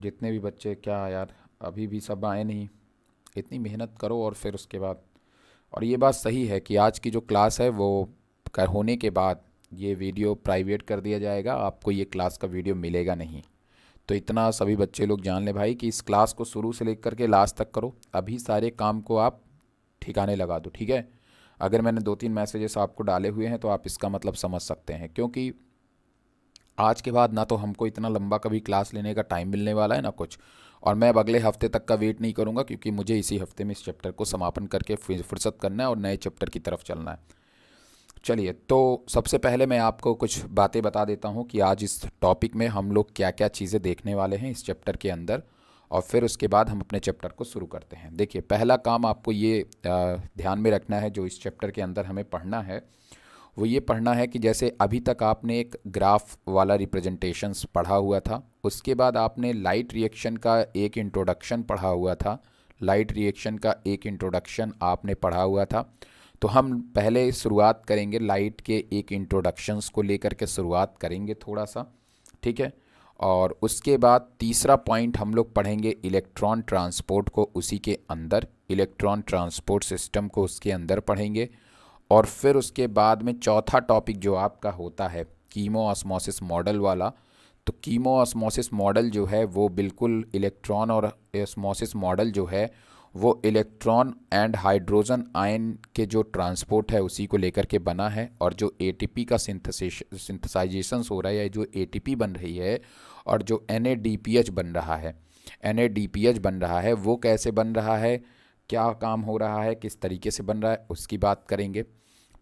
जितने भी बच्चे, क्या यार अभी भी सब आए नहीं। इतनी मेहनत करो और फिर उसके बाद। और ये बात सही है कि आज की जो क्लास है वो कर होने के बाद ये वीडियो प्राइवेट कर दिया जाएगा, आपको ये क्लास का वीडियो मिलेगा नहीं। तो इतना सभी बच्चे लोग जान ले भाई कि इस क्लास को शुरू से लेकर के लास्ट तक करो। अभी सारे काम को आप ठिकाने लगा दो, ठीक है। अगर मैंने 2-3 मैसेजेस आपको डाले हुए हैं तो आप इसका मतलब समझ सकते हैं, क्योंकि आज के बाद ना तो हमको इतना लंबा कभी क्लास लेने का टाइम मिलने वाला है ना कुछ। और मैं अब अगले हफ्ते तक का वेट नहीं करूँगा, क्योंकि मुझे इसी हफ्ते में इस चैप्टर को समापन करके फुर्सत करना है और नए चैप्टर की तरफ चलना है। चलिए, तो सबसे पहले मैं आपको कुछ बातें बता देता हूँ कि आज इस टॉपिक में हम लोग क्या क्या चीज़ें देखने वाले हैं इस चैप्टर के अंदर। और फिर उसके बाद हम अपने चैप्टर को शुरू करते हैं। देखिए, पहला काम आपको ये ध्यान में रखना है जो इस चैप्टर के अंदर हमें पढ़ना है, वो ये पढ़ना है कि जैसे अभी तक आपने एक ग्राफ वाला रिप्रेजेंटेशंस पढ़ा हुआ था, उसके बाद आपने लाइट रिएक्शन का एक इंट्रोडक्शन पढ़ा हुआ था। लाइट रिएक्शन का एक इंट्रोडक्शन आपने पढ़ा हुआ था। तो हम पहले शुरुआत करेंगे लाइट के एक इंट्रोडक्शंस को लेकर के शुरुआत करेंगे थोड़ा सा, ठीक है। और उसके बाद तीसरा पॉइंट हम लोग पढ़ेंगे इलेक्ट्रॉन ट्रांसपोर्ट को, उसी के अंदर इलेक्ट्रॉन ट्रांसपोर्ट सिस्टम को उसके अंदर पढ़ेंगे। और फिर उसके बाद में चौथा टॉपिक जो आपका होता है कीमो ऑस्मोसिस मॉडल वाला। तो कीमो ऑस्मोसिस मॉडल जो है वो बिल्कुल इलेक्ट्रॉन और ऑस्मोसिस मॉडल जो है वो इलेक्ट्रॉन एंड हाइड्रोजन आयन के जो ट्रांसपोर्ट है उसी को लेकर के बना है। और जो एटीपी का सिंथेसाइजेशन हो रहा है, या जो एटीपी बन रही है और जो एनएडीपीएच बन रहा है, एनएडीपीएच बन रहा है, वो कैसे बन रहा है, क्या काम हो रहा है, किस तरीके से बन रहा है, उसकी बात करेंगे।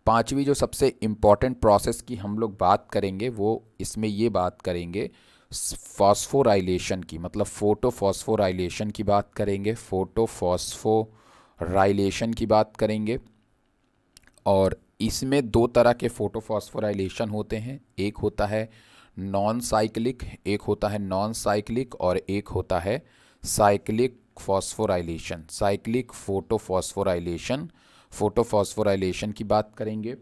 पांचवी जो सबसे इम्पॉर्टेंट प्रोसेस की हम लोग बात करेंगे वो इसमें ये बात करेंगे फॉस्फोराइलेशन की, मतलब फोटोफॉस्फोराइलेशन की बात करेंगे, फोटोफॉस्फोराइलेशन की बात करेंगे। और इसमें दो तरह के फोटोफॉस्फोराइलेशन होते हैं, एक होता है नॉन साइक्लिक, एक होता है नॉन साइक्लिक, और एक होता है cyclic phosphorylation, cyclic photophosphorylation. Photophosphorylation की बात करेंगे।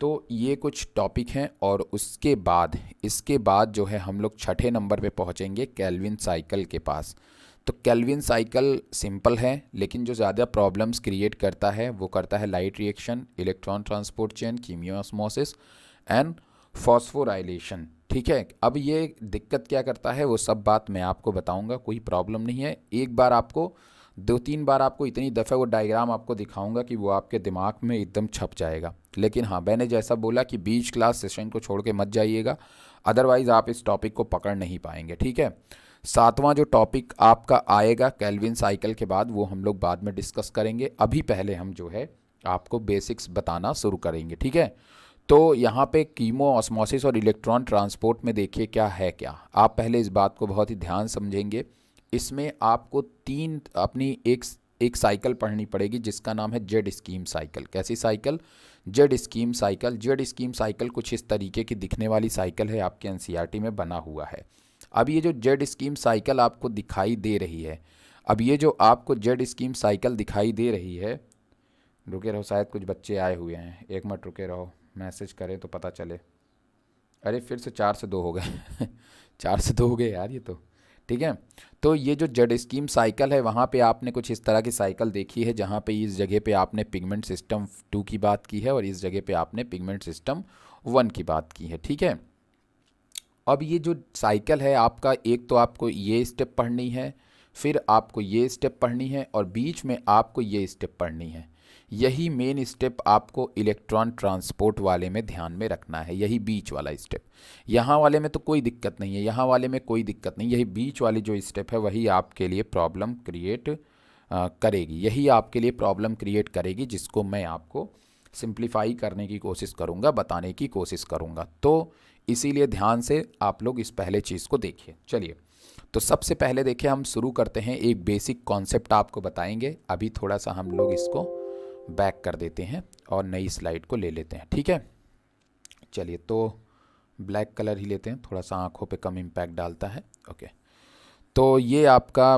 तो ये कुछ टॉपिक हैं। और उसके बाद इसके बाद जो है हम लोग छठे नंबर पे पहुँचेंगे केल्विन साइकिल के पास। तो केल्विन साइकिल सिंपल है, लेकिन जो ज़्यादा प्रॉब्लम्स क्रिएट करता है वो करता है light reaction, electron transport chain, chemiosmosis and phosphorylation, ठीक है। अब ये दिक्कत क्या करता है वो सब बात मैं आपको बताऊंगा, कोई प्रॉब्लम नहीं है। एक बार आपको 2-3 बार आपको इतनी दफ़े वो डायग्राम आपको दिखाऊंगा कि वो आपके दिमाग में एकदम छप जाएगा। लेकिन हाँ, मैंने जैसा बोला कि बीच क्लास सेशन को छोड़ के मत जाइएगा, अदरवाइज़ आप इस टॉपिक को पकड़ नहीं पाएंगे, ठीक है। सातवां जो टॉपिक आपका आएगा केल्विन साइकिल के बाद, वो हम लोग बाद में डिस्कस करेंगे। अभी पहले हम जो है आपको बेसिक्स बताना शुरू करेंगे, ठीक है। तो यहाँ पे कीमो ऑस्मोसिस और इलेक्ट्रॉन ट्रांसपोर्ट में देखिए क्या है क्या। आप पहले इस बात को बहुत ही ध्यान समझेंगे। इसमें आपको तीन अपनी एक साइकिल पढ़नी पड़ेगी जिसका नाम है जेड स्कीम साइकिल। कैसी cycle? Z scheme cycle. Z scheme cycle कुछ इस तरीके की दिखने वाली साइकिल है, आपके एनसीईआरटी में बना हुआ है। अब ये जो जेड स्कीम साइकिल आपको दिखाई दे रही है, अब ये जो आपको जेड स्कीम साइकिल दिखाई दे रही है, रुके रहो, शायद कुछ बच्चे आए हुए हैं, एक मिनट रुके रहो, मैसेज करें तो पता चले। अरे फिर से 4 से 2 हो गए 4 से 2 हो गए यार ये तो, ठीक है। तो ये जो जेड स्कीम साइकिल है, वहाँ पे आपने कुछ इस तरह की साइकिल देखी है, जहाँ पे इस जगह पे आपने पिगमेंट सिस्टम 2 की बात की है और इस जगह पे आपने पिगमेंट सिस्टम 1 की बात की है, ठीक है। अब ये जो साइकिल है आपका, एक तो आपको ये स्टेप पढ़नी है, फिर आपको ये स्टेप पढ़नी है, और बीच में आपको ये स्टेप पढ़नी है। यही मेन स्टेप आपको इलेक्ट्रॉन ट्रांसपोर्ट वाले में ध्यान में रखना है, यही बीच वाला स्टेप। यहाँ वाले में तो कोई दिक्कत नहीं है, यहाँ वाले में कोई दिक्कत नहीं, यही बीच वाली जो स्टेप है वही आपके लिए प्रॉब्लम क्रिएट करेगी, यही आपके लिए प्रॉब्लम क्रिएट करेगी, जिसको मैं आपको सिंप्लीफाई करने की कोशिश करूँगा, बताने की कोशिश करूँगा। तो इसीलिए ध्यान से आप लोग इस पहले चीज़ को देखिए। चलिए, तो सबसे पहले देखिए हम शुरू करते हैं, एक बेसिक कॉन्सेप्ट आपको बताएंगे। अभी थोड़ा सा हम लोग इसको बैक कर देते हैं और नई स्लाइड को ले लेते हैं, ठीक है। चलिए, तो ब्लैक कलर ही लेते हैं, थोड़ा सा आँखों पे कम इम्पैक्ट डालता है, ओके। तो ये आपका,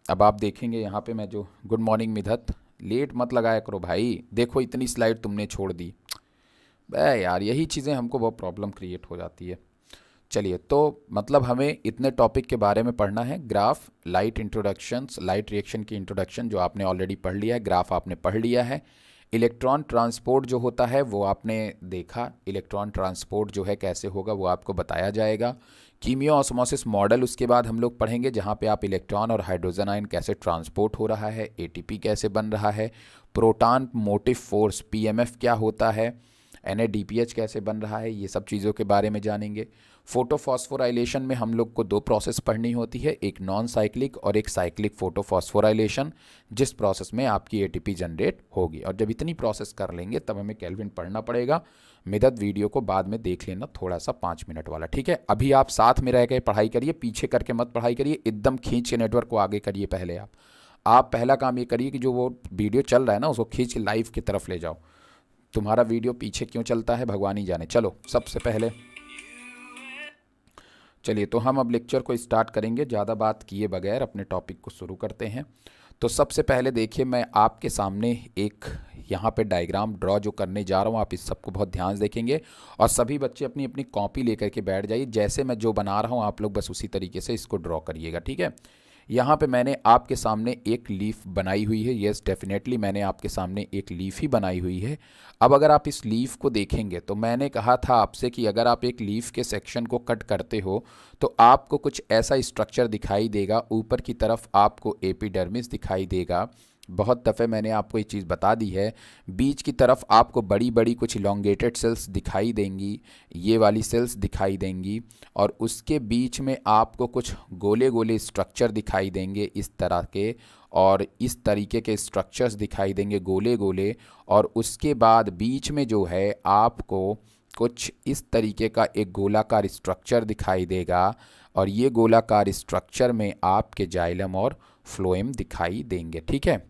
अब आप देखेंगे यहाँ पे मैं जो, गुड मॉर्निंग मिधत, लेट मत लगाया करो भाई, देखो इतनी स्लाइड तुमने छोड़ दी। बे यार, यही चीज़ें हमको बहुत प्रॉब्लम क्रिएट हो जाती है। चलिए, तो मतलब हमें इतने टॉपिक के बारे में पढ़ना है। Graph, light introductions, light reaction की इंट्रोडक्शन जो आपने ऑलरेडी पढ़ लिया है, ग्राफ आपने पढ़ लिया है। इलेक्ट्रॉन ट्रांसपोर्ट जो होता है वो आपने देखा, इलेक्ट्रॉन ट्रांसपोर्ट जो है कैसे होगा वो आपको बताया जाएगा। कीमियो ऑस्मोसिस मॉडल उसके बाद हम लोग पढ़ेंगे, जहाँ पे आप इलेक्ट्रॉन और हाइड्रोजन आयन कैसे ट्रांसपोर्ट हो रहा है, एटीपी कैसे बन रहा है, प्रोटॉन मोटिव फोर्स पीएमएफ क्या होता है, NADPH कैसे बन रहा है, ये सब चीज़ों के बारे में जानेंगे। फोटोफॉस्फोराइलेशन में हम लोग को दो प्रोसेस पढ़नी होती है, एक नॉन साइक्लिक और एक साइक्लिक फोटोफॉस्फोराइलेशन, जिस प्रोसेस में आपकी एटीपी जनरेट होगी। और जब इतनी प्रोसेस कर लेंगे तब हमें केल्विन पढ़ना पड़ेगा। मिदत वीडियो को बाद में देख लेना थोड़ा सा 5 मिनट वाला, ठीक है। अभी आप साथ में रह के पढ़ाई करिए, पीछे करके मत पढ़ाई करिए, एकदम खींच के नेटवर्क को आगे करिए। पहले आप पहला काम ये करिए कि जो वो वीडियो चल रहा है ना उसको खींच के लाइव की तरफ ले जाओ। तुम्हारा वीडियो पीछे क्यों चलता है भगवान ही जाने। चलो सबसे पहले चलिए, तो हम अब लेक्चर को स्टार्ट करेंगे, ज़्यादा बात किए बगैर अपने टॉपिक को शुरू करते हैं। तो सबसे पहले देखिए, मैं आपके सामने एक यहाँ पे डायग्राम ड्रॉ जो करने जा रहा हूँ, आप इस सबको बहुत ध्यान से देखेंगे और सभी बच्चे अपनी अपनी कॉपी लेकर के बैठ जाइए। जैसे मैं जो बना रहा हूँ आप लोग बस उसी तरीके से इसको ड्रॉ करिएगा, ठीक है। यहाँ पे मैंने आपके सामने एक लीफ बनाई हुई है, यस डेफिनेटली मैंने आपके सामने एक लीफ ही बनाई हुई है। अब अगर आप इस लीफ को देखेंगे तो मैंने कहा था आपसे कि अगर आप एक लीफ के सेक्शन को कट करते हो तो आपको कुछ ऐसा स्ट्रक्चर दिखाई देगा, ऊपर की तरफ आपको एपिडर्मिस दिखाई देगा। बहुत दफ़े मैंने आपको ये चीज़ बता दी है। बीच की तरफ आपको बड़ी बड़ी कुछ इलोंगेटेड सेल्स दिखाई देंगी, ये वाली सेल्स दिखाई देंगी, और उसके बीच में आपको कुछ गोले गोले स्ट्रक्चर दिखाई देंगे इस तरह के, और इस तरीके के स्ट्रक्चर्स दिखाई देंगे गोले गोले। और उसके बाद बीच में जो है आपको कुछ इस तरीके का एक गोलाकार स्ट्रक्चर दिखाई देगा, और ये गोलाकार स्ट्रक्चर में आपके जाइलम और फ्लोएम दिखाई देंगे, ठीक है।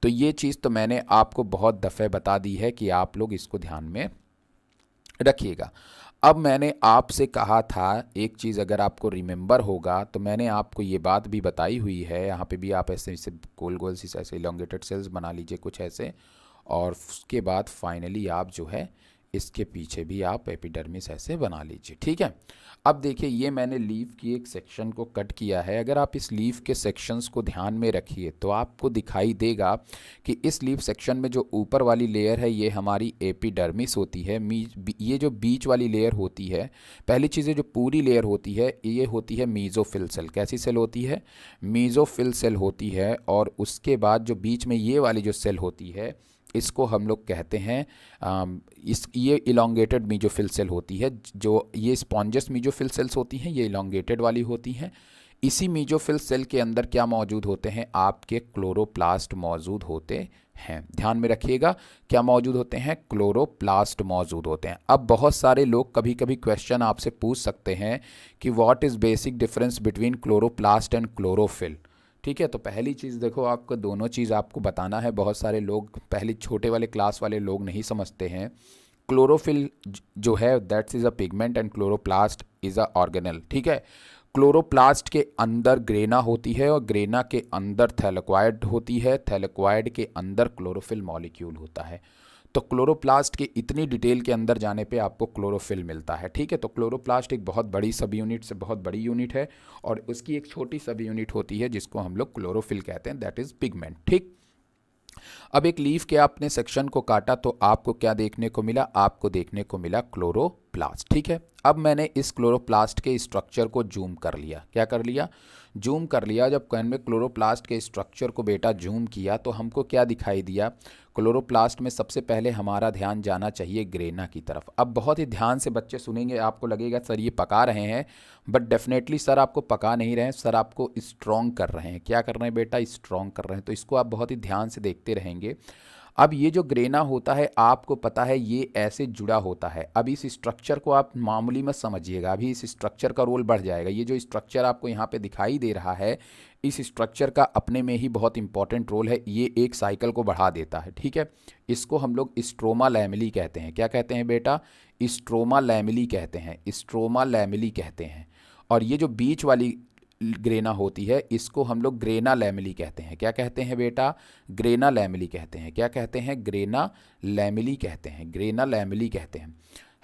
तो ये चीज़ तो मैंने आपको बहुत दफ़े बता दी है कि आप लोग इसको ध्यान में रखिएगा। अब मैंने आपसे कहा था एक चीज़, अगर आपको रिमेंबर होगा तो मैंने आपको ये बात भी बताई हुई है, यहाँ पे भी आप ऐसे ऐसे गोल गोल सी ऐसे इलोंगेटेड सेल्स बना लीजिए कुछ ऐसे, और उसके बाद फाइनली आप जो है इसके पीछे भी आप एपिडर्मिस ऐसे बना लीजिए, ठीक है। अब देखिए, ये मैंने लीफ की एक सेक्शन को कट किया है। अगर आप इस लीफ के सेक्शंस को ध्यान में रखिए तो आपको दिखाई देगा कि इस लीफ सेक्शन में जो ऊपर वाली लेयर है ये हमारी एपिडर्मिस होती है। ये जो बीच वाली लेयर होती है, पहली चीज़ जो पूरी लेयर होती है ये होती है मीजोफिल सेल। कैसी सेल होती है? मीजोफिल सेल होती है। और उसके बाद जो बीच में ये वाली जो सेल होती है इसको हम लोग कहते हैं ये इलोंगेटेड मीजोफिल सेल होती है। जो ये स्पॉन्जस मीजोफिल सेल्स होती हैं ये इलोंगेटेड वाली होती हैं। इसी मीजोफिल सेल के अंदर क्या मौजूद होते हैं? आपके क्लोरोप्लास्ट मौजूद होते हैं। ध्यान में रखिएगा, क्या मौजूद होते हैं? क्लोरोप्लास्ट मौजूद होते हैं। अब बहुत सारे लोग कभी कभी क्वेश्चन आपसे पूछ सकते हैं कि what is basic difference between chloroplast and chlorophyll, ठीक है। तो पहली चीज़ देखो, आपको दोनों चीज़ आपको बताना है। बहुत सारे लोग, पहले छोटे वाले क्लास वाले लोग नहीं समझते हैं। क्लोरोफिल जो है that's is a pigment and chloroplast is a organelle, ठीक है। क्लोरोप्लास्ट के अंदर ग्रेना होती है और ग्रेना के अंदर थैलेक्वाइड होती है, थैलेक्वाइड के अंदर क्लोरोफिल मॉलिक्यूल होता है। तो क्लोरोप्लास्ट के इतनी डिटेल के अंदर जाने पे आपको क्लोरोफिल मिलता है, ठीक है। तो क्लोरोप्लास्ट एक बहुत बड़ी सब यूनिट से बहुत बड़ी यूनिट है, और उसकी एक छोटी सब यूनिट होती है जिसको हम लोग क्लोरोफिल कहते हैं, दैट इज़ पिगमेंट, ठीक। अब एक लीफ के आपने सेक्शन को काटा तो आपको क्या देखने को मिला? आपको देखने को मिला क्लोरोप्लास्ट, ठीक है। अब मैंने इस क्लोरोप्लास्ट के स्ट्रक्चर को जूम कर लिया। क्या कर लिया? जूम कर लिया। जब मैंने क्लोरोप्लास्ट के स्ट्रक्चर को बेटा जूम किया तो हमको क्या दिखाई दिया? क्लोरोप्लास्ट में सबसे पहले हमारा ध्यान जाना चाहिए ग्रेना की तरफ। अब बहुत ही ध्यान से बच्चे सुनेंगे, आपको लगेगा सर ये पका रहे हैं, बट डेफिनेटली सर आपको पका नहीं रहे हैं, सर आपको स्ट्रॉन्ग कर रहे हैं। क्या कर रहे हैं बेटा? स्ट्रॉन्ग कर रहे हैं। तो इसको आप बहुत ही ध्यान से देखते रहेंगे। अब ये जो ग्रेना होता है आपको पता है ये ऐसे जुड़ा होता है। अब इस स्ट्रक्चर को आप मामूली मत समझिएगा, अभी इस स्ट्रक्चर का रोल बढ़ जाएगा। ये जो स्ट्रक्चर आपको यहाँ पे दिखाई दे रहा है, इस स्ट्रक्चर का अपने में ही बहुत इंपॉर्टेंट रोल है। ये एक साइकिल को बढ़ा देता है, ठीक है। इसको हम लोग स्ट्रोमा लैमेली कहते हैं। क्या कहते हैं बेटा? स्ट्रोमा लैमेली कहते हैं, स्ट्रोमा लैमेली कहते हैं। और ये जो बीच वाली ग्रेना होती है इसको हम लोग ग्रेना लैमेली कहते हैं। क्या कहते हैं बेटा? ग्रेना लैमेली कहते हैं। क्या कहते हैं? ग्रेना लैमेली कहते हैं, ग्रेना लैमेली कहते हैं।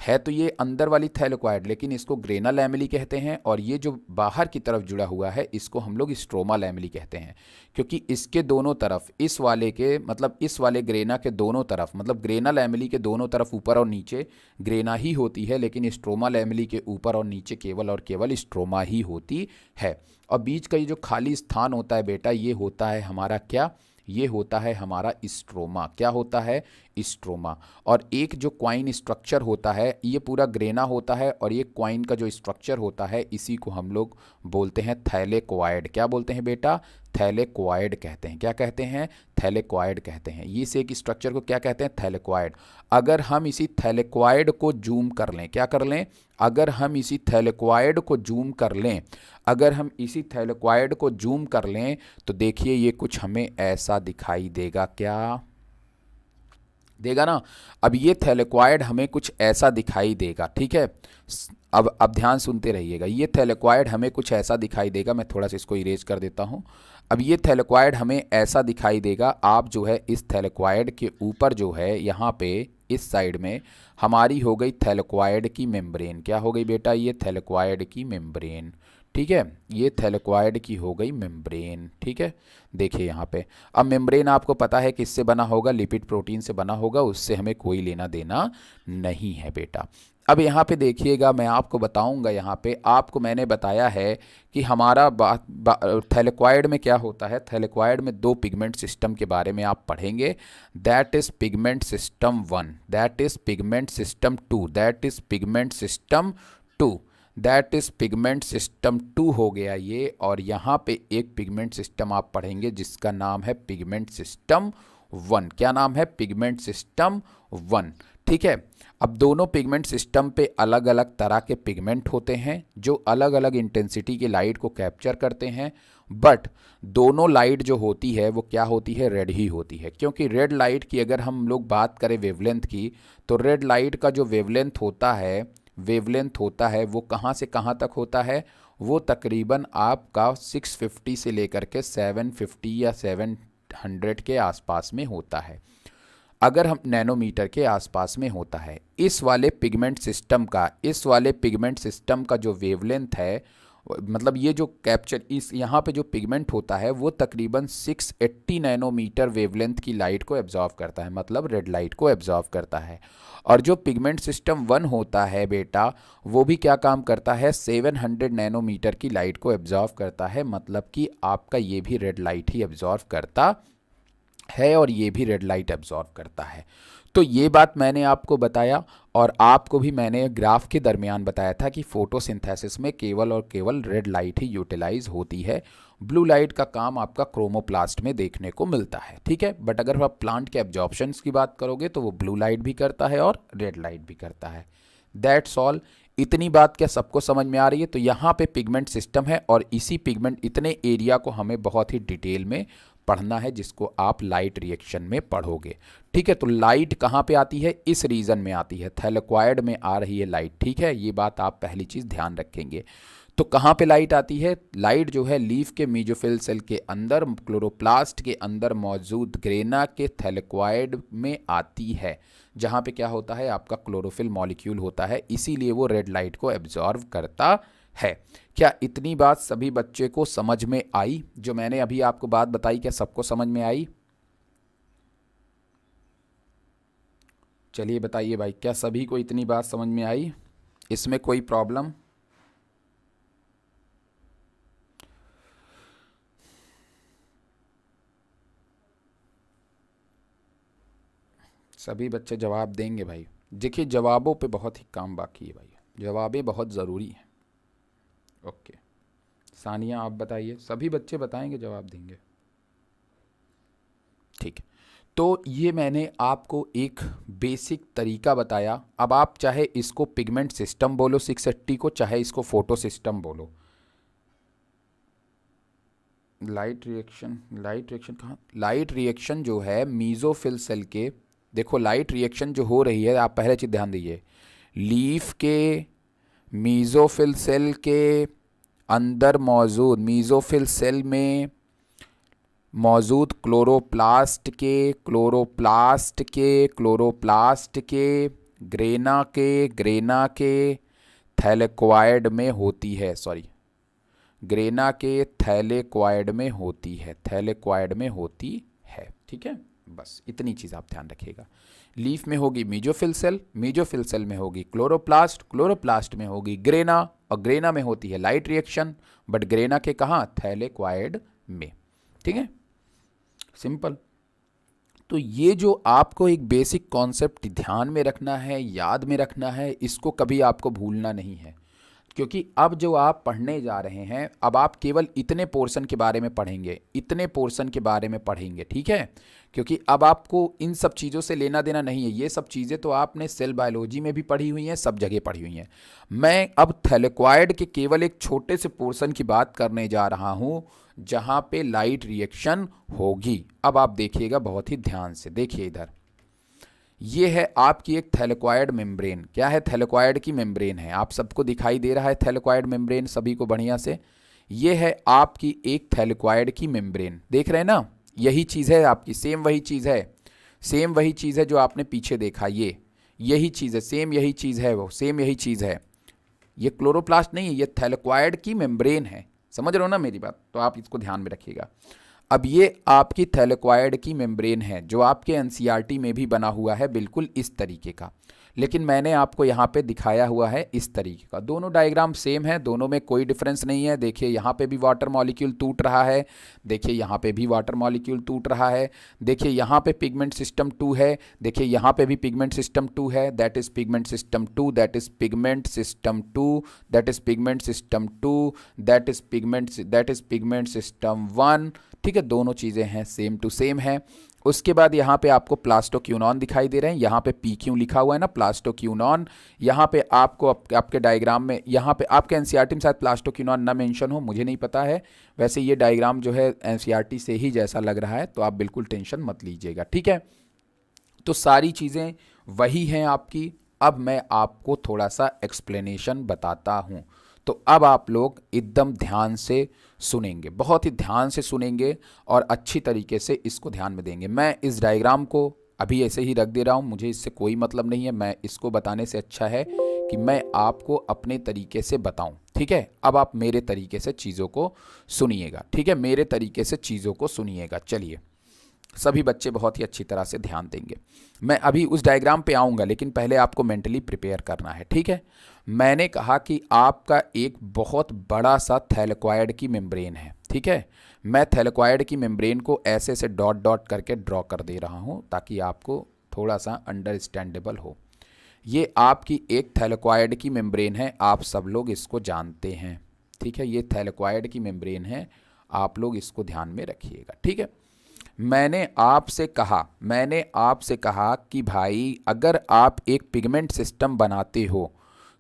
है तो ये अंदर वाली थैलेक्वाइड, लेकिन इसको ग्रेना लैमेली कहते हैं, और ये जो बाहर की तरफ जुड़ा हुआ है इसको हम लोग स्ट्रोमा लैमेली कहते हैं, क्योंकि इसके दोनों तरफ, इस वाले के मतलब इस वाले ग्रेना के दोनों तरफ, मतलब ग्रेना लैमेली के दोनों तरफ ऊपर और नीचे ग्रेना ही होती है, लेकिन स्ट्रोमा लैमेली के ऊपर और नीचे केवल और केवल स्ट्रोमा ही होती है। और बीच का ये जो खाली स्थान होता है बेटा, ये होता है हमारा क्या, ये होता है हमारा स्ट्रोमा। क्या होता है? स्ट्रोमा। और एक जो क्वाइन स्ट्रक्चर होता है, ये पूरा ग्रेना होता है, और ये क्वाइन का जो स्ट्रक्चर होता है इसी को हम लोग बोलते हैं थैलेक्वाइड। क्या बोलते हैं बेटा? थैलेक्वाइड कहते हैं। क्या कहते हैं? थैलेक्वाइड कहते हैं। इस एक स्ट्रक्चर को क्या कहते हैं? थैलेक्वाइड। अगर हम इसी थैलेक्वाइड को जूम कर लें, क्या कर लें? अगर हम इसी थैलेक्वाइड को जूम कर लें, अगर हम इसी थैलेक्वाइड को जूम कर लें तो देखिए ये कुछ हमें ऐसा दिखाई देगा। क्या देगा ना? अब ये थैलेक्वाइड हमें कुछ ऐसा दिखाई देगा, ठीक है। अब ध्यान सुनते रहिएगा। ये थैलेक्वाइड हमें कुछ ऐसा दिखाई देगा। मैं थोड़ा सा इसको इरेज कर देता हूँ। अब ये थैलेक्वाइड हमें ऐसा दिखाई देगा। आप जो है इस थैलेक्वाइड के ऊपर जो है यहाँ पे इस साइड में हमारी हो गई थैलेक्वाइड की मेम्ब्रेन। क्या हो गई बेटा? ये थैलेक्वाइड की मेम्ब्रेन, ठीक है। ये थैलेक्वाइड की हो गई मेम्ब्रेन, ठीक है। देखिए यहाँ पे, अब मेम्ब्रेन आपको पता है किससे बना होगा? लिपिड प्रोटीन से बना होगा, उससे हमें कोई लेना देना नहीं है बेटा। अब यहाँ पे देखिएगा, मैं आपको बताऊंगा। यहाँ पे आपको मैंने बताया है कि हमारा थैलेक्वाइड में क्या होता है। थैलेक्वाइड में दो पिगमेंट सिस्टम के बारे में आप पढ़ेंगे। That is pigment system 1, that is pigment system 2, that is pigment system 2, that is pigment system 2 हो गया ये। और यहाँ पे एक पिगमेंट सिस्टम आप पढ़ेंगे जिसका नाम है पिगमेंट सिस्टम 1। क्या नाम है? पिगमेंट सिस्टम 1, ठीक है। अब दोनों पिगमेंट सिस्टम पे अलग अलग तरह के पिगमेंट होते हैं जो अलग अलग इंटेंसिटी की लाइट को कैप्चर करते हैं, बट दोनों लाइट जो होती है वो क्या होती है? रेड ही होती है। क्योंकि रेड लाइट की अगर हम लोग बात करें वेवलेंथ की, तो रेड लाइट का जो वेवलेंथ होता है वो कहाँ से कहाँ तक होता है? वो तकरीबन आपका 650 से लेकर के 750 या 700 के आसपास में होता है। अगर हम नैनोमीटर के आसपास में होता है। इस वाले पिगमेंट सिस्टम का जो वेवलेंथ है, मतलब ये जो कैप्चर इस यहाँ पे जो पिगमेंट होता है वो तकरीबन 680 नैनोमीटर वेवलेंथ की लाइट को एब्जॉर्व करता है, मतलब रेड लाइट को एब्जॉर्व करता है। और जो पिगमेंट सिस्टम 1 होता है बेटा, वो भी क्या काम करता है? 700 नैनोमीटर की लाइट को एब्जॉर्व करता है, मतलब कि आपका ये भी रेड लाइट ही एब्जॉर्व करता है और ये भी रेड लाइट एब्जॉर्ब करता है। तो ये बात मैंने आपको बताया, और आपको भी मैंने ग्राफ के दरमियान बताया था कि फोटोसिंथेसिस में केवल और केवल रेड लाइट ही यूटिलाइज होती है। ब्लू लाइट का काम आपका क्रोमोप्लास्ट में देखने को मिलता है, ठीक है। बट अगर आप प्लांट के एब्जॉर्प्शंस की बात करोगे तो वो ब्लू लाइट भी करता है और रेड लाइट भी करता है। That's all. इतनी बात क्या सबको समझ में आ रही है? तो यहाँ पे पिगमेंट सिस्टम है, और इसी पिगमेंट इतने एरिया को हमें बहुत ही डिटेल में पढ़ना है, जिसको आप लाइट रिएक्शन में पढ़ोगे, ठीक है। तो लाइट कहाँ पे आती है? इस रीजन में आती है, थैलेक्वाइड में आ रही है लाइट, ठीक है। ये बात आप पहली चीज़ ध्यान रखेंगे। तो कहाँ पे लाइट आती है? लाइट जो है लीफ के मेसोफिल सेल के अंदर, क्लोरोप्लास्ट के अंदर मौजूद ग्रेना के थैलेक्वाइड में आती है, जहाँ पे क्या होता है? आपका क्लोरोफिल मॉलिक्यूल होता है, इसीलिए वो रेड लाइट को एब्जॉर्व करता है। क्या इतनी बात सभी बच्चे को समझ में आई? जो मैंने अभी आपको बात बताई, क्या सबको समझ में आई? चलिए बताइए भाई, क्या सभी को इतनी बात समझ में आई? इसमें कोई प्रॉब्लम? सभी बच्चे जवाब देंगे भाई। देखिए, जवाबों पे बहुत ही काम बाकी है भाई, जवाबें बहुत ज़रूरी हैं। ओके, सानिया आप बताइए। सभी बच्चे बताएंगे, जवाब देंगे, ठीक है। तो ये मैंने आपको एक बेसिक तरीका बताया। अब आप चाहे इसको पिगमेंट सिस्टम बोलो 680 को, चाहे इसको फोटो सिस्टम बोलो। लाइट रिएक्शन कहाँ? लाइट रिएक्शन जो है मीजोफिल सेल के, देखो लाइट रिएक्शन जो हो रही है, आप पहले चीज़ ध्यान दीजिए, लीफ के मीजोफिल सेल के अंदर मौजूद, मीजोफिल सेल में मौजूद क्लोरोप्लास्ट के ग्रेना के थैलेक्वाइड में होती है, ग्रेना के थैलेक्वाइड में होती है, थैलेक्वाइड में होती है। ठीक है, बस इतनी चीज़ आप ध्यान रखिएगा। लीफ में होगी मीजोफिल सेल, मीजोफिल सेल में होगी क्लोरोप्लास्ट, क्लोरोप्लास्ट में होगी ग्रेना, और ग्रेना में होती है लाइट रिएक्शन, बट ग्रेना के कहाँ, थैलेक्वाइड में। ठीक है, सिंपल। तो ये जो आपको एक बेसिक कॉन्सेप्ट ध्यान में रखना है, याद में रखना है, इसको कभी आपको भूलना नहीं है, क्योंकि अब जो आप पढ़ने जा रहे हैं, अब आप केवल इतने पोर्शन के बारे में पढ़ेंगे, इतने पोर्शन के बारे में पढ़ेंगे। ठीक है, क्योंकि अब आपको इन सब चीज़ों से लेना देना नहीं है। ये सब चीज़ें तो आपने सेल बायोलॉजी में भी पढ़ी हुई हैं, सब जगह पढ़ी हुई हैं। मैं अब थैलेक्वाइड के केवल एक छोटे से पोर्शन की बात करने जा रहा हूँ, जहाँ पे लाइट रिएक्शन होगी। अब आप देखिएगा बहुत ही ध्यान से, देखिए इधर, ये है आपकी एक थैलेक्वाइड मेम्ब्रेन। क्या है, थैलेक्वाइड की मेम्ब्रेन है। आप सबको दिखाई दे रहा है थैलेक्वाइड मेम्ब्रेन, सभी को बढ़िया से। ये है आपकी एक थैलेक्वाइड की मेम्ब्रेन, देख रहे हैं ना, यही चीज़ है आपकी, सेम वही चीज़ है, सेम वही चीज़ है जो आपने पीछे देखा, ये यही चीज़ है, सेम यही चीज़ है, वो सेम यही चीज़ है। ये क्लोरोप्लास्ट नहीं है, ये थैलेक्वाइड की मेम्ब्रेन है। समझ रहे हो ना मेरी बात, तो आप इसको ध्यान में रखिएगा। अब ये आपकी थैलेक्वाइड की मेम्ब्रेन है, जो आपके एनसीईआरटी में भी बना हुआ है बिल्कुल इस तरीके का, लेकिन मैंने आपको यहाँ पे दिखाया हुआ है इस तरीके का। दोनों डायग्राम सेम है, दोनों में कोई डिफरेंस नहीं है। देखिए यहाँ पे भी वाटर मॉलिक्यूल टूट रहा है, देखिए यहाँ पे भी वाटर मॉलिक्यूल टूट रहा है, देखिए यहाँ पे पिगमेंट सिस्टम 2 है, देखिए यहाँ पे भी पिगमेंट सिस्टम 2 है, that is pigment system 2, that is pigment system 2, that is pigment system 2, that is pigment system 1। ठीक है, दोनों चीज़ें हैं, सेम टू सेम है। उसके बाद यहाँ पे आपको प्लास्टोक्यूनॉन दिखाई दे रहे हैं, यहाँ पे PQ लिखा हुआ है ना, प्लास्टोक्यूनॉन। यहाँ पे आपको आपके डायग्राम में, यहाँ पे आपके एनसीईआरटी में शायद प्लास्टोक्यूनॉन ना मेंशन हो, मुझे नहीं पता है। वैसे ये डायग्राम जो है एनसीईआरटी से ही जैसा लग रहा है, तो आप बिल्कुल टेंशन मत लीजिएगा। ठीक है, तो सारी चीज़ें वही हैं आपकी। अब मैं आपको थोड़ा सा एक्सप्लेनेशन बताता हूँ, तो अब आप लोग एकदम ध्यान से सुनेंगे, बहुत ही ध्यान से सुनेंगे और अच्छी तरीके से इसको ध्यान में देंगे। मैं इस डायग्राम को अभी ऐसे ही रख दे रहा हूँ, मुझे इससे कोई मतलब नहीं है। मैं इसको बताने से अच्छा है कि मैं आपको अपने तरीके से बताऊं। ठीक है, अब आप मेरे तरीके से चीज़ों को सुनिएगा। ठीक है, मेरे तरीके से चीज़ों को सुनिएगा। चलिए, सभी बच्चे बहुत ही अच्छी तरह से ध्यान देंगे। मैं अभी उस डायग्राम पे आऊँगा, लेकिन पहले आपको मेंटली प्रिपेयर करना है। ठीक है, मैंने कहा कि आपका एक बहुत बड़ा सा थैलेक्वाइड की मेम्ब्रेन है। ठीक है, मैं थैलेक्वाइड की मेम्ब्रेन को ऐसे से डॉट डॉट करके ड्रॉ कर दे रहा हूँ, ताकि आपको थोड़ा सा अंडरस्टैंडेबल हो। ये आपकी एक थैलेक्वाइड की मेम्ब्रेन है, आप सब लोग इसको जानते हैं। ठीक है, ये थैलेक्वाइड की मेम्ब्रेन है, आप लोग इसको ध्यान में रखिएगा। ठीक है, मैंने आपसे कहा कि भाई अगर आप एक पिगमेंट सिस्टम बनाते हो,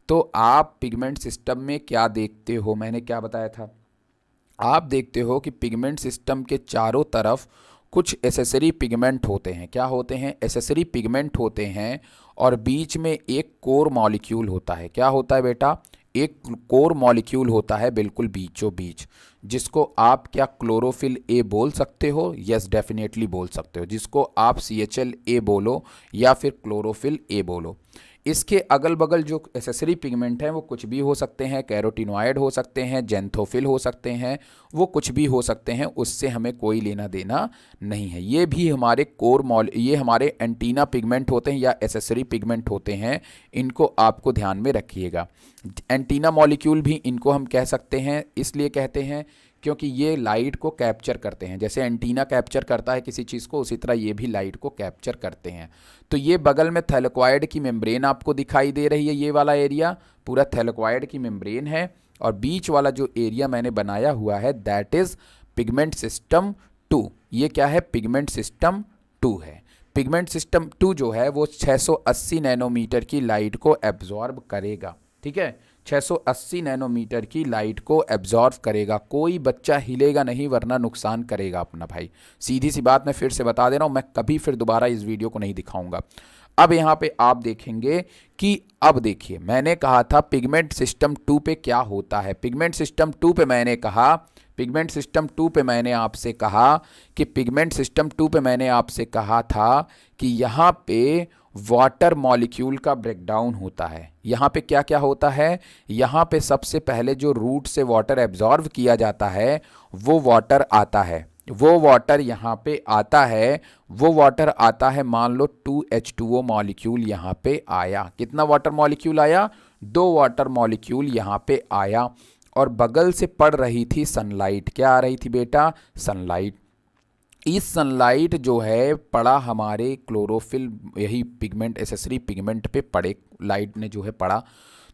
तो आप पिगमेंट सिस्टम में क्या देखते हो, मैंने क्या बताया था, आप देखते हो कि पिगमेंट सिस्टम के चारों तरफ कुछ एसेसरी पिगमेंट होते हैं। क्या होते हैं, एसेसरी पिगमेंट होते हैं, और बीच में एक कोर मॉलिक्यूल होता है। क्या होता है बेटा, एक कोर मॉलिक्यूल होता है बिल्कुल बीचों बीच, जिसको आप क्या क्लोरोफिल ए बोल सकते हो, यस डेफिनेटली बोल सकते हो, जिसको आप CHL-A बोलो या फिर क्लोरोफिल ए बोलो। इसके अगल बगल जो एसेसरी पिगमेंट हैं वो कुछ भी हो सकते हैं, कैरोटिनॉइड हो सकते हैं, जेंथोफिल हो सकते हैं, वो कुछ भी हो सकते हैं, उससे हमें कोई लेना देना नहीं है। ये भी हमारे ये हमारे एंटीना पिगमेंट होते हैं या एसेसरी पिगमेंट होते हैं, इनको आपको ध्यान में रखिएगा। एंटीना मॉलिक्यूल भी इनको हम कह सकते हैं, इसलिए कहते हैं क्योंकि ये लाइट को कैप्चर करते हैं। जैसे एंटीना कैप्चर करता है किसी चीज़ को, उसी तरह ये भी लाइट को कैप्चर करते हैं। तो ये बगल में थैलेक्वाइड की मेम्ब्रेन आपको दिखाई दे रही है, ये वाला एरिया पूरा थैलेक्वाइड की मेम्ब्रेन है, और बीच वाला जो एरिया मैंने बनाया हुआ है दैट इज़ पिगमेंट सिस्टम 2। ये क्या है, पिगमेंट सिस्टम 2 है। पिगमेंट सिस्टम 2 जो है वो 680 नैनोमीटर की लाइट को एब्जॉर्ब करेगा। ठीक है, 680 नैनोमीटर की लाइट को एब्जॉर्व करेगा। कोई बच्चा हिलेगा नहीं, वरना नुकसान करेगा अपना भाई। सीधी सी बात मैं फिर से बता दे रहा हूँ, मैं कभी फिर दोबारा इस वीडियो को नहीं दिखाऊंगा। अब यहाँ पे आप देखेंगे कि अब देखिए, मैंने कहा था पिगमेंट सिस्टम 2 पे क्या होता है। पिगमेंट सिस्टम 2 पे मैंने कहा पिगमेंट सिस्टम 2 पे मैंने आपसे कहा कि पिगमेंट सिस्टम 2 पे मैंने आपसे कहा था कि यहाँ पे वाटर मॉलिक्यूल का ब्रेकडाउन होता है। यहाँ पे क्या क्या होता है, यहाँ पे सबसे पहले जो रूट से वाटर एब्जॉर्व किया जाता है वो वाटर आता है, वो वाटर यहाँ पे आता है, वो वाटर आता है, मान लो 2H2O मॉलिक्यूल यहाँ पे आया। कितना वाटर मॉलिक्यूल आया, 2 वाटर मॉलिक्यूल यहाँ पे आया। और बगल से पड़ रही थी सनलाइट, क्या आ रही थी बेटा, सनलाइट। इस सनलाइट जो है पड़ा हमारे क्लोरोफिल, यही पिगमेंट, एसेसरी पिगमेंट पे पड़े, लाइट ने जो है पड़ा।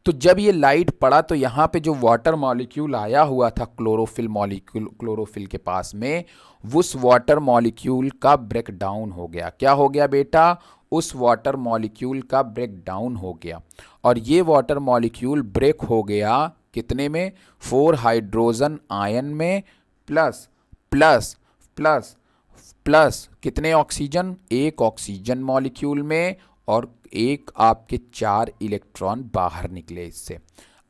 तो जब ये लाइट पड़ा तो यहाँ पे जो वाटर मॉलिक्यूल आया हुआ था क्लोरोफिल मॉलिक्यूल, क्लोरोफिल के पास में, उस वाटर मॉलिक्यूल का ब्रेक डाउन हो गया। क्या हो गया बेटा, उस वाटर मॉलिक्यूल का ब्रेक डाउन हो गया। और ये वाटर मॉलिक्यूल ब्रेक हो गया कितने में, 4 हाइड्रोजन आयन में, प्लस प्लस प्लस प्लस कितने ऑक्सीजन, 1 ऑक्सीजन मॉलिक्यूल में, और एक आपके 4 इलेक्ट्रॉन बाहर निकले इससे।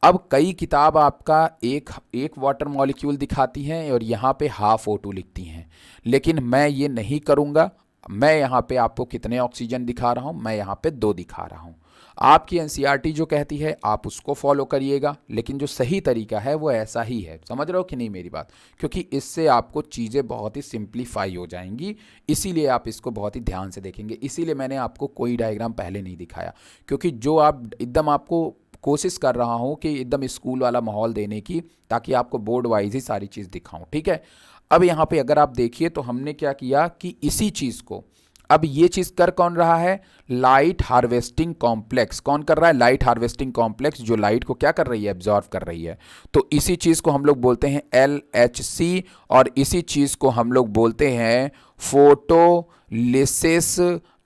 अब कई किताब आपका एक वाटर मॉलिक्यूल दिखाती हैं और यहाँ पे हाफ O2 लिखती हैं, लेकिन मैं ये नहीं करूँगा। मैं यहाँ पे आपको कितने ऑक्सीजन दिखा रहा हूँ, मैं यहाँ पे 2 दिखा रहा हूँ। आपकी एनसीईआरटी जो कहती है आप उसको फॉलो करिएगा, लेकिन जो सही तरीका है वो ऐसा ही है। समझ रहे हो कि नहीं मेरी बात, क्योंकि इससे आपको चीज़ें बहुत ही सिंप्लीफाई हो जाएंगी, इसीलिए आप इसको बहुत ही ध्यान से देखेंगे। इसीलिए मैंने आपको कोई डायग्राम पहले नहीं दिखाया, क्योंकि जो आप एकदम, आपको कोशिश कर रहा हूँ कि एकदम स्कूल वाला माहौल देने की, ताकि आपको बोर्ड वाइज ही सारी चीज़ दिखाऊँ, ठीक है। अब यहाँ पे अगर आप देखिए तो हमने क्या किया कि इसी चीज़ को, अब ये चीज कर कौन रहा है, लाइट हार्वेस्टिंग कॉम्प्लेक्स। कौन कर रहा है, लाइट हार्वेस्टिंग कॉम्प्लेक्स, जो लाइट को क्या कर रही है, एब्जॉर्व कर रही है। तो इसी चीज को हम लोग बोलते हैं LHC, और इसी चीज को हम लोग बोलते हैं फोटोलिसिस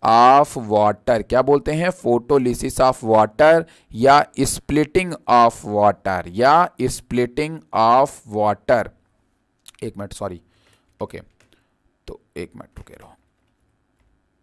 ऑफ वाटर। क्या बोलते हैं, फोटोलिसिस ऑफ वाटर, या स्प्लिटिंग ऑफ वाटर, या स्प्लिटिंग ऑफ वाटर। एक मिनट, सॉरी, ओके, तो एक मिनट रुके रहो।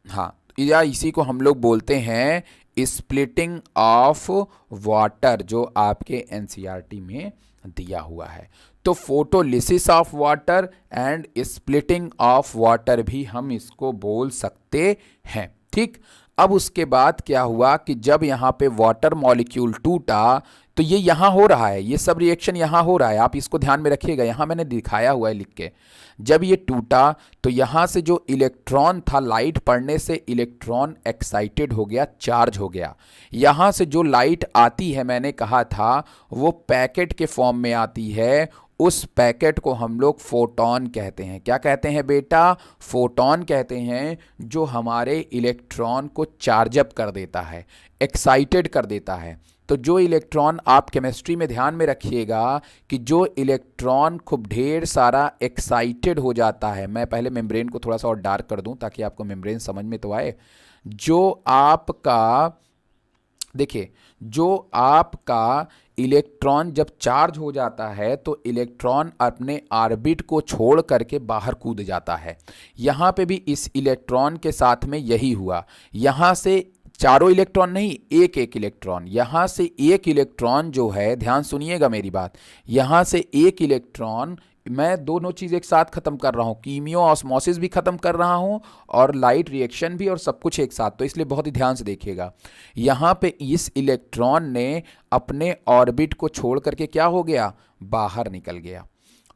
हाँ, या इसी को हम लोग बोलते हैं स्प्लिटिंग ऑफ वाटर, जो आपके एनसीईआरटी में दिया हुआ है। तो photolysis of water and splitting of water भी हम इसको बोल सकते हैं, ठीक। अब उसके बाद क्या हुआ कि जब यहाँ पे वाटर मॉलिक्यूल टूटा, तो ये यहाँ हो रहा है, ये सब रिएक्शन यहाँ हो रहा है, आप इसको ध्यान में रखिएगा, यहाँ मैंने दिखाया हुआ है लिख के। जब ये टूटा तो यहाँ से जो इलेक्ट्रॉन था, लाइट पड़ने से इलेक्ट्रॉन एक्साइटेड हो गया, चार्ज हो गया। यहाँ से जो लाइट आती है, मैंने कहा था वो पैकेट के फॉर्म में आती है, उस पैकेट को हम लोग फोटॉन कहते हैं। क्या कहते हैं बेटा, फोटॉन कहते हैं, जो हमारे इलेक्ट्रॉन को चार्ज अप कर देता है, एक्साइटेड कर देता है। तो जो इलेक्ट्रॉन, आप केमिस्ट्री में ध्यान में रखिएगा कि जो इलेक्ट्रॉन खूब ढेर सारा एक्साइटेड हो जाता है, मैं पहले मेम्ब्रेन को थोड़ा सा और डार्क कर दूं ताकि आपको मेम्ब्रेन समझ में तो आए। जो आपका, देखिए, जो आपका इलेक्ट्रॉन जब चार्ज हो जाता है तो इलेक्ट्रॉन अपने ऑर्बिट को छोड़ करके बाहर कूद जाता है। यहाँ पे भी इस इलेक्ट्रॉन के साथ में यही हुआ, यहाँ से चारों इलेक्ट्रॉन नहीं, एक एक इलेक्ट्रॉन, यहाँ से एक इलेक्ट्रॉन जो है, ध्यान सुनिएगा मेरी बात, यहाँ से एक इलेक्ट्रॉन, मैं दोनों चीज़ एक साथ खत्म कर रहा हूँ, कीमियो ऑस्मोसिस भी खत्म कर रहा हूँ और लाइट रिएक्शन भी, और सब कुछ एक साथ। तो इसलिए बहुत ही ध्यान से देखिएगा, यहाँ पे इस इलेक्ट्रॉन ने अपने ऑर्बिट को छोड़ करके क्या हो गया, बाहर निकल गया।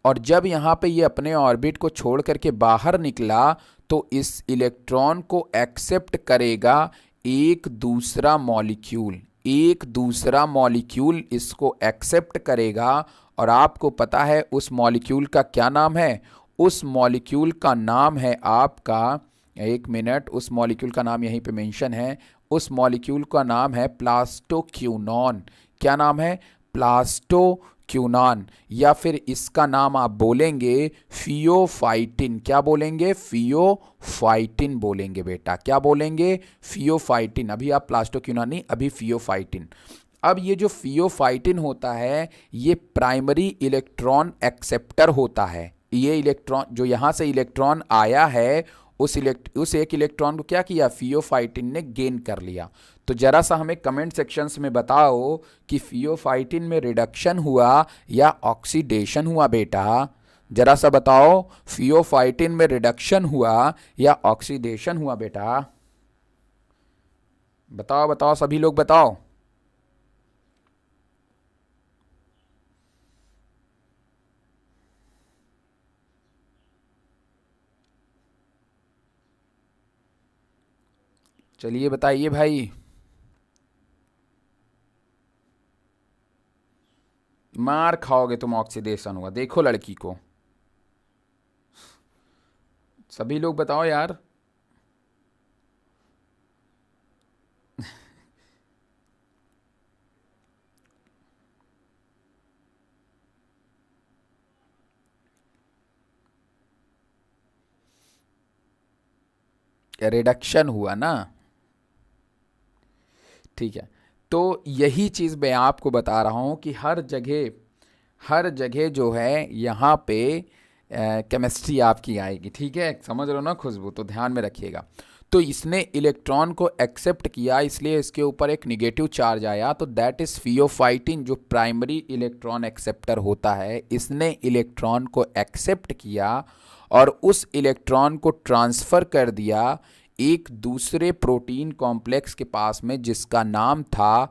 और जब यहाँ पे ये अपने ऑर्बिट को छोड़ करके बाहर निकला तो इस इलेक्ट्रॉन को एक्सेप्ट करेगा एक दूसरा मॉलिक्यूल, एक दूसरा मॉलिक्यूल इसको एक्सेप्ट करेगा। और आपको पता है उस मॉलिक्यूल का क्या नाम है, उस मॉलिक्यूल का नाम है आपका, एक मिनट, उस मॉलिक्यूल का नाम यहीं पे मेंशन है, उस मॉलिक्यूल का नाम है प्लास्टोक्यूनॉन। क्या नाम है, प्लास्टोक्यूनॉन, या फिर इसका नाम आप बोलेंगे फियोफाइटिन। क्या बोलेंगे, फियोफाइटिन बोलेंगे बेटा, क्या बोलेंगे, फियोफाइटिन। अभी आप प्लास्टोक्यूनॉन नहीं, अभी फियोफाइटिन। अब ये जो फियोफाइटिन होता है, ये प्राइमरी इलेक्ट्रॉन एक्सेप्टर होता है। ये इलेक्ट्रॉन, जो यहाँ से इलेक्ट्रॉन आया है, उस एक इलेक्ट्रॉन को क्या किया, फियोफाइटिन ने गेन कर लिया। तो जरा सा हमें कमेंट सेक्शंस में बताओ कि फियोफाइटिन में रिडक्शन हुआ या ऑक्सीडेशन हुआ बेटा, जरा सा बताओ, फियोफाइटिन में रिडक्शन हुआ या ऑक्सीडेशन हुआ बेटा। बताओ बताओ सभी लोग बताओ। चलिए बताइए भाई। मार खाओगे तुम, ऑक्सीडेशन हुआ, देखो लड़की को। सभी लोग बताओ यार। रिडक्शन हुआ ना। ठीक है, तो यही चीज़ मैं आपको बता रहा हूँ कि हर जगह जो है यहाँ पे केमिस्ट्री आपकी आएगी। ठीक है, समझ रहे हो ना खुशबू, तो ध्यान में रखिएगा। तो इसने इलेक्ट्रॉन को एक्सेप्ट किया, इसलिए इसके ऊपर एक निगेटिव चार्ज आया, तो दैट इज़ फियोफाइटिन, जो प्राइमरी इलेक्ट्रॉन एक्सेप्टर होता है। इसने इलेक्ट्रॉन को एक्सेप्ट किया और उस इलेक्ट्रॉन को ट्रांसफ़र कर दिया एक दूसरे प्रोटीन कॉम्प्लेक्स के पास में, जिसका नाम था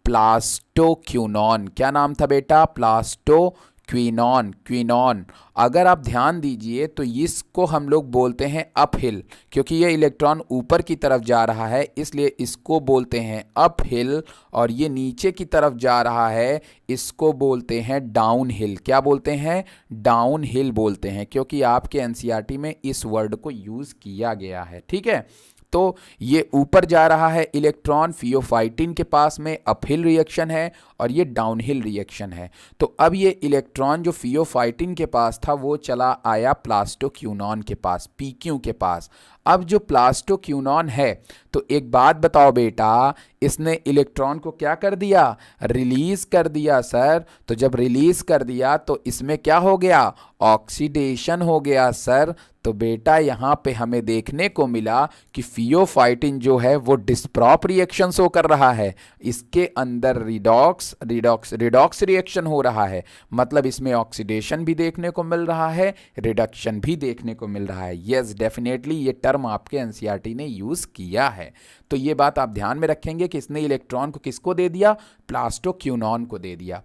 प्लास्टोक्यूनॉन। क्या नाम था बेटा? प्लास्टोक्विनॉन, क्विनॉन। अगर आप ध्यान दीजिए तो इसको हम लोग बोलते हैं अपहिल, क्योंकि ये इलेक्ट्रॉन ऊपर की तरफ जा रहा है, इसलिए इसको बोलते हैं अपहिल। और ये नीचे की तरफ जा रहा है, इसको बोलते हैं डाउन हिल। क्या बोलते हैं? डाउन हिल बोलते हैं, क्योंकि आपके एनसीईआरटी में इस वर्ड को यूज़ किया गया है। ठीक है, तो ये ऊपर जा रहा है इलेक्ट्रॉन फियोफाइटिन के पास में, अपहिल रिएक्शन है, और ये डाउनहिल रिएक्शन है। तो अब ये इलेक्ट्रॉन जो फियोफाइटिन के पास था वो चला आया प्लास्टोक्यूनॉन के पास, पीक्यू के पास। अब जो प्लास्टोक्यूनॉन है, तो एक बात बताओ बेटा, इसने इलेक्ट्रॉन को क्या कर दिया? रिलीज कर दिया सर। तो जब रिलीज कर दिया तो इसमें क्या हो गया? ऑक्सीडेशन हो गया सर। तो बेटा यहाँ पे हमें देखने को मिला कि फियोफाइटिन जो है वो डिस्प्रॉप रिएक्शन शो कर रहा है, इसके अंदर रिडॉक्स रिएक्शन हो रहा है। मतलब इसमें ऑक्सीडेशन भी देखने को मिल रहा है, रिडक्शन भी देखने को मिल रहा है। यस, डेफिनेटली ये टर्म आपके एनसीईआरटी ने यूज़ किया है। तो ये बात आप ध्यान में रखेंगे कि इसने इलेक्ट्रॉन को किसको दे दिया? प्लास्टोक्यूनॉन को दे दिया।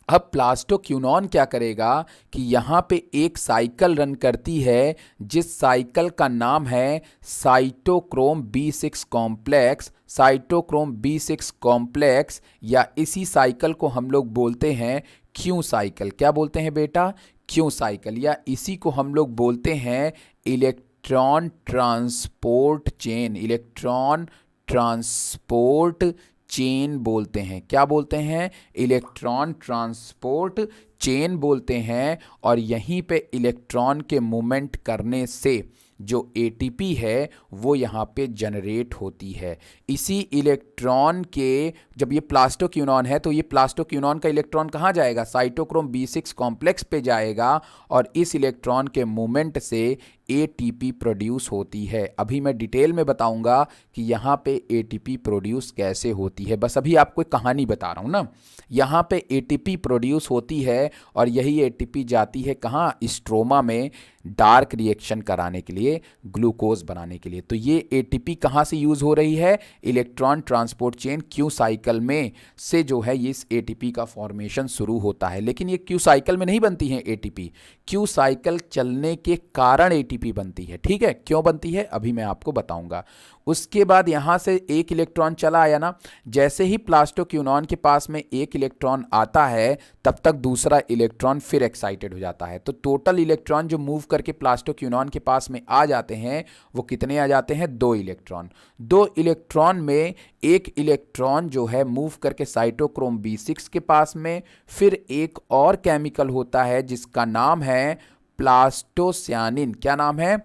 अब प्लास्टोक्यूनॉन क्या करेगा कि यहाँ पे एक साइकिल रन करती है, जिस साइकिल का नाम है cytochrome B6 complex. Cytochrome B6 complex, या इसी साइकिल को हम लोग बोलते हैं क्यू साइकिल। क्या बोलते हैं बेटा? क्यू साइकिल, या इसी को हम लोग बोलते हैं electron transport chain. Electron transport chain बोलते हैं। क्या बोलते हैं? इलेक्ट्रॉन ट्रांसपोर्ट चेन बोलते हैं। और यहीं पे इलेक्ट्रॉन के मूवमेंट करने से जो एटीपी है वो यहाँ पे जनरेट होती है। इसी इलेक्ट्रॉन के, जब ये प्लास्टोक्यूनॉन है तो ये प्लास्टोक्यूनॉन का इलेक्ट्रॉन कहाँ जाएगा? साइटोक्रोम B6 कॉम्प्लेक्स पे जाएगा, और इस इलेक्ट्रॉन के मूवमेंट से एटीपी प्रोड्यूस होती है। अभी मैं डिटेल में बताऊंगा कि यहाँ पे एटीपी प्रोड्यूस कैसे होती है, बस अभी आपको एक कहानी बता रहा हूँ ना। यहाँ पे एटीपी प्रोड्यूस होती है, और यही एटीपी जाती है कहाँ? स्ट्रोमा में, डार्क रिएक्शन कराने के लिए, ग्लूकोज बनाने के लिए। तो ये एटीपी कहाँ से यूज़ हो रही है? Electron transport chain Q cycle में से जो है ये इस एटीपी का फॉर्मेशन शुरू होता है। लेकिन ये क्यू साइकिल में नहीं बनती है एटीपी, क्यू साइकिल चलने के कारण एटीपी बनती है। ठीक है, क्यों बनती है अभी मैं आपको बताऊंगा। उसके बाद यहाँ से एक इलेक्ट्रॉन चला आया ना, जैसे ही प्लास्टोक्यूनॉन के पास में एक इलेक्ट्रॉन आता है, तब तक दूसरा इलेक्ट्रॉन फिर एक्साइटेड हो जाता है। तो टोटल इलेक्ट्रॉन जो मूव करके प्लास्टोक्यूनॉन के पास में आ जाते हैं वो कितने आ जाते हैं? 2 इलेक्ट्रॉन। 2 इलेक्ट्रॉन में एक इलेक्ट्रॉन जो है मूव करके साइटोक्रोम B6 के पास में, फिर एक और केमिकल होता है जिसका नाम है प्लास्टोसियानिन। क्या नाम है?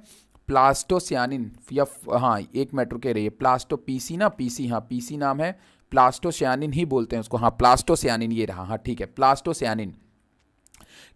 प्लास्टोसियानिन, या हाँ एक मिनट रुके रहिए, प्लास्टो पीसी ना, पीसी, हाँ पीसी नाम है, प्लास्टोसियानिन ही बोलते हैं उसको। हाँ प्लास्टोसियानिन ये रहा, हाँ ठीक है, प्लास्टोसियानिन।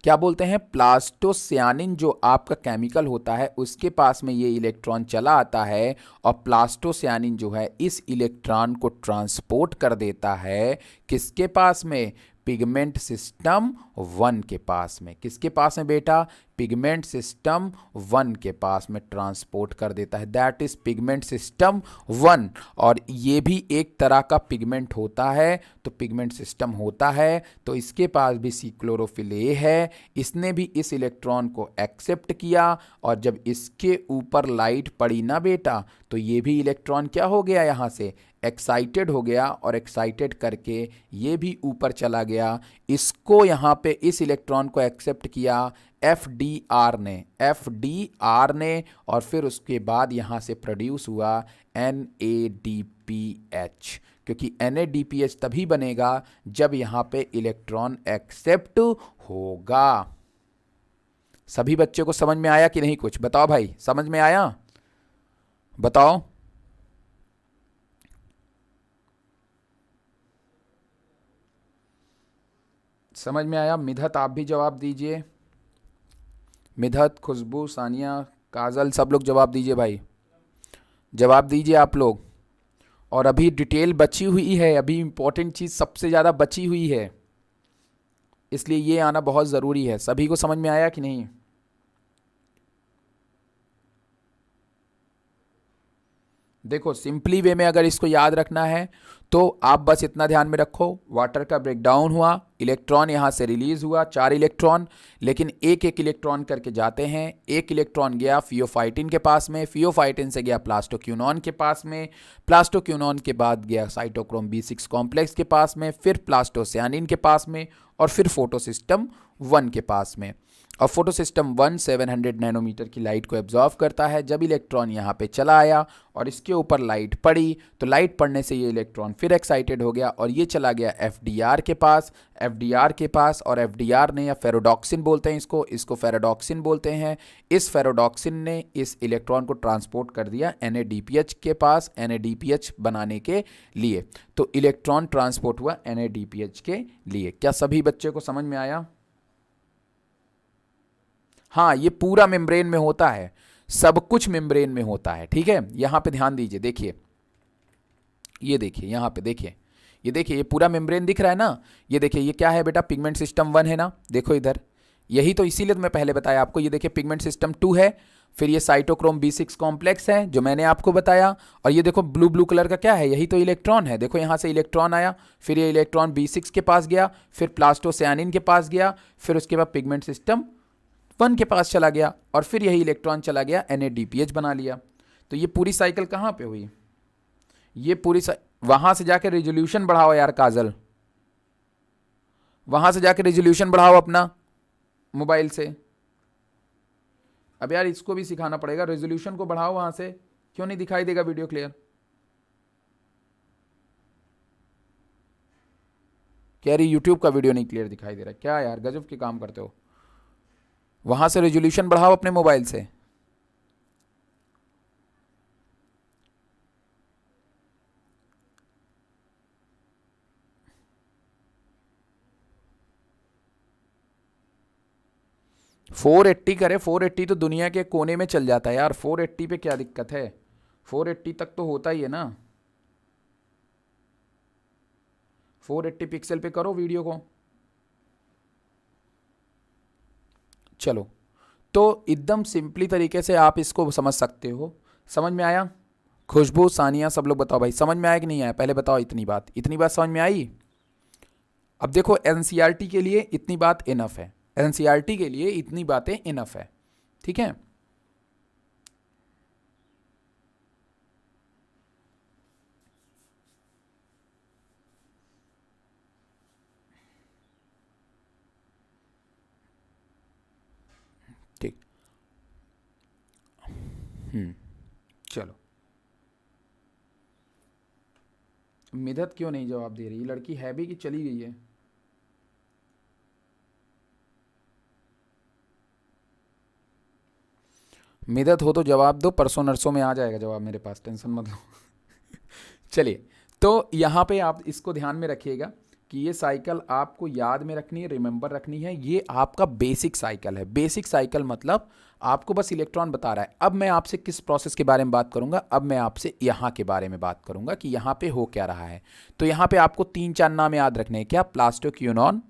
क्या बोलते हैं? प्लास्टोसियानिन जो आपका केमिकल होता है उसके पास में ये इलेक्ट्रॉन चला आता है, और प्लास्टोसियानिन जो है इस इलेक्ट्रॉन को ट्रांसपोर्ट कर देता है किसके पास में? पिगमेंट सिस्टम 1 के पास में। किसके पास में बेटा? पिगमेंट सिस्टम 1 के पास में ट्रांसपोर्ट कर देता है, दैट इज पिगमेंट सिस्टम 1। और ये भी एक तरह का पिगमेंट होता है, तो पिगमेंट सिस्टम होता है तो इसके पास भी सी क्लोरोफिल ए है। इसने भी इस इलेक्ट्रॉन को एक्सेप्ट किया और जब इसके ऊपर लाइट पड़ी ना बेटा, तो ये भी इलेक्ट्रॉन क्या हो गया, यहाँ से एक्साइटेड हो गया और एक्साइटेड करके ये भी ऊपर चला गया। इसको यहाँ पे इस इलेक्ट्रॉन को एक्सेप्ट किया FDR ने और फिर उसके बाद यहाँ से प्रोड्यूस हुआ NADPH, क्योंकि NADPH तभी बनेगा जब यहाँ पे इलेक्ट्रॉन एक्सेप्ट होगा। सभी बच्चों को समझ में आया कि नहीं? कुछ बताओ भाई, समझ में आया? बताओ। समझ में आया? मिधत आप भी जवाब दीजिए। मिधत, खुशबू, सानिया, काजल, सब लोग जवाब दीजिए भाई, जवाब दीजिए आप लोग। और अभी डिटेल बची हुई है, अभी इंपॉर्टेंट चीज़ सबसे ज़्यादा बची हुई है, इसलिए ये आना बहुत ज़रूरी है। सभी को समझ में आया कि नहीं? देखो सिंपली वे में अगर इसको याद रखना है तो आप बस इतना ध्यान में रखो, वाटर का ब्रेकडाउन हुआ, इलेक्ट्रॉन यहाँ से रिलीज हुआ, 4 इलेक्ट्रॉन, लेकिन एक एक इलेक्ट्रॉन करके जाते हैं। एक इलेक्ट्रॉन गया फियोफाइटिन के पास में, फियोफाइटिन से गया प्लास्टोक्यूनॉन के पास में, प्लास्टोक्यूनॉन के बाद गया साइटोक्रोम B6 कॉम्प्लेक्स के पास में, फिर प्लास्टोसियानिन के पास में और फिर फोटोसिस्टम 1 के पास में। और फोटोसिस्टम 1 700 नैनोमीटर की लाइट को एब्जॉर्व करता है। जब इलेक्ट्रॉन यहाँ पे चला आया और इसके ऊपर लाइट पड़ी, तो लाइट पड़ने से ये इलेक्ट्रॉन फिर एक्साइटेड हो गया और ये चला गया FDR के पास, और FDR ने, या फेरोडॉक्सिन बोलते हैं इसको फेरोडॉक्सिन बोलते हैं। इस फेरोडॉक्सिन ने इस इलेक्ट्रॉन को ट्रांसपोर्ट कर दिया NADPH के पास, NADPH बनाने के लिए। तो इलेक्ट्रॉन ट्रांसपोर्ट हुआ NADPH के लिए। क्या सभी बच्चे को समझ में आया? हाँ, ये पूरा मेम्ब्रेन में होता है, सब कुछ मेम्ब्रेन में होता है, ठीक है। यहां पे ध्यान दीजिए, देखिए ये देखिए, यहां पे देखिए, ये देखिए, ये पूरा मेम्ब्रेन दिख रहा है ना। ये देखिए, ये क्या है बेटा? पिगमेंट सिस्टम 1 है ना, देखो इधर, यही तो इसीलिए तो मैं पहले बताया आपको। ये देखिए पिगमेंट सिस्टम 2 है, फिर ये साइटोक्रोम B6 कॉम्प्लेक्स है जो मैंने आपको बताया, और ये देखो ब्लू ब्लू कलर का क्या है? यही तो इलेक्ट्रॉन है। देखो यहाँ से इलेक्ट्रॉन आया, फिर ये इलेक्ट्रॉन B6 के पास गया, फिर प्लास्टोसियानिन के पास गया, फिर उसके बाद पिगमेंट सिस्टम 1 के पास चला गया, और फिर यही इलेक्ट्रॉन चला गया NADPH बना लिया। तो ये पूरी साइकिल कहाँ पे हुई? ये पूरी वहां से जाके रेजोल्यूशन बढ़ाओ यार काजल, वहां से जाके रेजोल्यूशन बढ़ाओ अपना मोबाइल से। अब यार इसको भी सिखाना पड़ेगा, रेजोल्यूशन को बढ़ाओ वहां से। क्यों नहीं दिखाई देगा वीडियो क्लियर? कह रही यूट्यूब का वीडियो नहीं क्लियर दिखाई दे रहा। क्या यार गजब के काम करते हो। वहां से रेजोल्यूशन बढ़ाओ अपने मोबाइल से। फोर 480 करे, 480 तो दुनिया के कोने में चल जाता है यार, 480 पे क्या दिक्कत है? 480 तक तो होता ही है ना। 480 पिक्सल पे करो वीडियो को। चलो, तो एकदम सिंपली तरीके से आप इसको समझ सकते हो। समझ में आया? खुशबू, सानिया, सब लोग बताओ भाई, समझ में आया कि नहीं आया? पहले बताओ, इतनी बात समझ में आई? अब देखो NCERT के लिए इतनी बात इनफ है, NCERT के लिए इतनी बातें इनफ है, ठीक है। ठीक, चलो। मिधत क्यों नहीं जवाब दे रही? लड़की है भी कि चली गई है? मिधत हो तो जवाब दो, परसों नरसों में आ जाएगा जवाब मेरे पास, टेंशन मत लो। चलिए, तो यहाँ पे आप इसको ध्यान में रखिएगा कि ये साइकिल आपको याद में रखनी है, रिमेंबर रखनी है। ये आपका बेसिक साइकिल है। बेसिक साइकिल मतलब आपको बस इलेक्ट्रॉन बता रहा है। अब मैं आपसे किस प्रोसेस के बारे में बात करूंगा, अब मैं आपसे यहाँ के बारे में बात करूंगा कि यहाँ पे हो क्या रहा है। तो यहाँ पे आपको 3-4 नाम याद रखने हैं, क्या, प्लास्टोक्यूनॉन,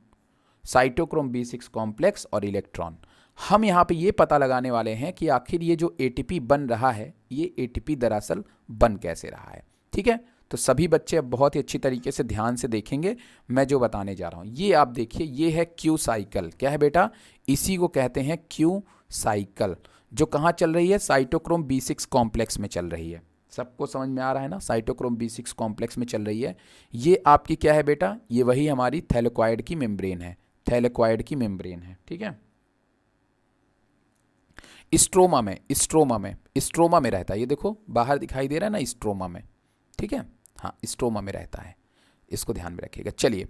साइटोक्रोम B6 कॉम्प्लेक्स और इलेक्ट्रॉन। हम यहाँ पे ये पता लगाने वाले हैं कि आखिर ये जो ATP बन रहा है, ये ATP दरअसल बन कैसे रहा है। ठीक है, तो सभी बच्चे अब बहुत ही अच्छी तरीके से ध्यान से देखेंगे मैं जो बताने जा रहा हूँ। ये आप देखिए, ये है क्यू साइकिल। क्या है बेटा, इसी को कहते हैं क्यू साइकिल, जो कहाँ चल रही है, साइटोक्रोम B6 कॉम्प्लेक्स में चल रही है। सबको समझ में आ रहा है ना, साइटोक्रोम B6 कॉम्प्लेक्स में चल रही है। ये आपकी क्या है बेटा, ये वही हमारी थैलेक्वाइड की मेम्ब्रेन है, थैलेक्वाइड की मेम्ब्रेन है। ठीक है, स्ट्रोमा में रहता है। ये देखो बाहर दिखाई दे रहा है ना, स्ट्रोमा में। ठीक है, हाँ स्ट्रोमा में रहता है, इसको ध्यान में रखिएगा। चलिए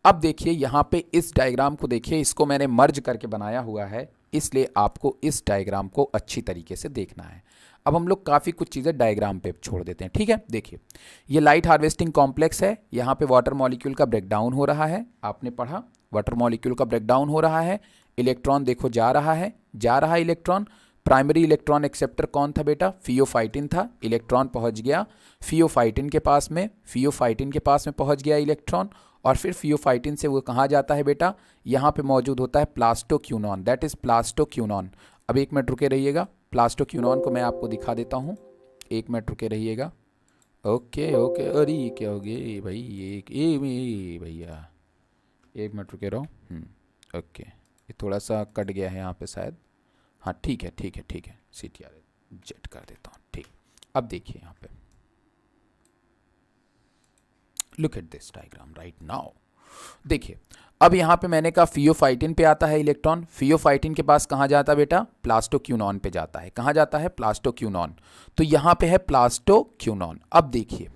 अब देखिए यहाँ पे इस डायग्राम को देखिए, इसको मैंने मर्ज करके बनाया हुआ है, इसलिए आपको इस डायग्राम को अच्छी तरीके से देखना है। अब हम लोग काफ़ी कुछ चीज़ें डायग्राम पे छोड़ देते हैं। ठीक है, देखिए ये लाइट हार्वेस्टिंग कॉम्प्लेक्स है, यहाँ पे वाटर मॉलिक्यूल का ब्रेकडाउन हो रहा है, आपने पढ़ा वाटर मॉलिक्यूल का ब्रेकडाउन हो रहा है। इलेक्ट्रॉन देखो जा रहा है इलेक्ट्रॉन। प्राइमरी इलेक्ट्रॉन एक्सेप्टर कौन था बेटा, फियोफाइटिन था। इलेक्ट्रॉन पहुंच गया फियोफाइटिन के पास में, पहुंच गया इलेक्ट्रॉन, और फिर फियोफाइटिन से वो कहाँ जाता है बेटा, यहाँ पे मौजूद होता है प्लास्टोक्यूनॉन, दैट इज प्लास्टोक्यूनॉन। अब 1 मिनट रुके रहिएगा, प्लास्टोक्यूनॉन को मैं आपको दिखा देता हूँ, 1 मिनट रुके रहिएगा। ओके, अरे क्या हो गया भाई, भैया 1 मिनट रुके रहो। ओके, ये थोड़ा सा कट गया है यहाँ पे शायद। हाँ ठीक है, CTR जेट कर देता हूँ। ठीक, अब देखिए यहाँ पे, look at this diagram right now. देखिए अब यहाँ पे मैंने कहा फियोफाइटिन पे आता है इलेक्ट्रॉन, फियोफाइटिन के पास कहाँ जाता है बेटा, प्लास्टोक्यूनॉन पे जाता है। कहाँ जाता है, प्लास्टोक्यूनॉन। तो यहाँ पे है प्लास्टोक्यूनॉन। अब देखिए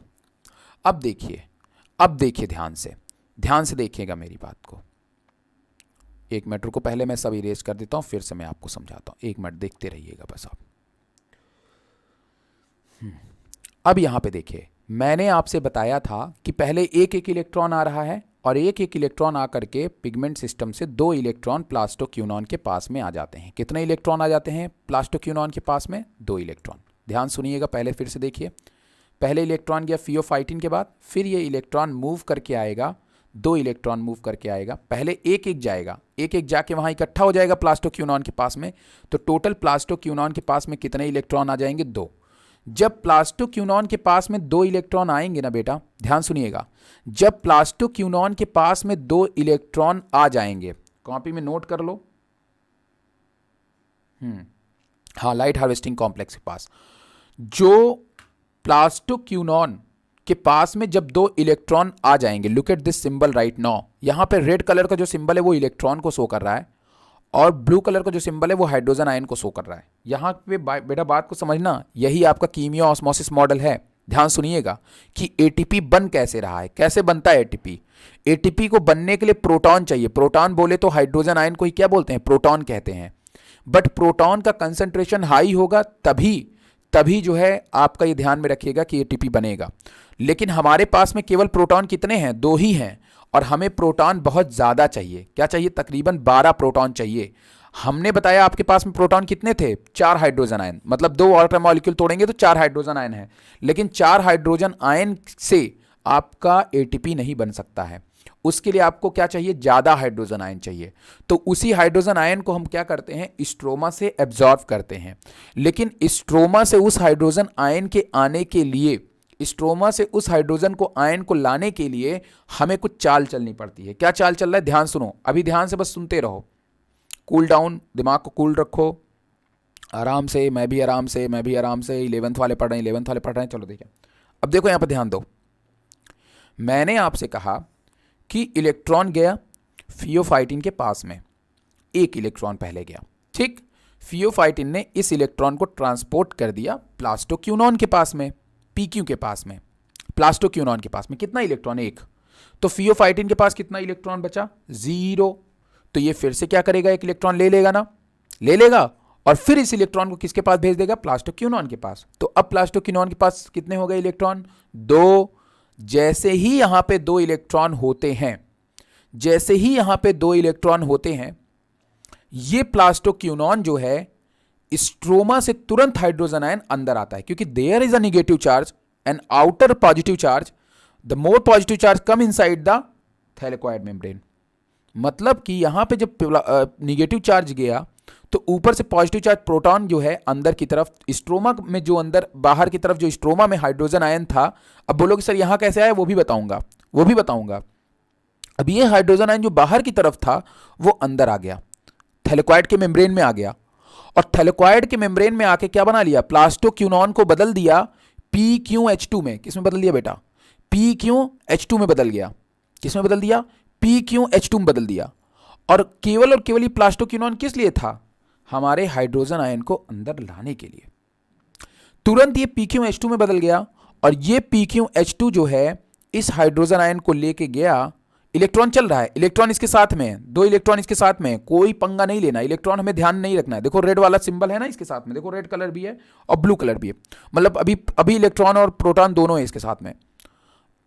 ध्यान से देखिएगा मेरी बात को। 1 मिनट रुको, पहले मैं सब इरेज कर देता हूँ, फिर से मैं आपको समझाता हूँ। 1 मिनट देखते रहिएगा बस आप। अब यहाँ पे देखिए, मैंने आपसे बताया था कि पहले एक इलेक्ट्रॉन आ रहा है, और एक इलेक्ट्रॉन आकर के पिगमेंट सिस्टम से 2 इलेक्ट्रॉन प्लास्टोक्यूनॉन के पास में आ जाते हैं। कितने इलेक्ट्रॉन आ जाते हैं प्लास्टोक्यूनॉन के पास में, 2 इलेक्ट्रॉन। ध्यान सुनिएगा, पहले फिर से देखिए, पहले इलेक्ट्रॉन गया फियोफाइटिन के बाद, फिर ये इलेक्ट्रॉन मूव करके आएगा, 2 इलेक्ट्रॉन मूव करके आएगा। पहले एक जाएगा, एक जाके वहां इकट्ठा हो जाएगा प्लास्टोक्यूनॉन के पास में। तो टोटल प्लास्टोक्यूनॉन के पास में कितने इलेक्ट्रॉन आ जाएंगे, 2। जब प्लास्टोक्यूनॉन के पास में 2 इलेक्ट्रॉन आएंगे ना बेटा, ध्यान सुनिएगा, जब प्लास्टोक्यूनॉन के पास में 2 इलेक्ट्रॉन आ जाएंगे, कॉपी में नोट कर लो। हाँ, लाइट हार्वेस्टिंग कॉम्प्लेक्स के पास जो प्लास्टोक्यूनॉन के पास में जब 2 इलेक्ट्रॉन आ जाएंगे, look at this symbol right now. यहां पे रेड कलर का जो सिंबल है वो इलेक्ट्रॉन को शो कर रहा है, और ब्लू कलर का जो सिंबल है वो हाइड्रोजन आयन को शो कर रहा है। यहां पे बेटा बात को समझना, यही आपका कीमिया ऑस्मोसिस मॉडल है। ध्यान सुनिएगा कि एटीपी बन कैसे रहा है, कैसे बनता है एटीपी। एटीपी को बनने के लिए प्रोटॉन चाहिए। प्रोटॉन बोले तो हाइड्रोजन आयन को ही क्या बोलते हैं, प्रोटॉन कहते हैं। बट प्रोटॉन का कंसंट्रेशन हाई होगा तभी जो है आपका ये ध्यान में रखिएगा कि एटीपी बनेगा। लेकिन हमारे पास में केवल प्रोटॉन कितने हैं, 2 ही हैं, और हमें प्रोटॉन बहुत ज़्यादा चाहिए। क्या चाहिए, तकरीबन 12 प्रोटॉन चाहिए। हमने बताया आपके पास में प्रोटॉन कितने थे, 4 हाइड्रोजन आयन, मतलब 2 वाटर मॉलिक्यूल तोड़ेंगे तो 4 हाइड्रोजन आयन है। लेकिन 4 हाइड्रोजन आयन से आपका एटीपी नहीं बन सकता है। उसके लिए आपको क्या चाहिए, ज़्यादा हाइड्रोजन आयन चाहिए। तो उसी हाइड्रोजन आयन को हम क्या करते हैं, स्ट्रोमा से एब्जॉर्ब करते हैं। लेकिन स्ट्रोमा से उस हाइड्रोजन आयन के आने के लिए, स्ट्रोमा से उस हाइड्रोजन को आयन को लाने के लिए हमें कुछ चाल चलनी पड़ती है। क्या चाल चल रहा है, ध्यान सुनो, अभी ध्यान से बस सुनते रहो। कूल डाउन, दिमाग को कूल रखो, आराम से, मैं भी आराम से 11th वाले पढ़ रहे हैं, चलो देखिए। अब देखो यहाँ पर ध्यान दो, मैंने आपसे कहा कि इलेक्ट्रॉन गया फियोफाइटिन के पास में, 1 इलेक्ट्रॉन पहले गया, ठीक। फियोफाइटिन ने इस इलेक्ट्रॉन को ट्रांसपोर्ट कर दिया प्लास्टोक्यूनॉन के पास में, पीक्यू के पास में। प्लास्टोक्यूनॉन के पास में कितना इलेक्ट्रॉन, 1। तो फियोफाइटिन के पास कितना इलेक्ट्रॉन बचा, 0। तो ये फिर से क्या करेगा, 1 इलेक्ट्रॉन ले लेगा ना, ले लेगा, और फिर इस इलेक्ट्रॉन को किसके पास भेज देगा, प्लास्टोक्यूनॉन के पास। तो अब प्लास्टोक्यूनॉन के पास कितने हो गए इलेक्ट्रॉन, 2। जैसे ही यहां पे 2 इलेक्ट्रॉन होते हैं, ये प्लास्टोक्यूनॉन जो है स्ट्रोमा से तुरंत हाइड्रोजन आयन अंदर आता है, क्योंकि there is a negative charge and outer positive charge, the more positive charge come inside the thylakoid membrane. मतलब कि यहां पे जब निगेटिव चार्ज गया तो ऊपर से पॉजिटिव चार्ज प्रोटॉन जो है अंदर की तरफ, स्ट्रोमा में जो अंदर बाहर की तरफ जो स्ट्रोमा में हाइड्रोजन आयन था, अब बोलोगे सर यहां कैसे आया, वो भी बताऊंगा। अब ये हाइड्रोजन आयन जो बाहर की तरफ था वो अंदर आ गया, थैलेकोइड के मेम्ब्रेन में आ गया, और थैलेकोइड के मेम्ब्रेन में आके क्या बना लिया, प्लास्टोक्यूनॉन को बदल दिया PQH2 में। किसमें बदल दिया बेटा, PQH2 में बदल गया। किसमें बदल दिया, PQH2 में बदल दिया। और केवल ये प्लास्टोक्यूनॉन किस लिए था, हमारे हाइड्रोजन आयन को अंदर लाने के लिए। तुरंत ये PQH2 में बदल गया, और ये PQH2 जो है इस हाइड्रोजन आयन को लेके गया। इलेक्ट्रॉन चल रहा है, इलेक्ट्रॉन इसके साथ में है, 2 इलेक्ट्रॉन इसके साथ में है, कोई पंगा नहीं लेना, इलेक्ट्रॉन हमें ध्यान नहीं रखना है। देखो रेड वाला सिंबल है ना इसके साथ में, देखो रेड कलर भी है और ब्लू कलर भी है, मतलब अभी इलेक्ट्रॉन और प्रोटॉन दोनों है इसके साथ में।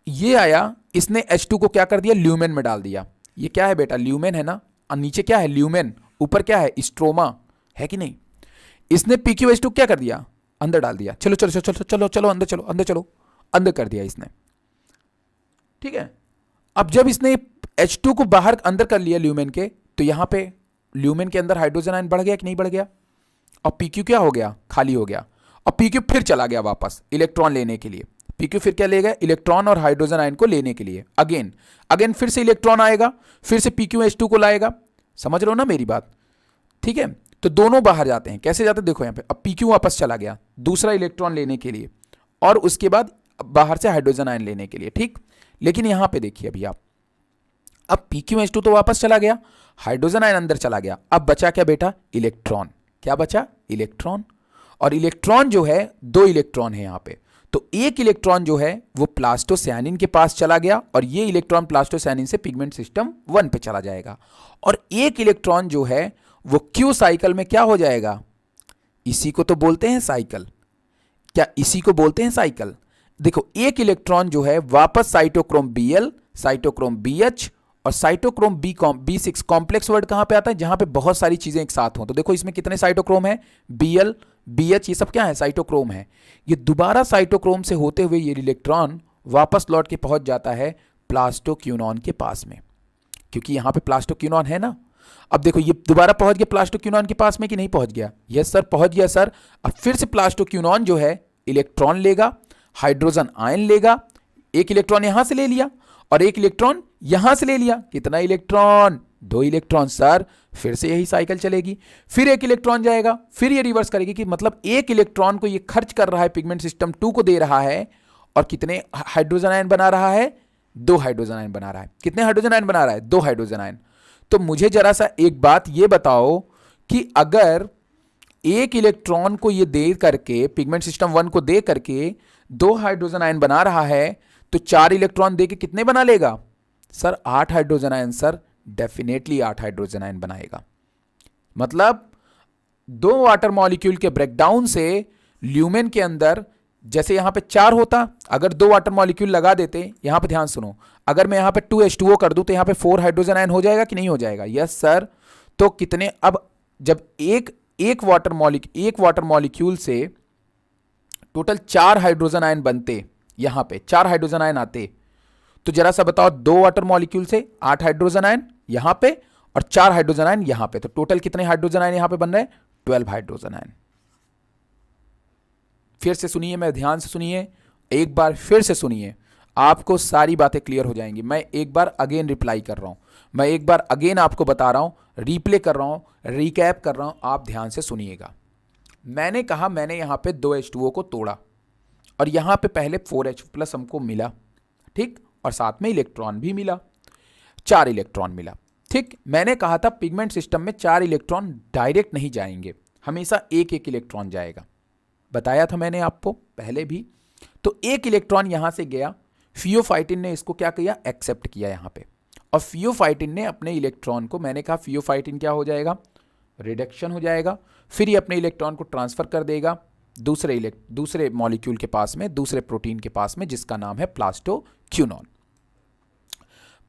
ये आया, इसने H2 को क्या कर दिया, ल्यूमेन में डाल दिया। ये क्या है बेटा, ल्यूमेन है ना, और नीचे क्या है, ल्यूमेन, ऊपर क्या है, स्ट्रोमा है कि नहीं। इसने PQH2 क्या कर दिया, अंदर डाल दिया। चलो चलो चलो चलो चलो अंदर चलो, अंदर कर दिया इसने, ठीक है। अब जब इसने H2 को बाहर अंदर कर लिया ल्यूमेन के, तो यहां पे ल्यूमेन के अंदर हाइड्रोजन आयन बढ़ गया कि नहीं बढ़ गया, और PQ क्या हो गया, खाली हो गया, और PQ फिर चला गया वापस इलेक्ट्रॉन लेने के लिए। PQ फिर क्या ले गया, इलेक्ट्रॉन और हाइड्रोजन आयन को लेने के लिए। अगेन फिर से इलेक्ट्रॉन आएगा, फिर से PQH2 को लाएगा। समझ रहे हो ना मेरी बात, ठीक है। तो दोनों बाहर जाते हैं, कैसे जाते हैं देखो यहां पे, अब PQ वापस चला गया दूसरा इलेक्ट्रॉन लेने के लिए, और उसके बाद बाहर से हाइड्रोजन आयन लेने के लिए, ठीक। लेकिन यहां पे देखिए अभी आप, अब PQH2 तो वापस चला गया, हाइड्रोजन आयन अंदर चला गया, अब बचा क्या बेटा, इलेक्ट्रॉन। क्या बचा, इलेक्ट्रॉन। और इलेक्ट्रॉन जो है, 2 इलेक्ट्रॉन है यहां पे, तो एक इलेक्ट्रॉन जो है वो प्लास्टोसायनिन के पास चला गया, और ये इलेक्ट्रॉन प्लास्टोसायनिन से पिगमेंट सिस्टम 1 पे चला जाएगा। और एक इलेक्ट्रॉन जो है वो Q साइकिल में क्या हो जाएगा, इसी को तो बोलते हैं साइकिल। क्या इसी को बोलते हैं साइकिल। देखो एक इलेक्ट्रॉन जो है वापस साइटोक्रोम Bl, साइटोक्रोम BH और साइटोक्रोम B6, कॉम्प्लेक्स वर्ड कहां पे आता है, जहां पे बहुत सारी चीजें एक साथ हों। तो देखो इसमें कितने साइटोक्रोम है, Bl, BH, ये सब क्या है, साइटोक्रोम है। ये दोबारा साइटोक्रोम से होते हुए ये इलेक्ट्रॉन वापस लौट के पहुंच जाता है प्लास्टोक्यूनॉन के पास में, क्योंकि यहां पे प्लास्टोक्यूनॉन है ना। अब देखो ये दोबारा पहुंच गया प्लास्टोक्यूनॉन के पास में कि नहीं पहुंच गया, यस सर पहुंच गया सर। अब फिर से प्लास्टोक्यूनॉन जो है इलेक्ट्रॉन लेगा, हाइड्रोजन आयन लेगा, एक इलेक्ट्रॉन यहां से ले लिया और एक इलेक्ट्रॉन यहां से ले लिया। कितना इलेक्ट्रॉन, 2 इलेक्ट्रॉन सर। फिर से यही साइकिल चलेगी, फिर एक इलेक्ट्रॉन जाएगा, फिर ये रिवर्स करेगी, कि मतलब एक इलेक्ट्रॉन को ये खर्च कर रहा है, पिगमेंट सिस्टम 2 को दे रहा है, और कितने हाइड्रोजन आयन बना रहा है, 2 हाइड्रोजन आयन बना रहा है। कितने हाइड्रोजन आयन बना रहा है, 2 हाइड्रोजन आयन। तो मुझे जरा सा एक बात ये बताओ कि अगर एक इलेक्ट्रॉन को ये दे करके, पिगमेंट सिस्टम 1 को दे करके 2 हाइड्रोजन आयन बना रहा है, तो 4 इलेक्ट्रॉन दे के कितने बना लेगा sir, 8 hydrogen ion sir. Definitely 8 hydrogen ion बनाएगा। मतलब 2 वाटर मॉलिक्यूल के ब्रेकडाउन से ल्यूमेन के अंदर, जैसे यहां पे 4 होता, अगर 2 वाटर मॉलिक्यूल लगा देते, यहां पे ध्यान सुनो, अगर मैं यहां पे 2H2O कर दूं तो यहां पे 4 हाइड्रोजन आयन हो जाएगा कि नहीं हो जाएगा, यस सर। तो कितने, अब जब एक वाटर मॉलिक्यूल से टोटल 4 हाइड्रोजन आयन बनते, यहां पे 4 हाइड्रोजन आयन आते, तो जरा सा बताओ 2 वाटर मॉलिक्यूल से 8 हाइड्रोजन आयन यहां पे और 4 हाइड्रोजन आयन यहां पे, तो टोटल कितने हाइड्रोजन आयन यहां पे बन रहे हैं, 12 हाइड्रोजन आयन। फिर से सुनिए, मैं ध्यान से सुनिए, एक बार फिर से सुनिए, आपको सारी बातें क्लियर हो जाएंगी। मैं एक बार अगेन रिप्लाई कर रहा हूं, मैं एक बार अगेन आपको बता रहा हूं, रिप्ले कर रहा हूं, रिकैप कर रहा हूं, आप ध्यान से सुनिएगा। मैंने कहा मैंने यहां पे 2H2O को तोड़ा और यहां पे पहले 4H+ हमको मिला, ठीक, और साथ में इलेक्ट्रॉन भी मिला, 4 इलेक्ट्रॉन मिला, ठीक। मैंने कहा था पिगमेंट सिस्टम में 4 इलेक्ट्रॉन डायरेक्ट नहीं जाएंगे, हमेशा एक एक इलेक्ट्रॉन जाएगा, बताया था मैंने आपको पहले भी। तो एक इलेक्ट्रॉन यहां से गया, फियोफाइटिन ने इसको क्या किया, एक्सेप्ट किया यहां पे, और फियोफाइटिन ने अपने इलेक्ट्रॉन को, मैंने कहा फियोफाइटिन क्या हो जाएगा, रिडक्शन हो जाएगा, फिर ये अपने इलेक्ट्रॉन को ट्रांसफर कर देगा दूसरे मॉलिक्यूल के पास में, दूसरे प्रोटीन के पास में, जिसका नाम है प्लास्टोक्यूनॉन।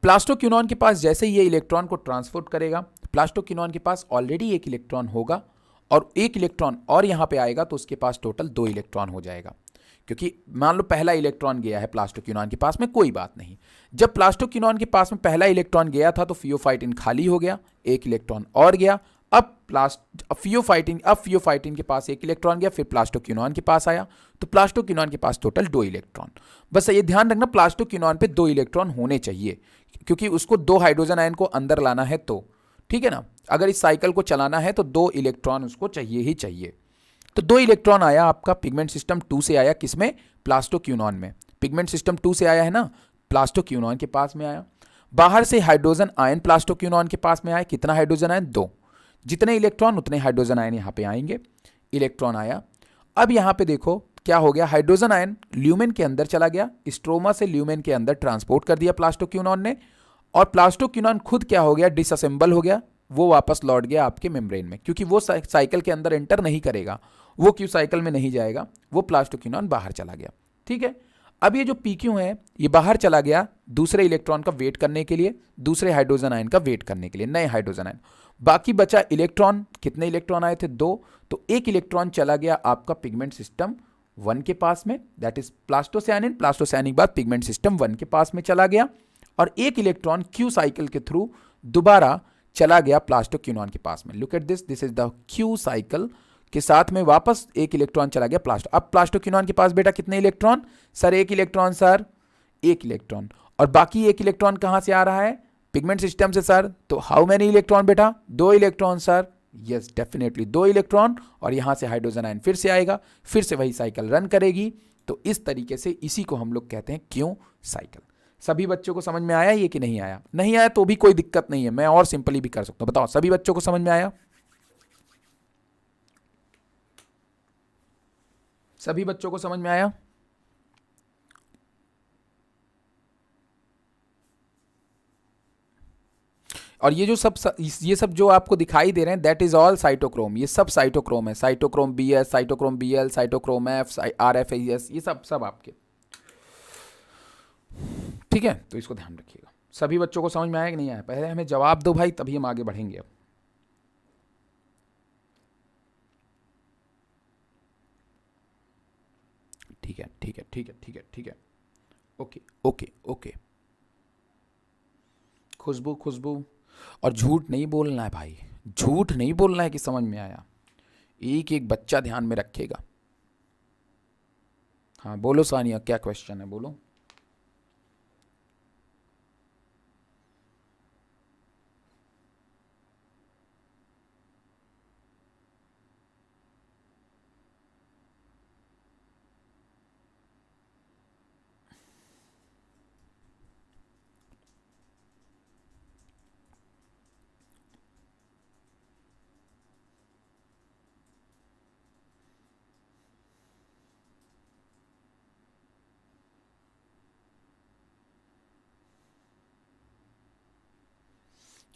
प्लास्टोक्यूनॉन के पास जैसे ही ये इलेक्ट्रॉन को ट्रांसपोर्ट करेगा, प्लास्टोक्यूनॉन के पास ऑलरेडी एक इलेक्ट्रॉन होगा और एक इलेक्ट्रॉन और यहाँ पे आएगा तो उसके पास टोटल 2 इलेक्ट्रॉन हो जाएगा। क्योंकि मान लो पहला इलेक्ट्रॉन गया है प्लास्टोक्यूनॉन के पास में, कोई बात नहीं, जब प्लास्टोक्यूनॉन के पास में पहला इलेक्ट्रॉन गया था तो फियोफाइटिन खाली हो गया, एक इलेक्ट्रॉन और गया। अब फियोफाइटिन के पास एक इलेक्ट्रॉन गया, फिर प्लास्टोक्यूनॉन के पास आया, तो प्लास्टोक्यूनॉन के पास टोटल 2 इलेक्ट्रॉन। बस ये ध्यान रखना प्लास्टोक्यूनॉन पे 2 इलेक्ट्रॉन होने चाहिए, क्योंकि उसको 2 हाइड्रोजन आयन को अंदर लाना है, तो ठीक है ना, अगर इस साइकिल को चलाना है तो 2 इलेक्ट्रॉन उसको चाहिए ही चाहिए। तो 2 इलेक्ट्रॉन आया आपका पिगमेंट सिस्टम 2 से आया, किसमें, प्लास्टोक्यूनॉन में। पिगमेंट सिस्टम 2 से आया है ना, प्लास्टोक्यूनॉन के पास में आया। बाहर से हाइड्रोजन आयन प्लास्टोक्यूनॉन के पास में आया, कितना हाइड्रोजन आयन, 2। जितने इलेक्ट्रॉन उतने हाइड्रोजन आयन यहाँ पे आएंगे। इलेक्ट्रॉन आया, अब यहाँ पे देखो क्या हो गया, हाइड्रोजन आयन ल्यूमेन के अंदर चला गया, स्ट्रोमा से ल्यूमेन के अंदर ट्रांसपोर्ट कर दिया प्लास्टोक्यूनॉन ने, और प्लास्टोक्यूनॉन खुद क्या हो गया, डिसअसेंबल हो गया, वो वापस लौट गया आपके मेम्ब्रेन में, क्योंकि वो साइकिल के अंदर एंटर नहीं करेगा, वो क्यू साइकिल में नहीं जाएगा, वो प्लास्टोक्यूनॉन बाहर चला गया। ठीक है, अब ये जो PQ है ये बाहर चला गया दूसरे इलेक्ट्रॉन का वेट करने के लिए, दूसरे हाइड्रोजन आयन का वेट करने के लिए, नए हाइड्रोजन आयन। बाकी बचा इलेक्ट्रॉन, कितने इलेक्ट्रॉन आए थे, 2, तो एक इलेक्ट्रॉन चला गया आपका पिगमेंट सिस्टम 1 के पास में, दैट इज प्लास्टोसायनिन। प्लास्टोसायनिन के बाद पिगमेंट सिस्टम 1 के पास में चला गया, और एक इलेक्ट्रॉन क्यू साइकिल के थ्रू दोबारा चला गया प्लास्टोक्यूनॉन के पास में। Look at this, this is the Q cycle के साथ में वापस एक इलेक्ट्रॉन चला गया अब प्लास्टोक्यूनॉन के पास बेटा कितने इलेक्ट्रॉन, सर एक इलेक्ट्रॉन, सर एक इलेक्ट्रॉन, और बाकी एक इलेक्ट्रॉन कहां से आ रहा है, पिगमेंट सिस्टम से सर, तो हाउ मेनी इलेक्ट्रॉन बेटा, 2 electron sir, yes definitely 2 electron, और यहां से हाइड्रोजन आयन फिर से आएगा, फिर से वही साइकिल रन करेगी। तो इस तरीके से इसी को हम लोग कहते हैं क्यू साइकिल। सभी बच्चों को समझ में आया ये कि नहीं आया, नहीं आया तो भी कोई दिक्कत नहीं है, मैं और सिंपली भी कर सकता हूं। बताओ सभी बच्चों को समझ में आया, सभी बच्चों को समझ में आया। और ये सब जो आपको दिखाई दे रहे हैं दैट इज ऑल साइटोक्रोम, ये सब साइटोक्रोम है, cytochrome BS, cytochrome BL, cytochrome F, RFAS, ये सब आपके, ठीक है। तो इसको ध्यान रखिएगा। सभी बच्चों को समझ में आया कि नहीं आया, पहले हमें जवाब दो भाई, तभी हम आगे बढ़ेंगे। अब ठीक है ठीक है ठीक है ठीक है ठीक है, ओके ओके ओके। खुशबू खुशबू, और झूठ नहीं बोलना है भाई, झूठ नहीं बोलना है कि समझ में आया, एक एक बच्चा ध्यान में रखेगा। हाँ बोलो सानिया, क्या क्वेश्चन है, बोलो।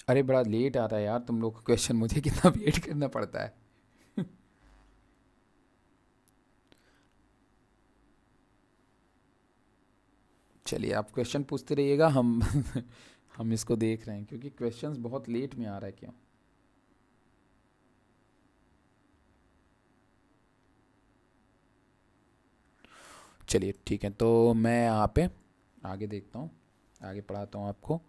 अरे बड़ा लेट आता है यार तुम लोग का क्वेश्चन, मुझे कितना वेट करना पड़ता है। चलिए आप क्वेश्चन पूछते रहिएगा, हम हम इसको देख रहे हैं, क्योंकि क्वेश्चंस बहुत लेट में आ रहा है। क्यों, चलिए ठीक है, तो मैं यहाँ पे आगे देखता हूँ, आगे पढ़ाता हूँ आपको।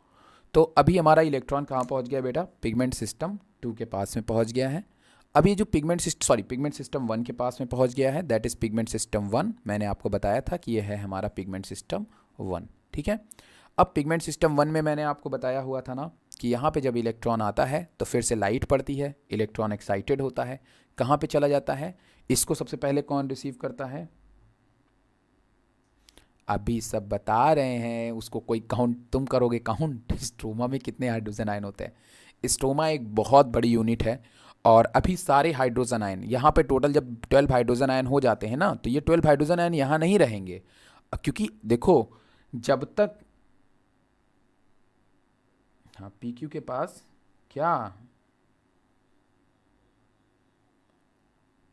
तो अभी हमारा इलेक्ट्रॉन कहाँ पहुँच गया बेटा, पिगमेंट सिस्टम 2 के पास में पहुँच गया है। अब ये जो पिगमेंट सिस्टम 1 के पास में पहुँच गया है, दैट इज़ पिगमेंट सिस्टम 1। मैंने आपको बताया था कि ये है हमारा पिगमेंट सिस्टम 1, ठीक है। अब पिगमेंट सिस्टम 1 में मैंने आपको बताया हुआ था ना कि यहाँ पे जब इलेक्ट्रॉन आता है तो फिर से लाइट पड़ती है, इलेक्ट्रॉन एक्साइटेड होता है, कहाँ पे चला जाता है, इसको सबसे पहले कौन रिसीव करता है, अभी सब बता रहे हैं, उसको कोई काउंट तुम करोगे काउंट, स्ट्रोमा में कितने हाइड्रोजन आयन होते हैं। स्ट्रोमा एक बहुत बड़ी यूनिट है, और अभी सारे हाइड्रोजन आयन यहाँ पे टोटल जब 12 हाइड्रोजन आयन हो जाते हैं ना, तो ये 12 हाइड्रोजन आयन यहाँ नहीं रहेंगे, क्योंकि देखो जब तक, हाँ PQ के पास क्या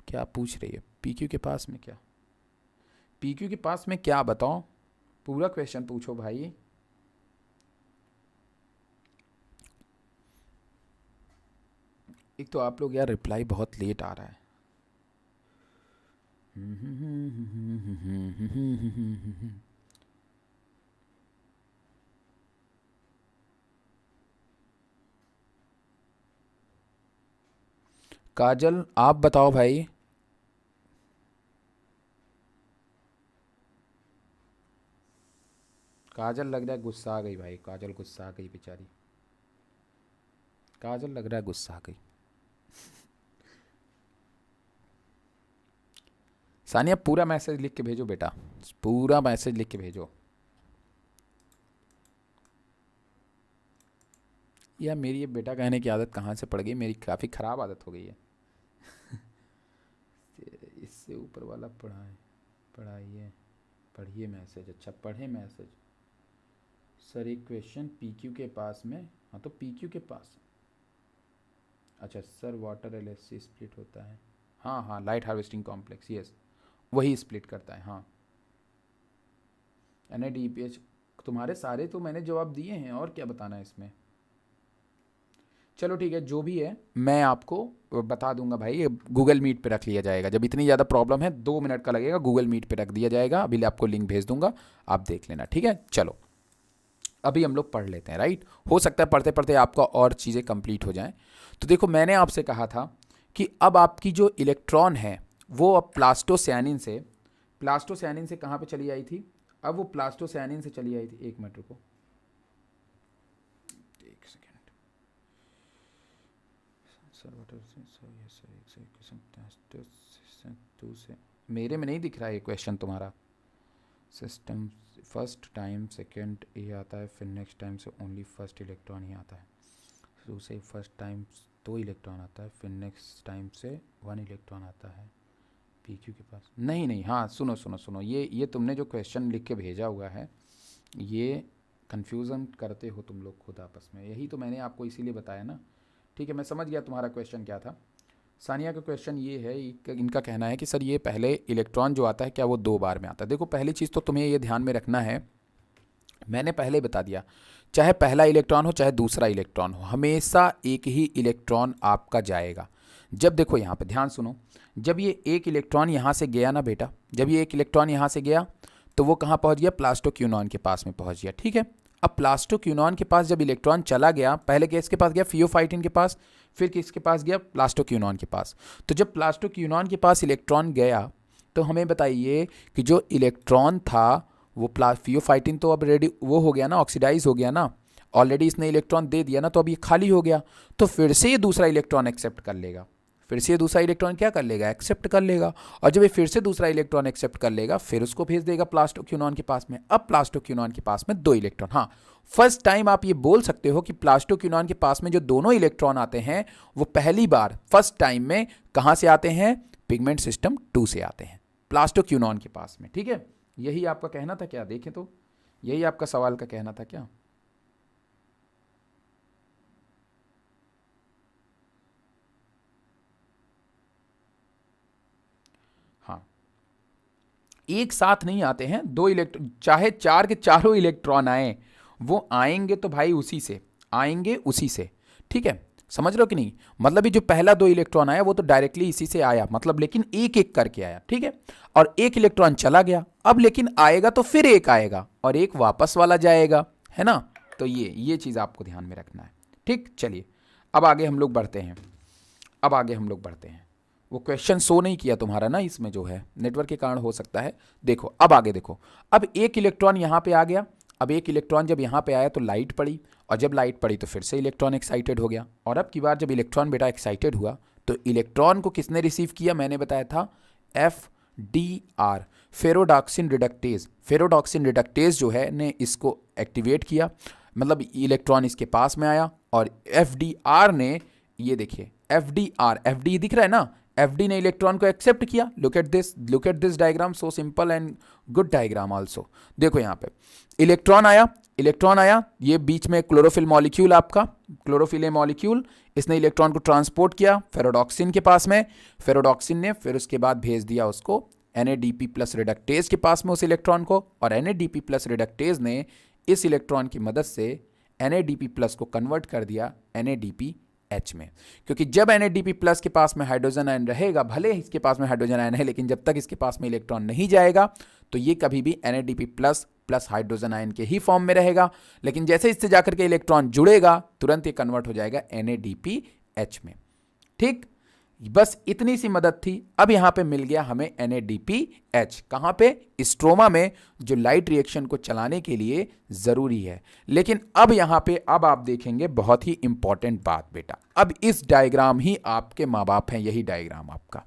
क्या पूछ रही है, PQ के पास में क्या, PQ के पास में क्या, बताओ पूरा क्वेश्चन पूछो भाई। एक तो आप लोग यार रिप्लाई बहुत लेट आ रहा है। काजल आप बताओ भाई। काजल लग रहा है गुस्सा आ गई भाई, काजल गुस्सा आ गई बेचारी, काजल लग रहा है गुस्सा आ गई। सानिया पूरा मैसेज लिख के भेजो बेटा, पूरा मैसेज लिख के भेजो। यार मेरी ये बेटा कहने की आदत कहाँ से पड़ गई, मेरी काफ़ी ख़राब आदत हो गई है। इससे ऊपर वाला पढ़ाइए, पढ़िए मैसेज। अच्छा पढ़े मैसेज। सर एक क्वेश्चन पीक्यू के पास में, हाँ तो पीक्यू के पास। अच्छा सर वाटर एलएससी स्प्लिट होता है, हाँ हाँ लाइट हार्वेस्टिंग कॉम्प्लेक्स, यस वही स्प्लिट करता है हाँ। NADPH तुम्हारे सारे तो मैंने जवाब दिए हैं, और क्या बताना है इसमें। चलो ठीक है, जो भी है मैं आपको बता दूंगा भाई, गूगल मीट पे रख लिया जाएगा। जब इतनी ज़्यादा प्रॉब्लम है 2 मिनट का लगेगा, गूगल मीट पे रख दिया जाएगा। अभी आपको लिंक भेज दूंगा, आप देख लेना, ठीक है। चलो अभी हम लोग पढ़ लेते हैं, राइट। हो सकता है पढ़ते पढ़ते आपका और चीज़ें कंप्लीट हो जाएं। तो देखो मैंने आपसे कहा था कि अब आपकी जो इलेक्ट्रॉन है वो अब प्लास्टोसायनिन से कहाँ पे चली आई थी, अब वो प्लास्टोसायनिन से चली आई थी। एक मिनट रुको, एक सेकेंड। मेरे में नहीं दिख रहा है ये क्वेश्चन तुम्हारा। सिस्टम फर्स्ट टाइम सेकंड ये आता है, फिर नेक्स्ट टाइम से ओनली फर्स्ट इलेक्ट्रॉन ही आता है। दूसरे फर्स्ट टाइम 2 इलेक्ट्रॉन आता है, फिर नेक्स्ट टाइम से 1 इलेक्ट्रॉन आता है पीक्यू के पास। नहीं हाँ सुनो, ये तुमने जो क्वेश्चन लिख के भेजा हुआ है ये कन्फ्यूज़न करते हो तुम लोग खुद आपस में, यही तो मैंने आपको इसीलिए बताया ना। ठीक है मैं समझ गया तुम्हारा क्वेश्चन क्या था। सानिया का क्वेश्चन ये है, इनका कहना है कि सर ये पहले इलेक्ट्रॉन जो आता है क्या वो 2 बार में आता है। देखो पहली चीज़ तो तुम्हें ये ध्यान में रखना है, मैंने पहले बता दिया, चाहे पहला इलेक्ट्रॉन हो चाहे दूसरा इलेक्ट्रॉन हो, हमेशा एक ही इलेक्ट्रॉन आपका जाएगा। जब देखो यहाँ पे ध्यान सुनो, जब ये एक इलेक्ट्रॉन यहाँ से गया ना बेटा, जब ये एक इलेक्ट्रॉन यहाँ से गया तो वो कहाँ पहुँच गया, प्लास्टोक्यूनॉन के पास में पहुँच गया, ठीक है। अब प्लास्टोक्यूनॉन के पास जब इलेक्ट्रॉन चला गया, पहले किसके पास गया, फियोफाइटिन के पास, फिर किसके पास गया, प्लास्टोक्यूनॉन के पास। तो जब प्लास्टोक्यूनॉन के पास इलेक्ट्रॉन गया तो हमें बताइए कि जो इलेक्ट्रॉन था वो फियोफाइटिन तो अब रेडी वो हो गया ना, ऑक्सीडाइज हो गया ना, ऑलरेडी इसने इलेक्ट्रॉन दे दिया ना, तो अब ये खाली हो गया। तो फिर से ये दूसरा इलेक्ट्रॉन एक्सेप्ट कर लेगा, फिर से ये दूसरा इलेक्ट्रॉन क्या कर लेगा, एक्सेप्ट कर लेगा। और जब ये फिर से दूसरा इलेक्ट्रॉन एक्सेप्ट कर लेगा फिर उसको भेज देगा प्लास्टोक्यूनॉन के पास में। अब प्लास्टोक्यूनॉन के पास में 2 इलेक्ट्रॉन, हाँ फर्स्ट टाइम आप ये बोल सकते हो कि प्लास्टोक्यूनॉन के पास में जो दोनों इलेक्ट्रॉन आते हैं वो पहली बार फर्स्ट टाइम में कहाँ से आते हैं, पिगमेंट सिस्टम 2 से आते हैं, प्लास्टोक्यूनॉन के पास में, ठीक है। यही आपका कहना था क्या, देखें तो यही आपका सवाल का कहना था क्या। हाँ एक साथ नहीं आते हैं 2 इलेक्ट्रॉन, चाहे 4 के चारों इलेक्ट्रॉन आए वो आएंगे तो भाई उसी से आएंगे, उसी से, ठीक है। समझ रहे हो कि नहीं, मतलब ये जो पहला 2 इलेक्ट्रॉन आया वो तो डायरेक्टली इसी से आया, मतलब लेकिन एक एक करके आया, ठीक है। और एक इलेक्ट्रॉन चला गया, अब लेकिन आएगा तो फिर एक आएगा और एक वापस वाला जाएगा, है ना। तो ये चीज़ आपको ध्यान में रखना है, ठीक। चलिए अब आगे हम लोग बढ़ते हैं, वो क्वेश्चन शो नहीं किया तुम्हारा ना, इसमें जो है नेटवर्क के कारण हो सकता है। देखो अब आगे देखो, अब एक इलेक्ट्रॉन यहाँ पे आ गया, अब एक इलेक्ट्रॉन जब यहाँ पे आया तो लाइट पड़ी, और जब लाइट पड़ी तो फिर से इलेक्ट्रॉन एक्साइटेड हो गया। और अब की बार जब इलेक्ट्रॉन बेटा एक्साइटेड हुआ तो इलेक्ट्रॉन को किसने रिसीव किया, मैंने बताया था FDR, फेरोडॉक्सिन रिडक्टेज जो है ने इसको एक्टिवेट किया, मतलब इलेक्ट्रॉन इसके पास में आया और FDR ने, ये देखिए FD दिख रहा है ना, FD ने इलेक्ट्रॉन को एक्सेप्ट किया। Look at this diagram, so simple and good diagram also. देखो यहाँ पे इलेक्ट्रॉन आया, ये बीच में क्लोरोफिल मॉलिक्यूल, आपका क्लोरोफिल मॉलिक्यूल, इसने इलेक्ट्रॉन को ट्रांसपोर्ट किया फेरोडॉक्सिन के पास में, फेरोडॉक्सिन ने फिर उसके बाद भेज दिया उसको NADP+ रिडक्टेज के पास में उस इलेक्ट्रॉन को, और NADP+ रिडक्टेज ने इस इलेक्ट्रॉन की मदद से NADP+ को कन्वर्ट कर दिया NADP H में, क्योंकि जब NADP प्लस के पास में हाइड्रोजन आयन रहेगा, भले इसके पास में हाइड्रोजन आयन है, लेकिन जब तक इसके पास में इलेक्ट्रॉन नहीं जाएगा तो ये कभी भी NADP plus plus hydrogen ion के ही फॉर्म में रहेगा। लेकिन जैसे इससे जाकर के इलेक्ट्रॉन जुड़ेगा तुरंत ये कन्वर्ट हो जाएगा NADPH में। ठीक, बस इतनी सी मदद थी। अब यहां पे मिल गया हमें NADPH, कहां पे? स्ट्रोमा में, जो लाइट रिएक्शन को चलाने के लिए जरूरी है। लेकिन अब यहां पे अब आप देखेंगे बहुत ही इंपॉर्टेंट बात बेटा। अब इस डायग्राम ही आपके माँ बाप हैं, यही डायग्राम आपका।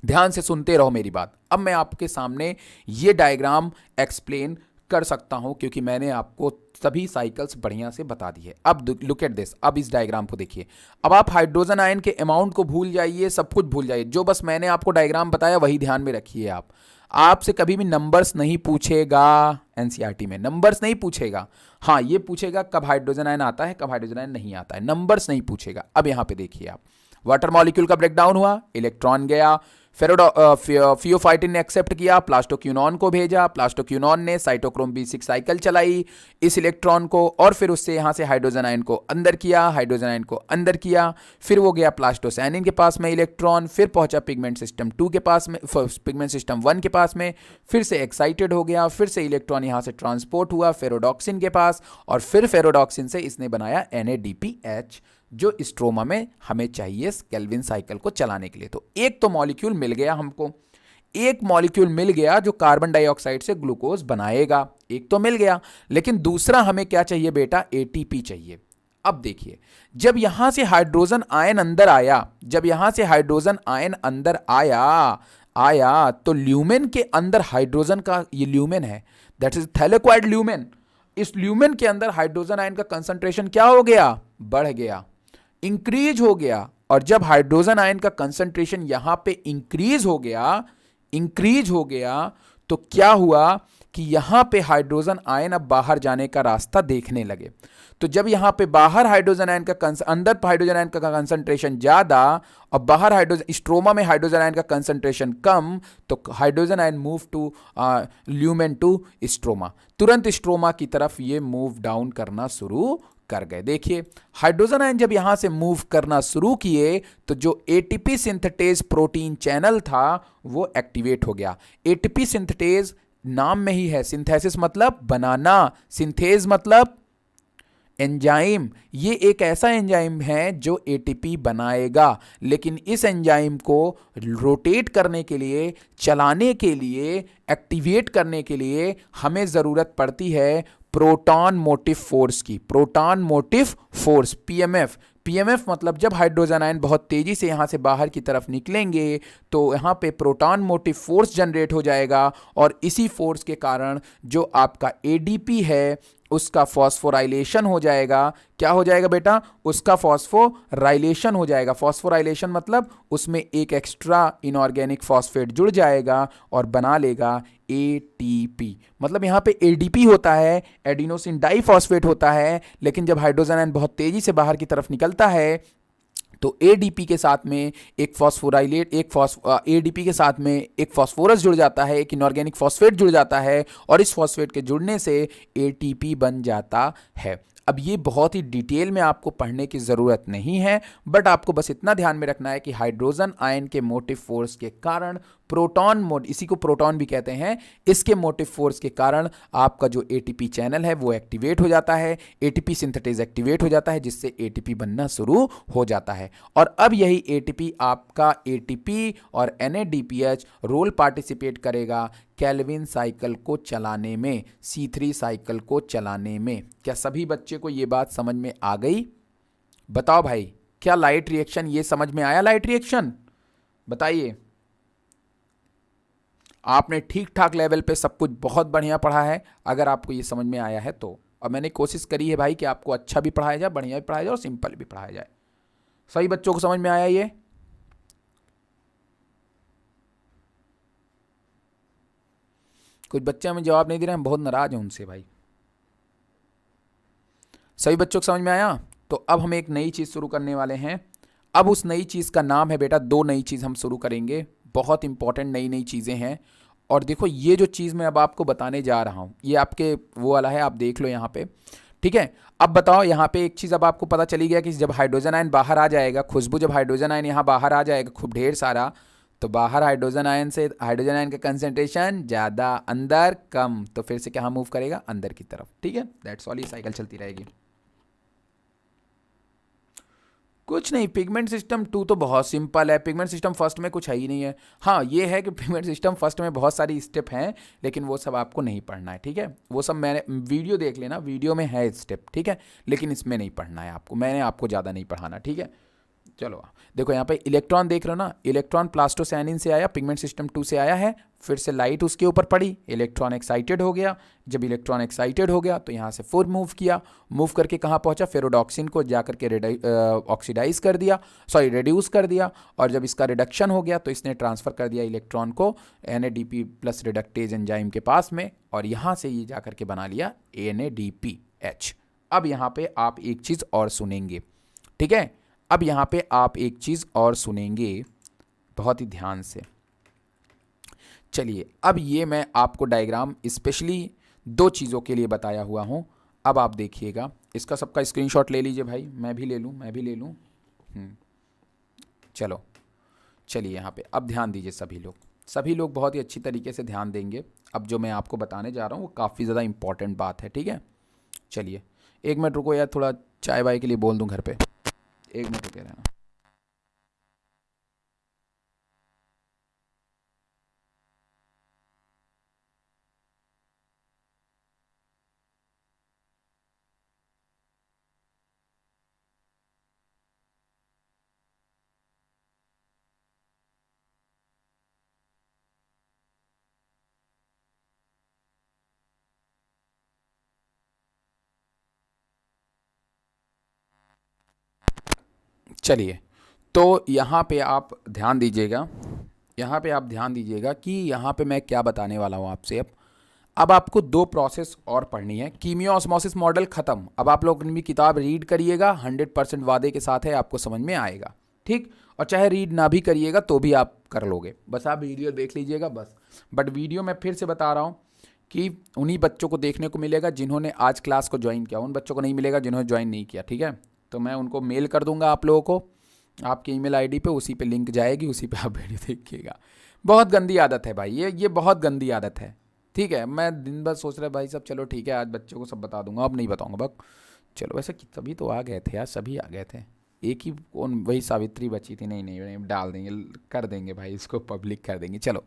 ध्यान से सुनते रहो मेरी बात। अब मैं आपके सामने ये डायग्राम एक्सप्लेन कर सकता हूं क्योंकि मैंने आपको सभी साइकिल्स बढ़िया से बता दी है। अब लुक एट दिस, अब इस डायग्राम को देखिए। अब आप हाइड्रोजन आयन के अमाउंट को भूल जाइए, सब कुछ भूल जाइए, जो बस मैंने आपको डायग्राम बताया वही ध्यान में रखिए। आप आपसे कभी भी नंबर्स नहीं पूछेगा, एनसीईआरटी में नंबर्स नहीं पूछेगा। हाँ, ये पूछेगा कब हाइड्रोजन आयन आता है, कब हाइड्रोजन आयन नहीं आता है, नंबर्स नहीं पूछेगा। अब यहां पे देखिए आप, वाटर मॉलिक्यूल का ब्रेकडाउन हुआ, इलेक्ट्रॉन गया, फियोफाइटिन ने एक्सेप्ट किया, प्लास्टोक्यूनॉन को भेजा, प्लास्टोक्यूनॉन ने साइटोक्रोम B6 साइकिल चलाई इस इलेक्ट्रॉन को, और फिर उससे यहां से हाइड्रोजन आयन को अंदर किया, हाइड्रोजन आयन को अंदर किया, फिर वो गया प्लास्टोसाइनिन के पास में इलेक्ट्रॉन, फिर पहुंचा पिगमेंट सिस्टम 2 के पास में, पिगमेंट सिस्टम 1 के पास में, फिर से एक्साइटेड हो गया, फिर से इलेक्ट्रॉन यहां से ट्रांसपोर्ट हुआ फेरोडॉक्सिन के पास, और फिर फेरोडॉक्सिन से इसने बनाया NADPH, जो स्ट्रोमा में हमें चाहिए केल्विन साइकिल को चलाने के लिए। तो एक तो मॉलिक्यूल मिल गया हमको, एक मॉलिक्यूल मिल गया जो कार्बन डाइऑक्साइड से ग्लूकोज बनाएगा, एक तो मिल गया। लेकिन दूसरा हमें क्या चाहिए बेटा? ATP चाहिए। अब देखिए, जब यहां से हाइड्रोजन आयन अंदर आया, जब यहां से हाइड्रोजन आयन अंदर आया तो ल्यूमेन के अंदर हाइड्रोजन का, ये ल्यूमेन है, दैट इज थैलेक्वाइड ल्यूमेन। इस ल्यूमेन के अंदर हाइड्रोजन आयन का कंसंट्रेशन क्या हो गया? बढ़ गया, इंक्रीज हो गया। और जब हाइड्रोजन आयन का कंसंट्रेशन यहां पे इंक्रीज हो गया तो क्या हुआ कि यहां पे हाइड्रोजन आयन अब बाहर जाने का रास्ता देखने लगे। तो जब यहां पे बाहर हाइड्रोजन आयन का अंदर हाइड्रोजन आयन का कंसंट्रेशन ज्यादा और बाहर हाइड्रोजन, स्ट्रोमा में हाइड्रोजन आयन का कंसंट्रेशन कम, तो hydrogen ion move to lumen to stroma, तुरंत स्ट्रोमा की तरफ ये मूव डाउन करना शुरू कर गए। देखिए, हाइड्रोजन आयन जब यहां से मूव करना शुरू किए तो जो ATP सिंथेटेज प्रोटीन चैनल था वो एक्टिवेट हो गया। ATP सिंथेटेज नाम में ही है, सिंथेसिस मतलब बनाना, सिंथेज मतलब एंजाइम। ये एक ऐसा एंजाइम है जो ATP बनाएगा, लेकिन इस एंजाइम को रोटेट करने के लिए, चलाने के लिए, एक्टिवेट करने के लिए हमें ज़रूरत पड़ती है प्रोटॉन मोटिव फोर्स की। प्रोटॉन मोटिव फोर्स, PMF मतलब जब हाइड्रोजन आयन बहुत तेजी से यहां से बाहर की तरफ निकलेंगे तो यहां पे प्रोटॉन मोटिव फोर्स जनरेट हो जाएगा, और इसी फोर्स के कारण जो आपका ADP है उसका फॉस्फोराइलेशन हो जाएगा। क्या हो जाएगा बेटा? उसका फॉस्फोराइलेशन हो जाएगा। फॉस्फोराइलेशन मतलब उसमें एक एक्स्ट्रा इनऑर्गेनिक फॉस्फेट जुड़ जाएगा और बना लेगा ATP। मतलब यहाँ पे ADP होता है, एडिनोसिन डाइफॉस्फेट होता है, लेकिन जब हाइड्रोजन आयन बहुत तेजी से बाहर की तरफ निकलता है तो ADP के साथ में एक ADP के साथ में एक फॉस्फोरस जुड़ जाता है, एक इनऑर्गेनिक फॉस्फेट जुड़ जाता है, और इस फॉस्फेट के जुड़ने से ATP बन जाता है। अब ये बहुत ही डिटेल में आपको पढ़ने की ज़रूरत नहीं है, बट आपको बस इतना ध्यान में रखना है कि हाइड्रोजन आयन के मोटिव फोर्स के कारण इसी को प्रोटॉन भी कहते हैं, इसके मोटिव फोर्स के कारण आपका जो ATP चैनल है वो एक्टिवेट हो जाता है, ATP सिंथेटेज एक्टिवेट हो जाता है, जिससे ATP बनना शुरू हो जाता है। और अब यही ATP आपका ATP और NADPH रोल पार्टिसिपेट करेगा केल्विन साइकिल को चलाने में, C3 साइकिल को चलाने में। क्या सभी बच्चे को ये बात समझ में आ गई? बताओ भाई, क्या लाइट रिएक्शन ये समझ में आया? लाइट रिएक्शन बताइए। आपने ठीक ठाक लेवल पे सब कुछ बहुत बढ़िया पढ़ा है अगर आपको ये समझ में आया है तो। और मैंने कोशिश करी है भाई कि आपको अच्छा भी पढ़ाया जाए, बढ़िया भी पढ़ाया जाए और सिंपल भी पढ़ाया जाए। सही बच्चों को समझ में आया ये? कुछ बच्चे हमें जवाब नहीं दे रहे हैं, बहुत नाराज हैं उनसे भाई। सभी बच्चों को समझ में आया? तो अब हम एक नई चीज़ शुरू करने वाले हैं। अब उस नई चीज़ का नाम है बेटा, 2 नई चीज़ हम शुरू करेंगे, बहुत इंपॉर्टेंट नई चीज़ें हैं। और देखो, ये जो चीज़ मैं अब आपको बताने जा रहा हूँ ये आपके वो वाला है, आप देख लो यहाँ पे। ठीक है। अब बताओ यहाँ पे एक चीज़ अब आपको पता चली गया कि जब हाइड्रोजन आयन बाहर आ जाएगा, खुशबू, जब हाइड्रोजन आयन यहाँ बाहर आ जाएगा खूब ढेर सारा, तो बाहर हाइड्रोजन आयन से हाइड्रोजन आयन का कंसेंट्रेशन ज़्यादा, अंदर कम, तो फिर से क्या मूव करेगा, अंदर की तरफ। ठीक है, दैट्स ऑल, ये साइकिल चलती रहेगी। कुछ नहीं, पिगमेंट सिस्टम 2 तो बहुत सिंपल है, पिगमेंट सिस्टम फर्स्ट में कुछ है ही नहीं है। हाँ ये है कि पिगमेंट सिस्टम फर्स्ट में बहुत सारी स्टेप हैं, लेकिन वो सब आपको नहीं पढ़ना है। ठीक है, वो सब मैंने वीडियो देख लेना, वीडियो में है स्टेप। ठीक है, लेकिन इसमें नहीं पढ़ना है आपको, मैंने आपको ज़्यादा नहीं पढ़ाना। ठीक है, चलो देखो यहाँ पे इलेक्ट्रॉन देख रहे हो ना, इलेक्ट्रॉन प्लास्टोसाइनिन से आया, पिगमेंट सिस्टम 2 से आया है, फिर से लाइट उसके ऊपर पड़ी, इलेक्ट्रॉन एक्साइटेड हो गया। जब इलेक्ट्रॉन एक्साइटेड हो गया तो यहाँ से फिर मूव किया, मूव करके कहाँ पहुँचा, फेरोडॉक्सिन को जा करके ऑक्सीडाइज कर दिया, सॉरी रिड्यूस कर दिया। और जब इसका रिडक्शन हो गया तो इसने ट्रांसफ़र कर दिया इलेक्ट्रॉन को NADP प्लस रिडक्टेज एंजाइम के पास में, और यहाँ से ये जा करके बना लिया NADPH। अब यहाँ पे आप एक चीज़ और सुनेंगे। ठीक है, अब यहाँ पे आप एक चीज़ और सुनेंगे बहुत ही ध्यान से। चलिए, अब ये मैं आपको डायग्राम स्पेशली 2 चीज़ों के लिए बताया हुआ हूँ। अब आप देखिएगा, इसका सबका स्क्रीनशॉट ले लीजिए भाई, मैं भी ले लूँ। चलो चलिए, यहाँ पे अब ध्यान दीजिए सभी लोग बहुत ही अच्छी तरीके से ध्यान देंगे। अब जो मैं आपको बताने जा रहा हूँ वो काफ़ी ज़्यादा इंपॉर्टेंट बात है। ठीक है, चलिए 1 मिनट रुको यार, थोड़ा चाय वाय के लिए बोल दूँ घर पे, 1 मिनट रुके रहना। चलिए, तो यहाँ पे आप ध्यान दीजिएगा, कि यहाँ पे मैं क्या बताने वाला हूँ आपसे। अब आपको 2 प्रोसेस और पढ़नी है। कीमियो ऑस्मोसिस मॉडल ख़त्म, अब आप लोग भी किताब रीड करिएगा, 100% वादे के साथ है आपको समझ में आएगा। ठीक, और चाहे रीड ना भी करिएगा तो भी आप कर लोगे, बस आप वीडियो देख लीजिएगा बस। बट वीडियो मैं फिर से बता रहा हूँ कि उन्हीं बच्चों को देखने को मिलेगा जिन्होंने आज क्लास को ज्वाइन किया, उन बच्चों को नहीं मिलेगा जिन्होंने ज्वाइन नहीं किया। ठीक है, तो मैं उनको मेल कर दूंगा आप लोगों को, आपकी ईमेल आईडी पे, उसी पे लिंक जाएगी, उसी पे आप वीडियो देखिएगा। बहुत गंदी आदत है भाई, ये बहुत गंदी आदत है। ठीक है, मैं दिन भर सोच रहा भाई सब, चलो ठीक है आज बच्चों को सब बता दूंगा, अब नहीं बताऊंगा बक। चलो वैसे सभी तो आ गए थे यार, सभी आ गए थे, एक ही कौन, वही सावित्री बची थी। नहीं डाल देंगे, कर देंगे भाई, इसको पब्लिक कर देंगे। चलो,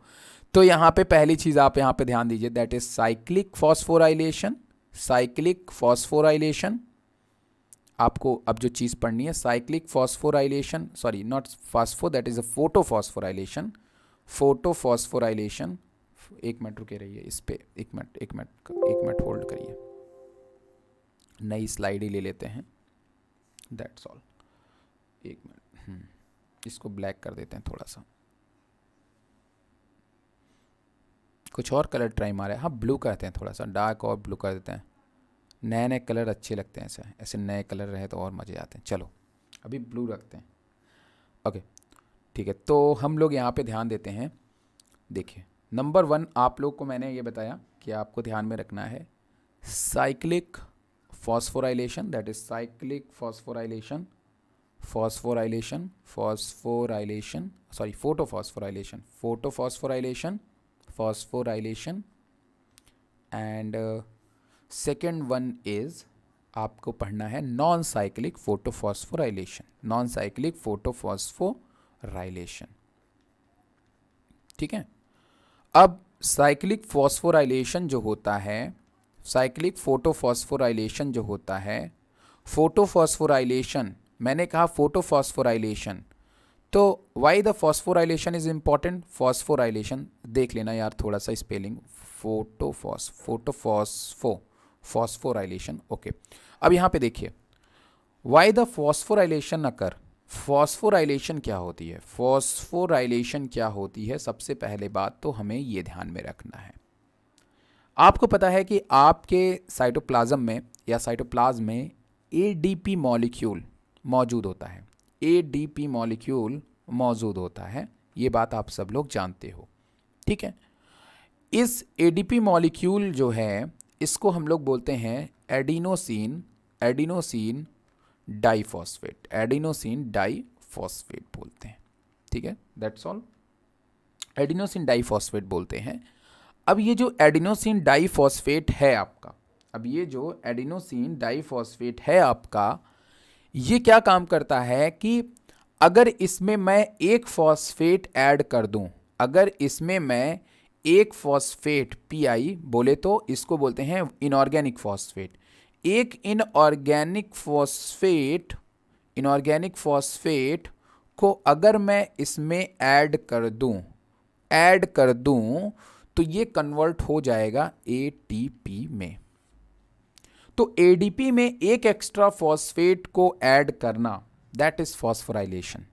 तो यहाँ पे पहली चीज़ आप यहाँ पे ध्यान दीजिए, that is cyclic phosphorylation. Cyclic phosphorylation आपको अब जो चीज़ पढ़नी है, cyclic phosphorylation, sorry not phospho, that is a photophosphorylation. Photophosphorylation, 1 minute रुके रहिए इस पे, 1 मिनट होल्ड करिए, नई स्लाइड ही ले लेते हैं, दैट्स ऑल। 1 मिनट, इसको ब्लैक कर देते हैं थोड़ा सा, कुछ और कलर ट्राई मारे, हाँ ब्लू करते हैं, थोड़ा सा डार्क और ब्लू कर देते हैं, नए कलर अच्छे लगते हैं, ऐसे नए कलर रहे तो और मज़े आते हैं। चलो अभी ब्लू रखते हैं, ओके ठीक है। तो हम लोग यहाँ पे ध्यान देते हैं, देखिए नंबर 1 आप लोग को मैंने ये बताया कि आपको ध्यान में रखना है cyclic phosphorylation, that is cyclic phosphorylation, sorry photophosphorylation and second one is आपको पढ़ना है नॉन साइक्लिक फोटोफॉस्फोराइलेशन। ठीक है, अब साइक्लिक फॉस्फोराइलेशन जो होता है, साइक्लिक फोटोफॉस्फोराइलेशन जो होता है, फोटोफॉस्फोराइलेशन मैंने कहा फोटोफॉस्फोराइलेशन, तो why the phosphorylation is important, phosphorylation देख लेना यार थोड़ा सा स्पेलिंग, फॉस्फोराइलेशन, ओके। अब यहाँ पे देखिए why the phosphorylation occur, phosphorylation क्या होती है, फॉस्फोराइलेशन क्या होती है, सबसे पहले बात तो हमें ये ध्यान में रखना है। आपको पता है कि आपके साइटोप्लाज्म में या साइटोप्लाज्म में एडीपी मॉलिक्यूल मौजूद होता है, एडीपी मॉलिक्यूल मौजूद होता है, ये बात आप सब लोग जानते हो। ठीक है, इस एडीपी मॉलिक्यूल जो है इसको हम लोग बोलते हैं adenosine adenosine diphosphate, adenosine diphosphate बोलते हैं। ठीक है, दैट्स ऑल, एडिनोसिन डाइफॉस्फेट बोलते हैं। अब ये जो एडिनोसिन डाइफॉस्फेट है आपका, अब ये जो एडिनोसिन डाइफॉस्फेट है आपका, ये क्या काम करता है कि अगर इसमें मैं एक फॉस्फेट ऐड कर दूं, अगर इसमें मैं एक फॉस्फेट पीआई बोले तो इसको बोलते हैं इनऑर्गेनिक फॉस्फेट, एक इनऑर्गेनिक फॉस्फेट को अगर मैं इसमें ऐड कर दूं तो ये कन्वर्ट हो जाएगा एटीपी में। तो एडीपी में एक एक्स्ट्रा फॉस्फेट को ऐड करना, दैट इज फॉस्फोराइलेशन।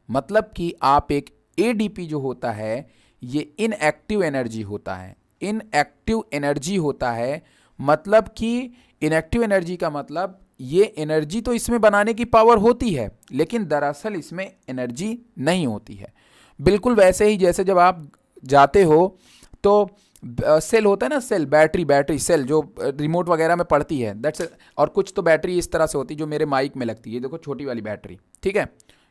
मतलब कि आप एक एडीपी जो होता है ये इनएक्टिव एनर्जी होता है, इनएक्टिव एनर्जी होता है। मतलब कि इनएक्टिव एनर्जी का मतलब ये एनर्जी तो इसमें बनाने की पावर होती है लेकिन दरअसल इसमें एनर्जी नहीं होती है। बिल्कुल वैसे ही जैसे जब आप जाते हो तो सेल होता है ना, सेल, बैटरी सेल जो रिमोट वगैरह में पड़ती है, दैट्स। और कुछ तो बैटरी इस तरह से होती है जो मेरे माइक में लगती है, देखो छोटी वाली बैटरी, ठीक है,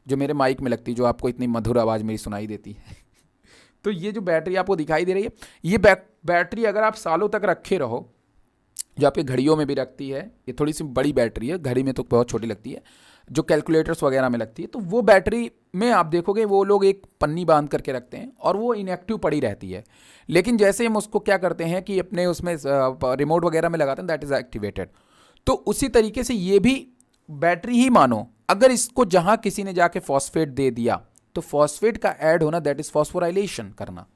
जो मेरे माइक में लगती है, जो आपको इतनी मधुर आवाज़ मेरी सुनाई देती है। तो ये जो बैटरी आपको दिखाई दे रही है, ये बैटरी अगर आप सालों तक रखे रहो, जो आपके घड़ियों में भी रखती है, ये थोड़ी सी बड़ी बैटरी है, घड़ी में तो बहुत छोटी लगती है, जो कैलकुलेटर्स वगैरह में लगती है, तो वो बैटरी में आप देखोगे वो लोग एक पन्नी बांध करके रखते हैं और वो इनएक्टिव पड़ी रहती है। लेकिन जैसे हम उसको क्या करते हैं कि अपने उसमें रिमोट वगैरह में लगाते हैं, दैट इज एक्टिवेटेड। तो उसी तरीके से ये भी बैटरी ही मानो, अगर इसको जहां किसी ने जाके फॉस्फेट दे दिया तो फॉस्फेट का ऐड होना, दैट इज फॉस्फोराइलेशन करना।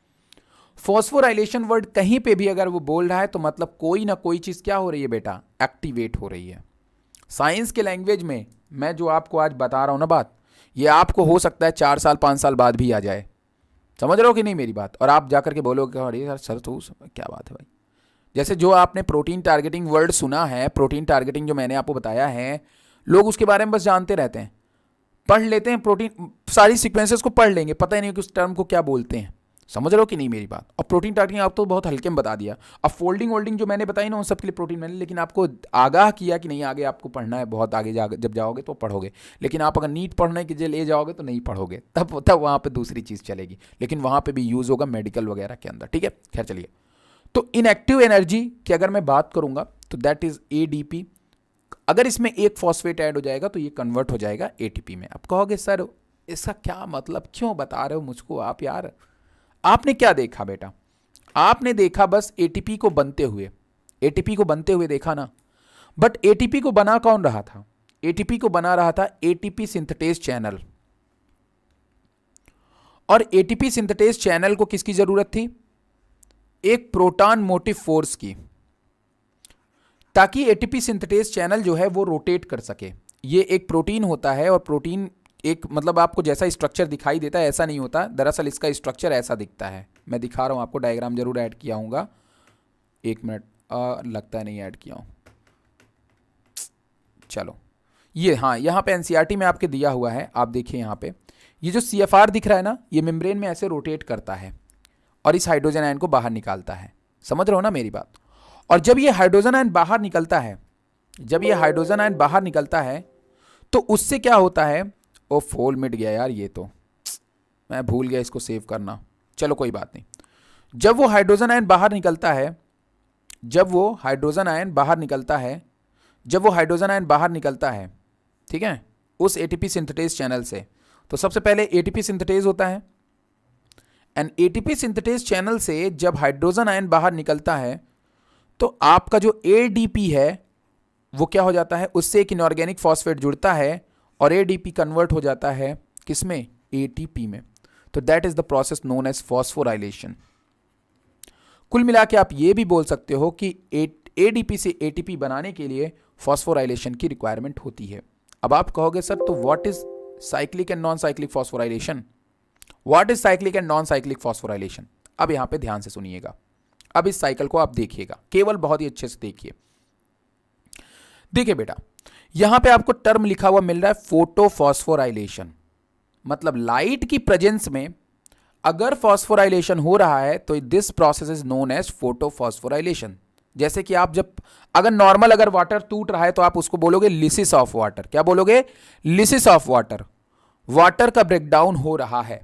फॉस्फोराइलेशन वर्ड कहीं पे भी अगर वो बोल रहा है तो मतलब कोई ना कोई चीज क्या हो रही है बेटा, एक्टिवेट हो रही है। साइंस के लैंग्वेज में मैं जो आपको आज बता रहा हूं ना बात, ये आपको हो सकता है 4 साल 5 साल बाद भी आ जाए। समझ रहे हो कि नहीं मेरी बात? और आप जाकर के बोलोगे अरे यार सर तो क्या बात है भाई। जैसे जो आपने प्रोटीन टारगेटिंग वर्ड सुना है, प्रोटीन टारगेटिंग जो मैंने आपको बताया है, लोग उसके बारे में बस जानते रहते हैं, पढ़ लेते हैं, प्रोटीन सारी सीक्वेंसेस को पढ़ लेंगे, पता ही नहीं कि उस टर्म को क्या बोलते हैं। समझ रहे हो कि नहीं मेरी बात? और प्रोटीन टारगेटिंग आप तो बहुत हल्के में बता दिया। अब फोल्डिंग जो मैंने बताई ना उन सब के लिए प्रोटीन मैंने, लेकिन आपको आगाह किया कि नहीं आगे आपको पढ़ना है, बहुत आगे जब जाओगे तो पढ़ोगे। लेकिन आप अगर नीट पढ़ने के लिए ले जाओगे तो नहीं पढ़ोगे, तब वहाँ पे दूसरी चीज़ चलेगी, लेकिन वहाँ पे भी यूज़ होगा मेडिकल वगैरह के अंदर। ठीक है, खैर चलिए। तो इनएक्टिव एनर्जी की अगर मैं बात करूँगा तो दैट इज एडीपी। अगर इसमें एक फॉस्फेट ऐड हो जाएगा तो ये कन्वर्ट हो जाएगा एटीपी में। अब कहोगे सर इसका क्या मतलब, क्यों बता रहे हो मुझको आप यार? आपने क्या देखा बेटा? आपने देखा बस एटीपी को बनते हुए देखा ना। बट एटीपी को बना कौन रहा था? एटीपी को बना रहा था एटीपी सिंथेटेज चैनल। और एटीपी सिंथेटेज चैनल को किसकी जरूरत थी? एक प्रोटॉन मोटिव फोर्स की, ताकि एटीपी सिंथेटेज चैनल जो है वो रोटेट कर सके। ये एक प्रोटीन होता है और प्रोटीन एक मतलब आपको जैसा स्ट्रक्चर दिखाई देता है ऐसा नहीं होता, दरअसल इसका स्ट्रक्चर ऐसा दिखता है। मैं दिखा रहा हूँ आपको, डायग्राम जरूर ऐड किया हूँगा, 1 मिनट, लगता है नहीं ऐड किया हूँ, चलो ये, हाँ यहाँ पे एनसीईआरटी में आपके दिया हुआ है, आप देखिए यहाँ पे ये जो सीएफआर दिख रहा है ना, ये मेम्ब्रेन में ऐसे रोटेट करता है और इस हाइड्रोजन आयन को बाहर निकालता है। समझ रहे हो ना मेरी बात? और जब ये हाइड्रोजन आयन बाहर निकलता है, तो उससे क्या होता है, ओ फोल मिट गया यार, ये तो मैं भूल गया इसको सेव करना, चलो कोई बात नहीं। जब वो हाइड्रोजन आयन बाहर निकलता है, ठीक है, उस एटीपी सिंथेटेज चैनल से, तो सबसे पहले एटीपी सिंथेटेज होता है। एंड एटीपी सिंथेटेज चैनल से जब हाइड्रोजन आयन बाहर निकलता है तो आपका जो एडीपी है वो क्या हो जाता है, उससे एक इनऑर्गेनिक फॉस्फेट जुड़ता है और एडीपी कन्वर्ट हो जाता है किसमें, एटीपी में। तो that is the process known as phosphorylation. कुल मिला के आप ये भी बोल सकते हो कि एडीपी से एटीपी बनाने के लिए फॉस्फोराइलेशन की रिक्वायरमेंट होती है। अब आप कहोगे सर तो what is cyclic and non cyclic phosphorylation? अब यहां पे ध्यान से सुनिएगा, अब इस साइकिल को आप देखिएगा, केवल बहुत ही अच्छे से देखिए। देखिए बेटा, यहां पे आपको टर्म लिखा हुआ मिल रहा है फोटोफॉस्फोराइलेशन। मतलब लाइट की प्रेजेंस में अगर फॉस्फोराइलेशन हो रहा है तो this process is known as photophosphorylation. जैसे कि आप जब अगर नॉर्मल अगर वाटर टूट रहा है तो आप उसको बोलोगे लिसिस ऑफ वाटर। क्या बोलोगे? Lysis of water. वाटर का ब्रेकडाउन हो रहा है।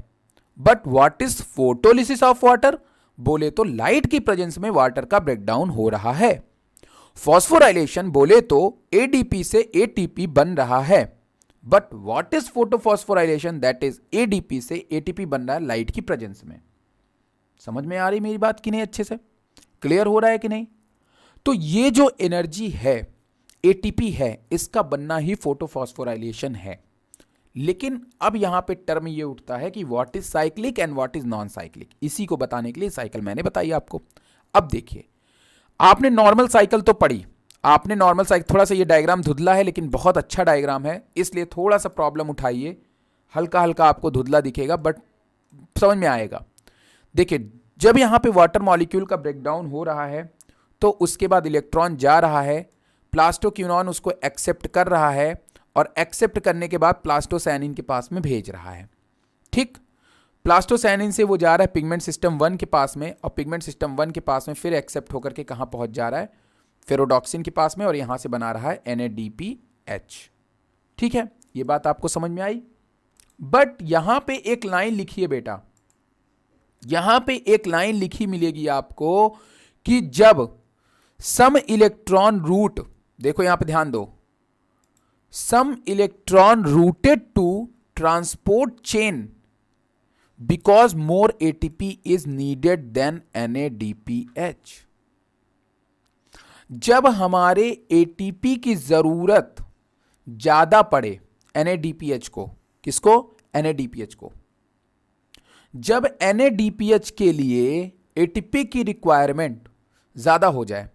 But what is photolysis of water? बोले तो लाइट की प्रेजेंस में वाटर का ब्रेकडाउन हो रहा है। फॉस्फोराइलेशन बोले तो एडीपी से एटीपी बन रहा है। But what is photophosphorylation? That is ADP से एटीपी बन रहा है लाइट की प्रेजेंस में। समझ में आ रही मेरी बात कि नहीं? अच्छे से क्लियर हो रहा है कि नहीं? तो ये जो एनर्जी है एटीपी है, इसका बनना ही फोटोफॉस्फोराइलेशन है। लेकिन अब यहां पे टर्म ये उठता है कि what is cyclic and what is non cyclic. इसी को बताने के लिए साइकिल मैंने बताई आपको। अब देखिए, आपने नॉर्मल साइकिल तो पढ़ी, आपने नॉर्मल साइकिल, थोड़ा सा ये डायग्राम धुंधला है लेकिन बहुत अच्छा डायग्राम है, इसलिए थोड़ा सा प्रॉब्लम उठाइए, हल्का हल्का आपको धुंधला दिखेगा बट समझ में आएगा। देखिए, जब यहां पे वाटर मॉलिक्यूल का ब्रेकडाउन हो रहा है तो उसके बाद इलेक्ट्रॉन जा रहा है, प्लास्टोक्यूनॉन उसको एक्सेप्ट कर रहा है और एक्सेप्ट करने के बाद प्लास्टोसायनिन के पास में भेज रहा है। ठीक, प्लास्टोसायनिन से वो जा रहा है पिगमेंट सिस्टम 1 के पास में, और पिगमेंट सिस्टम 1 के पास में फिर एक्सेप्ट होकर के कहां पहुंच जा रहा है? फेरोडॉक्सिन के पास में, और यहां से बना रहा है NADPH। ठीक है, ये बात आपको समझ में आई। बट यहां पे एक लाइन लिखिए बेटा, यहां पे एक लाइन लिखी मिलेगी आपको कि जब सम इलेक्ट्रॉन रूट, देखो यहां पे ध्यान दो, some electron routed to transport chain because more ATP is needed than NADPH। जब हमारे ATP की जरूरत ज्यादा पड़े NADPH को, किसको? NADPH को। जब NADPH के लिए ATP की रिक्वायरमेंट ज्यादा हो जाए,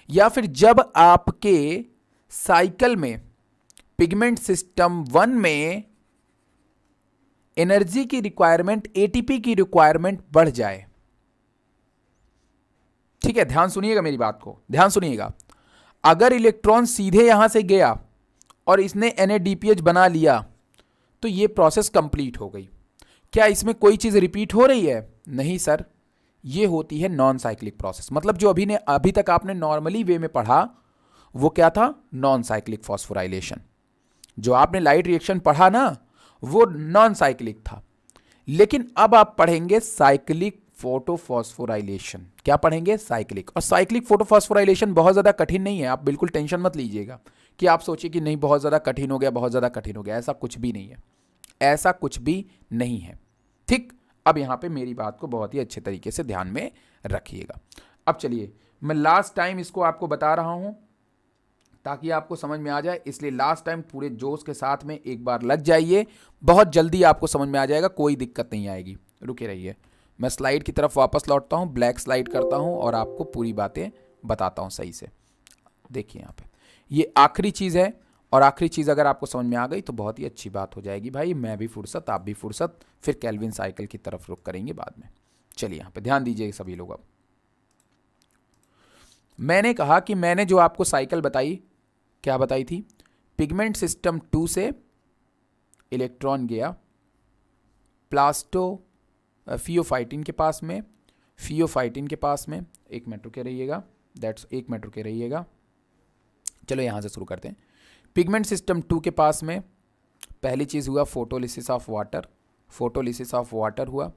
या फिर जब आपके साइकिल में पिगमेंट सिस्टम 1 में एनर्जी की रिक्वायरमेंट, ATP की रिक्वायरमेंट बढ़ जाए। ठीक है, ध्यान सुनिएगा मेरी बात को, ध्यान सुनिएगा। अगर इलेक्ट्रॉन सीधे यहां से गया और इसने NADPH बना लिया तो यह प्रोसेस कंप्लीट हो गई। क्या इसमें कोई चीज रिपीट हो रही है? नहीं सर, ये होती है नॉन साइक्लिक प्रोसेस। मतलब जो अभी तक आपने नॉर्मली वे में पढ़ा वो क्या था? Non cyclic phosphorylation. जो आपने लाइट रिएक्शन पढ़ा ना, वो नॉन साइक्लिक था। लेकिन अब आप पढ़ेंगे साइक्लिक फोटोफॉस्फोराइलेशन। क्या पढ़ेंगे? साइक्लिक। और साइक्लिक फोटोफॉस्फोराइलेशन बहुत ज्यादा कठिन नहीं है, आप बिल्कुल टेंशन मत लीजिएगा कि आप सोचिए कि नहीं बहुत ज्यादा कठिन हो गया, बहुत ज्यादा कठिन हो गया। ऐसा कुछ भी नहीं है, ऐसा कुछ भी नहीं है। ठीक, अब यहां पे मेरी बात को बहुत ही अच्छे तरीके से ध्यान में रखिएगा। अब चलिए, मैं लास्ट टाइम इसको आपको बता रहा हूं ताकि आपको समझ में आ जाए, इसलिए लास्ट टाइम पूरे जोश के साथ में एक बार लग जाइए, बहुत जल्दी आपको समझ में आ जाएगा, कोई दिक्कत नहीं आएगी। रुके रहिए, मैं स्लाइड की तरफ वापस लौटता हूं, ब्लैक स्लाइड करता हूं और आपको पूरी बातें बताता हूं सही से। देखिए यहां पे ये आखिरी चीज है, और आखिरी चीज अगर आपको समझ में आ गई तो बहुत ही अच्छी बात हो जाएगी भाई। मैं भी फुर्सत, आप भी फुर्सत, फिर केल्विन साइकिल की तरफ रुक करेंगे बाद में। चलिए यहां पे ध्यान दीजिए सभी लोग। अब मैंने कहा कि मैंने जो आपको साइकिल बताई, क्या बताई थी? पिगमेंट सिस्टम 2 से इलेक्ट्रॉन गया फियोफाइटिन के पास में, फियोफाइटिन के पास में, एक मिनट रुके रहिएगा, एक मिनट रुके रहिएगा। चलो यहां से शुरू करते हैं। पिगमेंट सिस्टम 2 के पास में पहली चीज हुआ photolysis of water. Photolysis of water हुआ,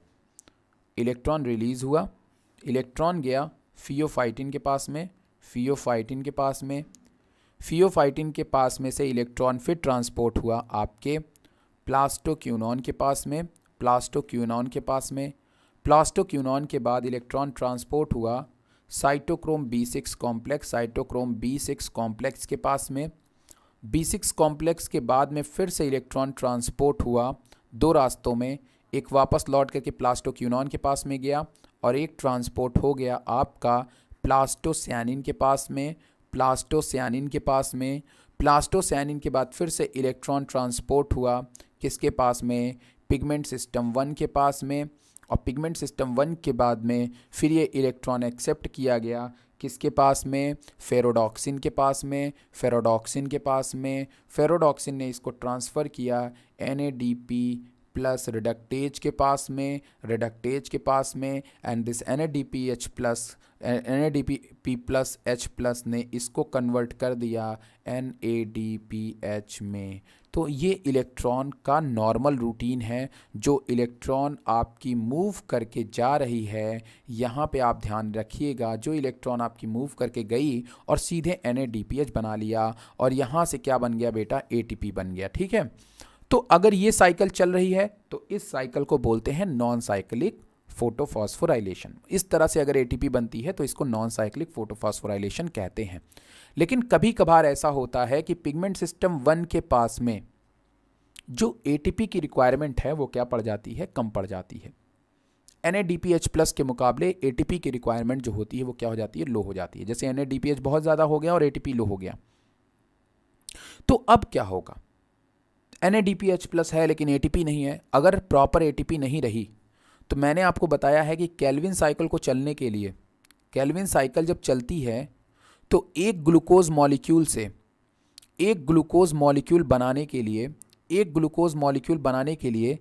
इलेक्ट्रॉन रिलीज हुआ, इलेक्ट्रॉन गया फियोफाइटिन के पास में, फियोफाइटिन के पास में, फियोफाइटिन के पास में से इलेक्ट्रॉन फिर ट्रांसपोर्ट हुआ आपके प्लास्टोक्यूनॉन के पास में, प्लास्टोक्यूनॉन के पास में, प्लास्टोक्यूनॉन के बाद इलेक्ट्रॉन ट्रांसपोर्ट हुआ cytochrome B6 complex, cytochrome B6 complex के पास में। B6 कॉम्प्लेक्स के बाद में फिर से इलेक्ट्रॉन ट्रांसपोर्ट हुआ दो रास्तों में, एक वापस लौट करके प्लास्टोक्यूनॉन के पास में गया और एक ट्रांसपोर्ट हो गया आपका प्लास्टोसायनिन के पास में, प्लास्टोसायनिन के पास में। प्लास्टोसायनिन के बाद फिर से इलेक्ट्रॉन ट्रांसपोर्ट हुआ किसके पास में? पिगमेंट सिस्टम 1 के पास में, और पिगमेंट सिस्टम 1 के बाद में फिर ये इलेक्ट्रॉन एक्सेप्ट किया गया किसके पास में? फेरोडॉक्सिन के पास में, फेरोडॉक्सिन के पास में। फेरोडॉक्सिन ने इसको ट्रांसफ़र किया NADP प्लस रिडक्टेज के पास में, and this NADPH plus NADP plus H plus ने इसको कन्वर्ट कर दिया NADPH में। तो ये इलेक्ट्रॉन का नॉर्मल रूटीन है। जो इलेक्ट्रॉन आपकी मूव करके जा रही है, यहाँ पे आप ध्यान रखिएगा, जो इलेक्ट्रॉन आपकी मूव करके गई और सीधे NADPH बना लिया और यहाँ से क्या बन गया बेटा, ATP बन गया। ठीक है, तो अगर ये साइकिल चल रही है तो इस साइकिल को बोलते हैं नॉन साइक्लिक फोटोफॉस्फोराइलेशन। इस तरह से अगर ATP बनती है तो इसको नॉन साइक्लिक फोटोफॉस्फोराइलेशन कहते हैं। लेकिन कभी कभार ऐसा होता है कि पिगमेंट सिस्टम 1 के पास में जो ATP की रिक्वायरमेंट है वो क्या पड़ जाती है, कम पड़ जाती है। NADPH प्लस के मुकाबले ATP की रिक्वायरमेंट जो होती है वो क्या हो जाती है, लो हो जाती है। जैसे NADPH बहुत ज़्यादा हो गया और ATP लो हो गया, तो अब क्या होगा, NADPH प्लस है लेकिन ATP नहीं है। अगर प्रॉपर ATP नहीं रही तो मैंने आपको बताया है कि केल्विन साइकिल को चलने के लिए, केल्विन साइकिल जब चलती है तो एक ग्लूकोज मॉलिक्यूल से एक ग्लूकोज मॉलिक्यूल बनाने के लिए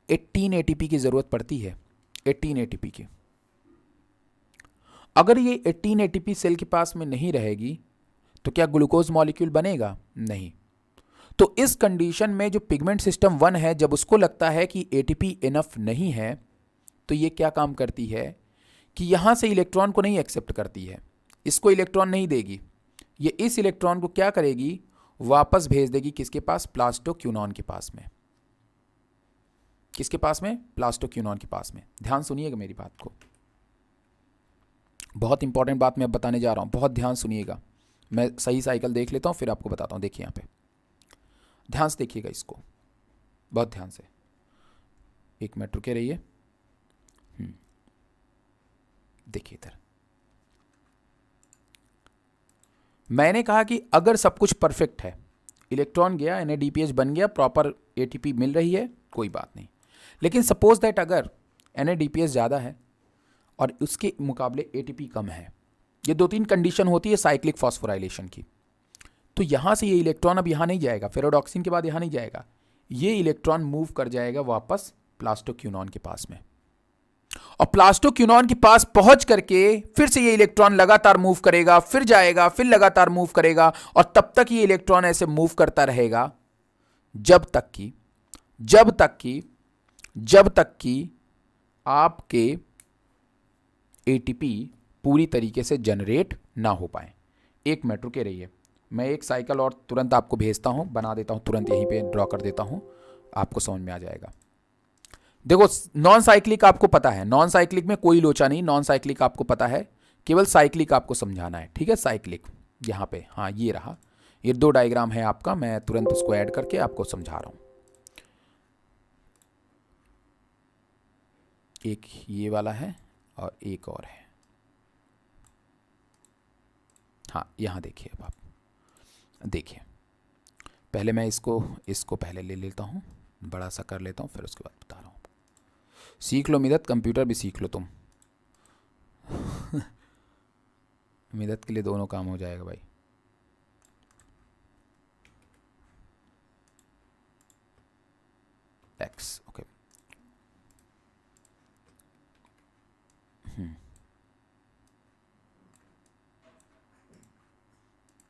18 ATP की ज़रूरत पड़ती है, 18 ATP की। अगर ये 18 ATP सेल के पास में नहीं रहेगी तो क्या ग्लूकोज मॉलिक्यूल बनेगा, नहीं। तो इस कंडीशन में जो पिगमेंट सिस्टम 1 है, जब उसको लगता है कि ATP इनफ नहीं है तो ये क्या काम करती है कि यहाँ से इलेक्ट्रॉन को नहीं एक्सेप्ट करती है, इसको इलेक्ट्रॉन नहीं देगी। ये इस इलेक्ट्रॉन को क्या करेगी, वापस भेज देगी किसके पास, प्लास्टोक्यूनॉन के पास में। किसके पास में, प्लास्टोक्यूनॉन के पास में। ध्यान सुनिएगा मेरी बात को, बहुत इंपॉर्टेंट बात मैं अब बताने जा रहा हूँ, बहुत ध्यान सुनिएगा। मैं सही साइकिल देख लेता हूँ फिर आपको बताता हूँ। देखिए यहाँ पे ध्यान से देखिएगा इसको, बहुत ध्यान से। एक मिनट रुके रहिए। देखिए इधर मैंने कहा कि अगर सब कुछ परफेक्ट है, इलेक्ट्रॉन गया, NADPH बन गया, प्रॉपर ATP मिल रही है, कोई बात नहीं। लेकिन सपोज दैट अगर NADPH ज़्यादा है और उसके मुकाबले ATP कम है, ये 2-3 कंडीशन होती है साइक्लिक फॉस्फोराइलेशन की। तो यहाँ से ये इलेक्ट्रॉन अब यहाँ नहीं जाएगा, फेरोडॉक्सिन के बाद यहाँ नहीं जाएगा, ये इलेक्ट्रॉन मूव कर जाएगा वापस प्लास्टोक्यूनॉन के पास में। और प्लास्टोक्यूनॉन के पास पहुंच करके फिर से ये इलेक्ट्रॉन लगातार मूव करेगा, फिर जाएगा, फिर लगातार मूव करेगा, और तब तक ये इलेक्ट्रॉन ऐसे मूव करता रहेगा जब तक कि आपके ATP पूरी तरीके से जनरेट ना हो पाए। एक मिनट रुके रहिए, मैं एक साइकिल और तुरंत आपको भेजता हूं, बना देता हूं, तुरंत यहीं पे ड्रॉ कर देता हूं, आपको समझ में आ जाएगा। देखो नॉन साइक्लिक आपको पता है, नॉन साइक्लिक में कोई लोचा नहीं, नॉन साइक्लिक आपको पता है, केवल साइक्लिक आपको समझाना है। ठीक है, साइक्लिक यहाँ पे, हाँ ये रहा, ये 2 डायग्राम है आपका, मैं तुरंत उसको ऐड करके आपको समझा रहा हूँ। एक ये वाला है और एक और है, हाँ यहाँ देखिए। अब आप देखिए, पहले मैं इसको पहले ले लेता हूँ, बड़ा सा कर लेता हूँ, फिर उसके बाद बता रहा हूँ। सीख लो मिदत, कंप्यूटर भी सीख लो तुम। मिदत के लिए दोनों काम हो जाएगा भाई। X okay.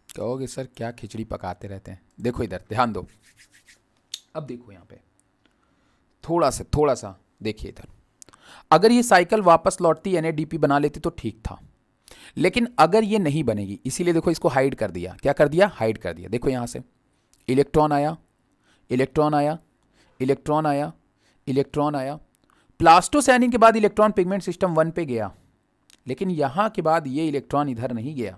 कहोगे सर क्या खिचड़ी पकाते रहते हैं। देखो इधर ध्यान दो, अब देखो यहाँ पे थोड़ा सा देखिए इधर। अगर ये साइकिल वापस लौटती NADP बना लेती तो ठीक था, लेकिन अगर ये नहीं बनेगी, इसीलिए देखो इसको हाइड कर दिया। क्या कर दिया, हाइड कर दिया। देखो यहाँ से इलेक्ट्रॉन आया, इलेक्ट्रॉन आया, इलेक्ट्रॉन आया, इलेक्ट्रॉन आया, प्लास्टोसाइनिन के बाद इलेक्ट्रॉन पिगमेंट सिस्टम 1 पे गया, लेकिन यहाँ के बाद ये इलेक्ट्रॉन इधर नहीं गया।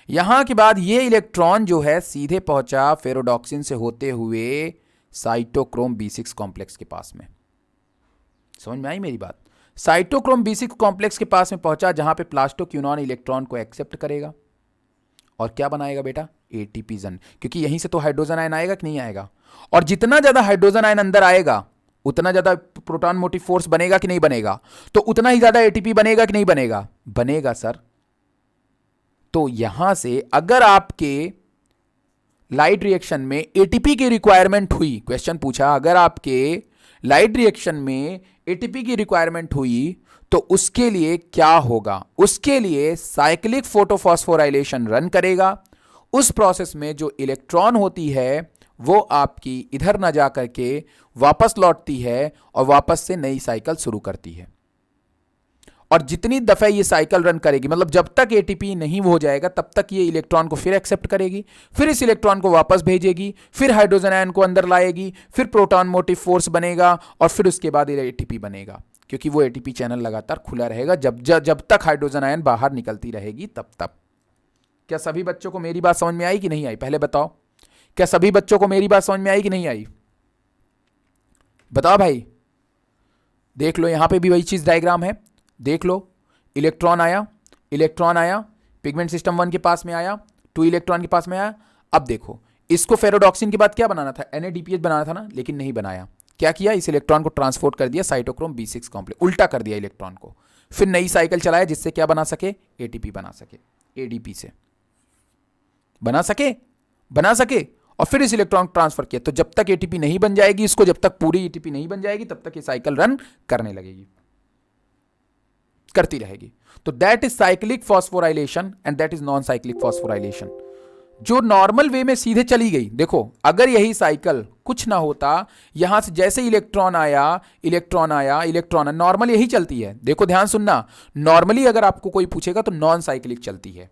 यहाँ के बाद ये इलेक्ट्रॉन जो है सीधे पहुंचा फेरोडॉक्सिन से होते हुए साइटोक्रोम B6 कॉम्प्लेक्स के पास में। समझ में आई मेरी बात? साइटोक्रोम B6 कॉम्प्लेक्स के पास में पहुंचा, जहां पे प्लास्टोक्यूनॉन इलेक्ट्रॉन को एक्सेप्ट करेगा और क्या बनाएगा बेटा, ATP जन, क्योंकि यहीं से तो हाइड्रोजन आयन आएगा कि नहीं आएगा। और जितना ज्यादा हाइड्रोजन आयन अंदर आएगा उतना ज्यादा प्रोटॉन मोटिव फोर्स बनेगा कि नहीं बनेगा, तो उतना ही ज्यादा ATP बनेगा कि नहीं बनेगा, बनेगा सर। तो यहां से अगर आपके लाइट रिएक्शन में ATP की रिक्वायरमेंट हुई, क्वेश्चन पूछा, अगर आपके लाइट रिएक्शन में एटीपी की रिक्वायरमेंट हुई तो उसके लिए क्या होगा, उसके लिए साइक्लिक फोटोफॉस्फोराइलेशन रन करेगा। उस प्रोसेस में जो इलेक्ट्रॉन होती है वो आपकी इधर ना जा करके वापस लौटती है और वापस से नई साइकिल शुरू करती है। और जितनी दफे ये साइकिल रन करेगी, मतलब जब तक एटीपी नहीं हो जाएगा तब तक ये इलेक्ट्रॉन को फिर एक्सेप्ट करेगी, फिर इस इलेक्ट्रॉन को वापस भेजेगी, फिर हाइड्रोजन आयन को अंदर लाएगी, फिर प्रोटॉन मोटिव फोर्स बनेगा और फिर उसके बाद एटीपी बनेगा, क्योंकि वो एटीपी चैनल लगातार खुला रहेगा जब तक हाइड्रोजन आयन बाहर निकलती रहेगी तब। क्या सभी बच्चों को मेरी बात समझ में आई कि नहीं आई? पहले बताओ, क्या सभी बच्चों को मेरी बात समझ में आई कि नहीं आई? बताओ भाई। देख लो यहां पे भी वही चीज डायग्राम है, देख लो। इलेक्ट्रॉन आया, पिगमेंट सिस्टम 1 के पास में आया, 2 इलेक्ट्रॉन के पास में आया। अब देखो, इसको फेरोडॉक्सिन के बाद क्या बनाना था? NADPH बनाना था ना, लेकिन नहीं बनाया। क्या किया? इस इलेक्ट्रॉन को ट्रांसपोर्ट कर दिया साइटोक्रोम B6 कॉम्प्लेक्स, उल्टा कर दिया इलेक्ट्रॉन को। फिर नई साइकिल चलाया जिससे क्या बना सके? ATP बना सके, ADP से बना सके और फिर इस इलेक्ट्रॉन को ट्रांसफर किया। तो जब तक एटीपी नहीं बन जाएगी इसको, जब तक पूरी एटीपी नहीं बन जाएगी तब तक ये साइकिल रन करने लगेगी, करती रहेगी। तो that is cyclic phosphorylation and that is non cyclic phosphorylation, जो नॉर्मल वे में सीधे चली गई। देखो, अगर यही साइकिल कुछ ना होता, यहां से जैसे इलेक्ट्रॉन आया, नॉर्मल यही चलती है। देखो ध्यान सुनना, नॉर्मली अगर आपको कोई पूछेगा तो नॉन साइक्लिक चलती है।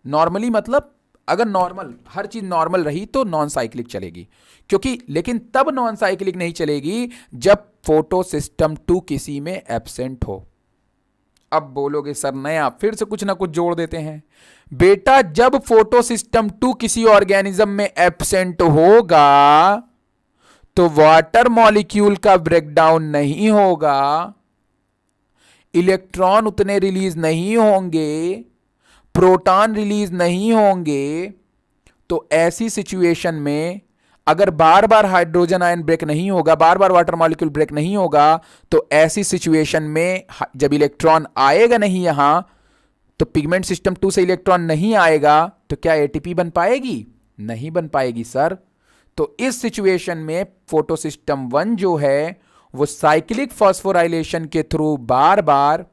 नॉर्मली मतलब अगर नॉर्मल, हर चीज नॉर्मल रही तो नॉन साइक्लिक चलेगी, क्योंकि लेकिन तब नॉन साइक्लिक नहीं चलेगी जब फोटो सिस्टम 2 किसी में एब्सेंट हो। अब बोलोगे सर नया फिर से कुछ ना कुछ जोड़ देते हैं। बेटा, जब फोटो सिस्टम 2 किसी ऑर्गेनिज्म में एब्सेंट होगा तो वाटर मॉलिक्यूल का ब्रेकडाउन नहीं होगा, इलेक्ट्रॉन उतने रिलीज नहीं होंगे, प्रोटॉन रिलीज नहीं होंगे। तो ऐसी सिचुएशन में अगर बार बार हाइड्रोजन आयन ब्रेक नहीं होगा, बार बार वाटर मॉलिक्यूल ब्रेक नहीं होगा, तो ऐसी सिचुएशन में जब इलेक्ट्रॉन आएगा नहीं यहां, तो पिगमेंट सिस्टम 2 से इलेक्ट्रॉन नहीं आएगा, तो क्या एटीपी बन पाएगी? नहीं बन पाएगी सर। तो इस सिचुएशन में फोटो सिस्टम 1 जो है वो साइक्लिक फॉस्फोराइलेशन के थ्रू बार बार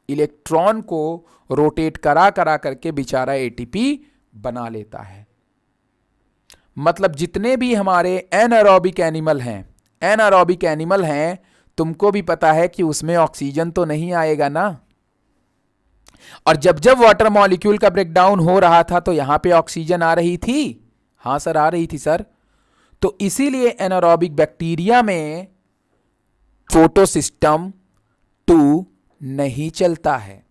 इलेक्ट्रॉन को रोटेट करा करके बेचारा एटीपी बना लेता है। मतलब जितने भी हमारे एनारोबिक एनिमल हैं, तुमको भी पता है कि उसमें ऑक्सीजन तो नहीं आएगा ना। और जब जब वाटर मॉलिक्यूल का ब्रेकडाउन हो रहा था तो यहां पे ऑक्सीजन आ रही थी। हां सर, आ रही थी सर। तो इसीलिए एनारोबिक बैक्टीरिया में फोटो सिस्टम 2 नहीं चलता है।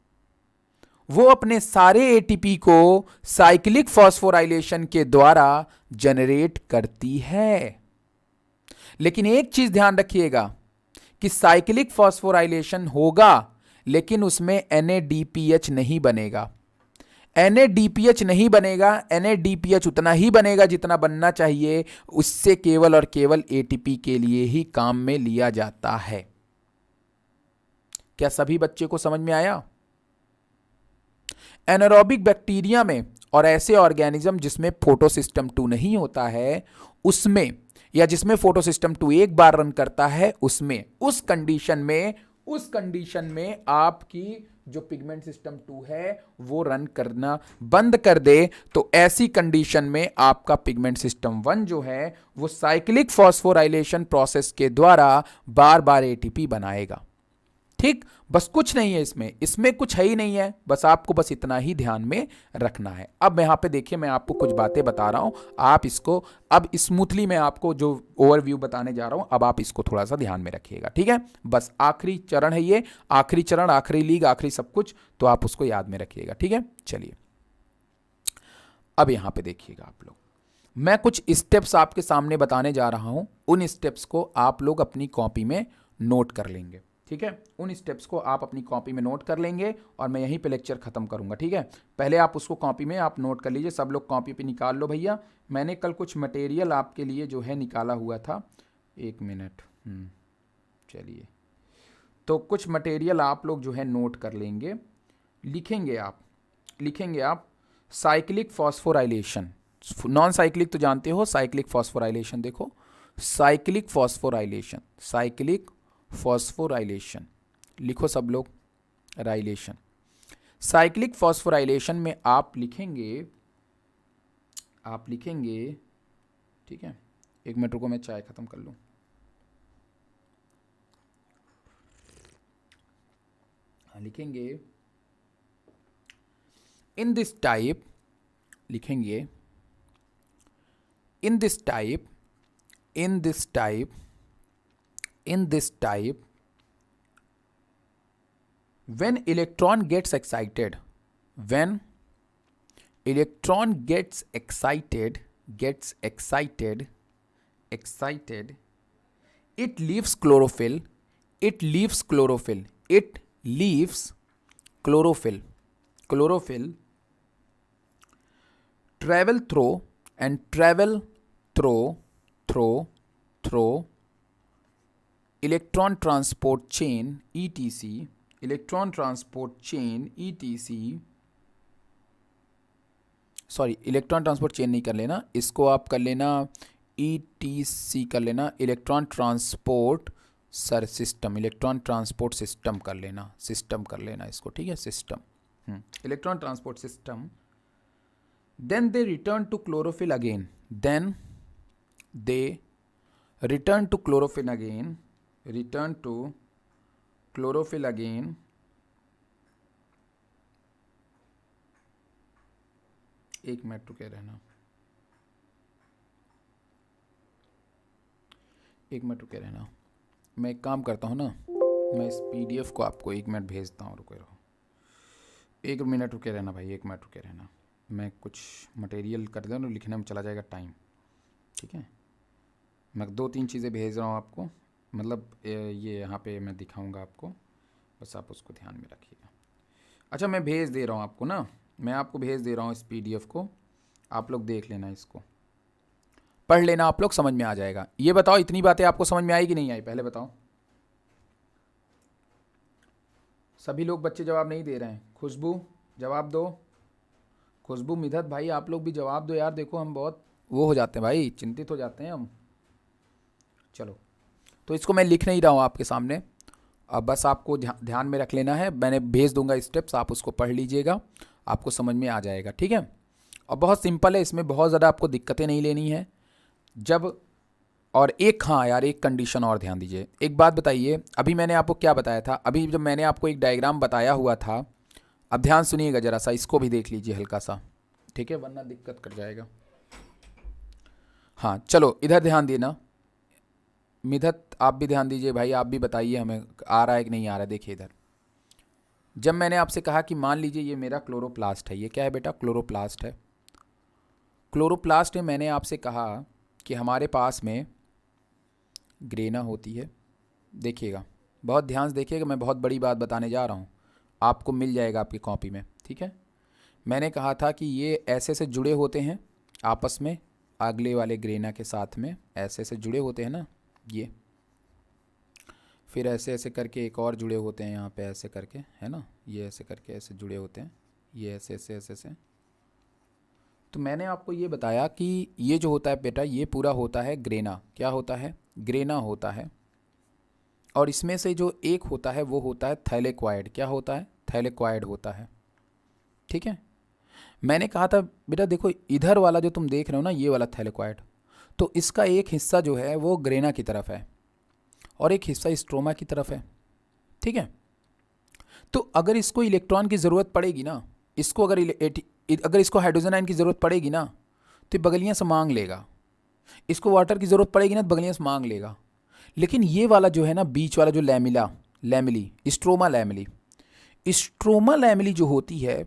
वो अपने सारे एटीपी को साइक्लिक फॉस्फोराइलेशन के द्वारा जनरेट करती है। लेकिन एक चीज ध्यान रखिएगा कि साइक्लिक फॉस्फोराइलेशन होगा लेकिन उसमें NADPH नहीं बनेगा। NADPH नहीं बनेगा, NADPH उतना ही बनेगा जितना बनना चाहिए, उससे केवल और केवल एटीपी के लिए ही काम में लिया जाता है। क्या सभी बच्चे को समझ में आया? एनारोबिक बैक्टीरिया में और ऐसे ऑर्गेनिज्म जिसमें फोटो सिस्टम 2 नहीं होता है उसमें, या जिसमें फोटो सिस्टम 2 एक बार रन करता है उसमें, उस कंडीशन में आपकी जो पिगमेंट सिस्टम 2 है वो रन करना बंद कर दे, तो ऐसी कंडीशन में आपका पिगमेंट सिस्टम 1 जो है वो साइक्लिक फॉस्फोराइलेशन प्रोसेस के द्वारा बार बार एटीपी बनाएगा। ठीक, बस कुछ नहीं है इसमें कुछ है ही नहीं है, बस आपको बस इतना ही ध्यान में रखना है। अब यहां पे देखिए, मैं आपको कुछ बातें बता रहा हूं, आप इसको अब स्मूथली मैं आपको जो ओवरव्यू बताने जा रहा हूं, अब आप इसको थोड़ा सा ध्यान में रखिएगा। ठीक है, बस आखिरी चरण है ये, आखिरी चरण, आखिरी लीग, आखिरी सब कुछ, तो आप उसको याद में रखिएगा। ठीक है, चलिए अब यहां पे देखिएगा आप लोग, मैं कुछ स्टेप्स आपके सामने बताने जा रहा हूं, उन स्टेप्स को आप लोग अपनी कॉपी में नोट कर लेंगे। ठीक है, उन स्टेप्स को आप अपनी कॉपी में नोट कर लेंगे और मैं यहीं पे लेक्चर खत्म करूंगा। ठीक है, पहले आप उसको कॉपी में आप नोट कर लीजिए। सब लोग कॉपी पे निकाल लो भैया। मैंने कल कुछ मटेरियल आपके लिए जो है निकाला हुआ था, 1 मिनट, चलिए, तो कुछ मटेरियल आप लोग जो है नोट कर लेंगे। लिखेंगे आप साइक्लिक फॉस्फोराइलेशन, नॉन साइक्लिक तो जानते हो, साइक्लिक फॉस्फोराइलेशन देखो, साइक्लिक फॉस्फोराइलेशन, साइक्लिक फॉस्फोराइलेशन, लिखो सब लोग, राइलेशन। साइक्लिक फॉस्फोराइलेशन में आप लिखेंगे, ठीक है, एक मिनट रुको, मैं चाय खत्म कर लूँ। लिखेंगे इन दिस टाइप, लिखेंगे in this type, in this type, in this type, when electron gets excited, when electron gets excited, excited, it leaves chlorophyll, it leaves chlorophyll, it leaves chlorophyll, chlorophyll travel through and travel through electron transport chain etc, electron transport chain ETC, sorry electron transport chain नहीं कर लेना, इसको आप कर लेना ETC कर लेना, electron transport system, electron transport system कर लेना, सिस्टम कर लेना इसको, ठीक है, system, electron transport system. Then they return to chlorophyll again, then they return to chlorophyll again, return to chlorophyll again, एक मिनट रुके रहना, एक मिनट रुके रहना, मैं एक काम करता हूँ ना, मैं इस PDF को आपको एक मिनट भेजता हूँ, रुके रहो, एक मिनट रुके रहना भाई, एक मिनट रुके रहना, मैं कुछ मटेरियल कर दूँ, लिखने में चला जाएगा टाइम, ठीक है। मैं 2-3 चीज़ें भेज रहा हूँ आपको, मतलब ये यहाँ पे मैं दिखाऊंगा आपको, बस आप उसको ध्यान में रखिएगा। अच्छा मैं भेज दे रहा हूँ आपको ना, मैं आपको भेज दे रहा हूँ इस PDF को, आप लोग देख लेना, इसको पढ़ लेना, आप लोग समझ में आ जाएगा। ये बताओ इतनी बातें आपको समझ में आई कि नहीं आई, पहले बताओ। सभी लोग बच्चे जवाब नहीं दे रहे हैं। खुशबू जवाब दो, खुशबू, मिधत भाई आप लोग भी जवाब दो यार, देखो हम बहुत वो हो जाते हैं भाई, चिंतित हो जाते हैं हम। चलो तो इसको मैं लिख नहीं रहा हूँ आपके सामने, अब बस आपको ध्यान में रख लेना है, मैंने भेज दूंगा स्टेप्स, आप उसको पढ़ लीजिएगा, आपको समझ में आ जाएगा, ठीक है। और बहुत सिंपल है, इसमें बहुत ज़्यादा आपको दिक्कतें नहीं लेनी है। जब और एक, हाँ यार एक कंडीशन और ध्यान दीजिए, एक बात बताइए, अभी मैंने आपको क्या बताया था, अभी जब मैंने आपको एक डायग्राम बताया हुआ था, अब ध्यान सुनिएगा ज़रा सा, इसको भी देख लीजिए हल्का सा, ठीक है, वरना दिक्कत कर जाएगा। हाँ चलो इधर ध्यान देना, मिधत आप भी ध्यान दीजिए भाई, आप भी बताइए हमें आ रहा है कि नहीं आ रहा है। देखिए इधर, जब मैंने आपसे कहा कि मान लीजिए ये मेरा क्लोरोप्लास्ट है, ये क्या है बेटा, क्लोरोप्लास्ट है, क्लोरोप्लास्ट में मैंने आपसे कहा कि हमारे पास में ग्रेना होती है। देखिएगा बहुत ध्यान से देखिएगा, मैं बहुत बड़ी बात बताने जा रहा हूँ, आपको मिल जाएगा आपकी कॉपी में, ठीक है। मैंने कहा था कि ये ऐसे से जुड़े होते हैं आपस में, अगले वाले ग्रेना के साथ में ऐसे से जुड़े होते हैं ना, ये फिर ऐसे ऐसे करके एक और जुड़े होते हैं यहाँ पे ऐसे करके, है ना, ये ऐसे करके ऐसे जुड़े होते हैं, ये ऐसे ऐसे ऐसे ऐसे। तो मैंने आपको ये बताया कि ये जो होता है बेटा, ये पूरा होता है ग्रेना, क्या होता है, ग्रेना होता है, और इसमें से जो एक होता है वो होता है थैलेक्वाइड, क्या होता है, थैलेक्वाइड होता है, ठीक है। मैंने कहा था बेटा देखो इधर वाला जो तुम देख रहे हो ना, ये वाला थैलेक्वाइड, तो इसका एक हिस्सा जो है वो ग्रेना की तरफ है और एक हिस्सा स्ट्रोमा की तरफ है, ठीक है। तो अगर इसको इलेक्ट्रॉन की ज़रूरत पड़ेगी ना, इसको अगर इसको हाइड्रोजन आयन की ज़रूरत पड़ेगी ना, तो बगलियाँ से मांग लेगा, इसको वाटर की ज़रूरत पड़ेगी ना तो बगलियाँ से मांग लेगा। लेकिन ये वाला जो है ना, बीच वाला जो lamellae, stroma lamellae, stroma lamellae जो होती है,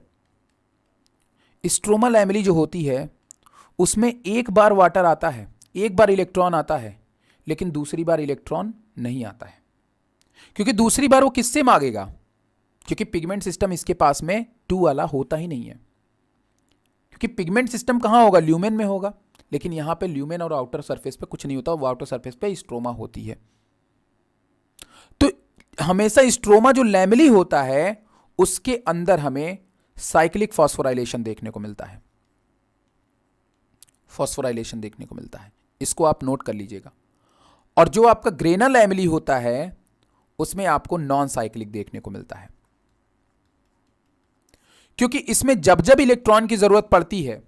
स्ट्रोमा लैमिली जो होती है उसमें एक बार वाटर आता है, एक बार इलेक्ट्रॉन आता है, लेकिन दूसरी बार इलेक्ट्रॉन नहीं आता है, क्योंकि दूसरी बार वो किससे मांगेगा, क्योंकि पिगमेंट सिस्टम इसके पास में 2 वाला होता ही नहीं है, क्योंकि पिगमेंट सिस्टम कहाँ होगा, ल्यूमेन में होगा, लेकिन यहाँ पे ल्यूमेन और आउटर सरफेस पे कुछ नहीं होता, वो आउटर सरफेस पे स्ट्रोमा होती है। तो हमेशा स्ट्रोमा जो लैमिली होता है उसके अंदर हमें साइक्लिक फॉस्फोराइलेशन देखने को मिलता है, फॉस्फोराइलेशन देखने को मिलता है, इसको आप नोट कर लीजिएगा। और जो आपका ग्रेनल एमिली होता है उसमें आपको नॉन साइक्लिक देखने को मिलता है, क्योंकि इसमें जब जब इलेक्ट्रॉन की जरूरत पड़ती है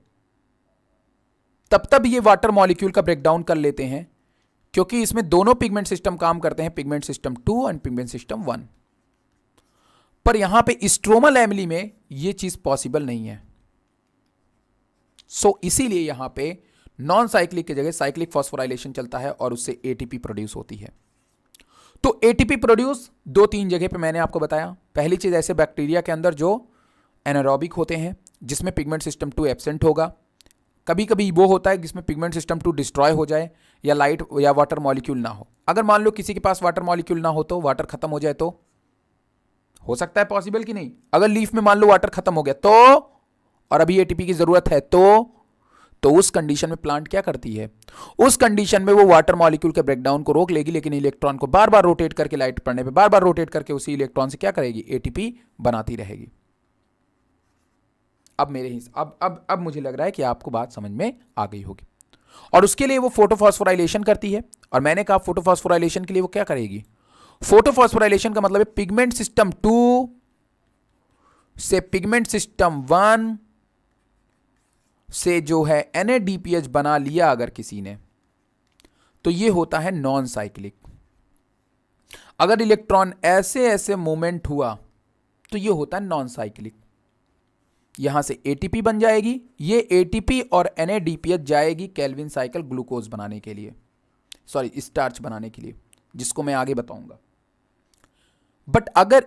तब तब ये वाटर मॉलिक्यूल का ब्रेकडाउन कर लेते हैं, क्योंकि इसमें दोनों पिगमेंट सिस्टम काम करते हैं, pigment system 2 and pigment system 1। पर यहां पे स्ट्रोमल एमिली में ये चीज पॉसिबल नहीं है। सो इसीलिए यहां पे नॉन साइक्लिक की जगह साइक्लिक फॉस्फोराइलेशन चलता है और उससे एटीपी प्रोड्यूस होती है। तो एटीपी प्रोड्यूस 2-3 जगह पे मैंने आपको बताया। पहली चीज ऐसे बैक्टीरिया के अंदर जो एनारोबिक होते हैं जिसमें पिगमेंट सिस्टम 2 एब्सेंट होगा। कभी कभी वो होता है जिसमें पिगमेंट सिस्टम 2 डिस्ट्रॉय हो जाए या लाइट या वाटर मॉलिक्यूल ना हो। अगर मान लो किसी के पास वाटर मॉलिक्यूल ना हो तो वाटर खत्म हो जाए तो हो सकता है पॉसिबल कि नहीं। अगर लीफ में मान लो वाटर खत्म हो गया तो, और अभी एटीपी की जरूरत है तो उस कंडीशन में प्लांट क्या करती है, उस कंडीशन में वो वाटर मॉलिक्यूल के ब्रेकडाउन को रोक लेगी, लेकिन इलेक्ट्रॉन को बार बार रोटेट करके, लाइट पड़ने पे बार बार रोटेट करके उसी इलेक्ट्रॉन से क्या करेगी, एटीपी बनाती रहेगी। अब मेरे ही अब मुझे लग रहा है कि आपको बात समझ में आ गई होगी। और उसके लिए वो फोटोफॉस्फोराइलेशन करती है, और मैंने कहा फोटोफॉस्फोराइलेशन के लिए वो क्या करेगी, फोटोफॉस्फोराइलेशन का मतलब है पिगमेंट सिस्टम 2 से पिगमेंट सिस्टम 1 से जो है NADPH बना लिया अगर किसी ने, तो ये होता है नॉन साइक्लिक। अगर इलेक्ट्रॉन ऐसे ऐसे मूवमेंट हुआ तो ये होता है नॉन साइक्लिक। यहां से एटीपी बन जाएगी, ये एटीपी और NADPH जाएगी केल्विन साइकिल ग्लूकोज बनाने के लिए, सॉरी स्टार्च बनाने के लिए, जिसको मैं आगे बताऊंगा। बट अगर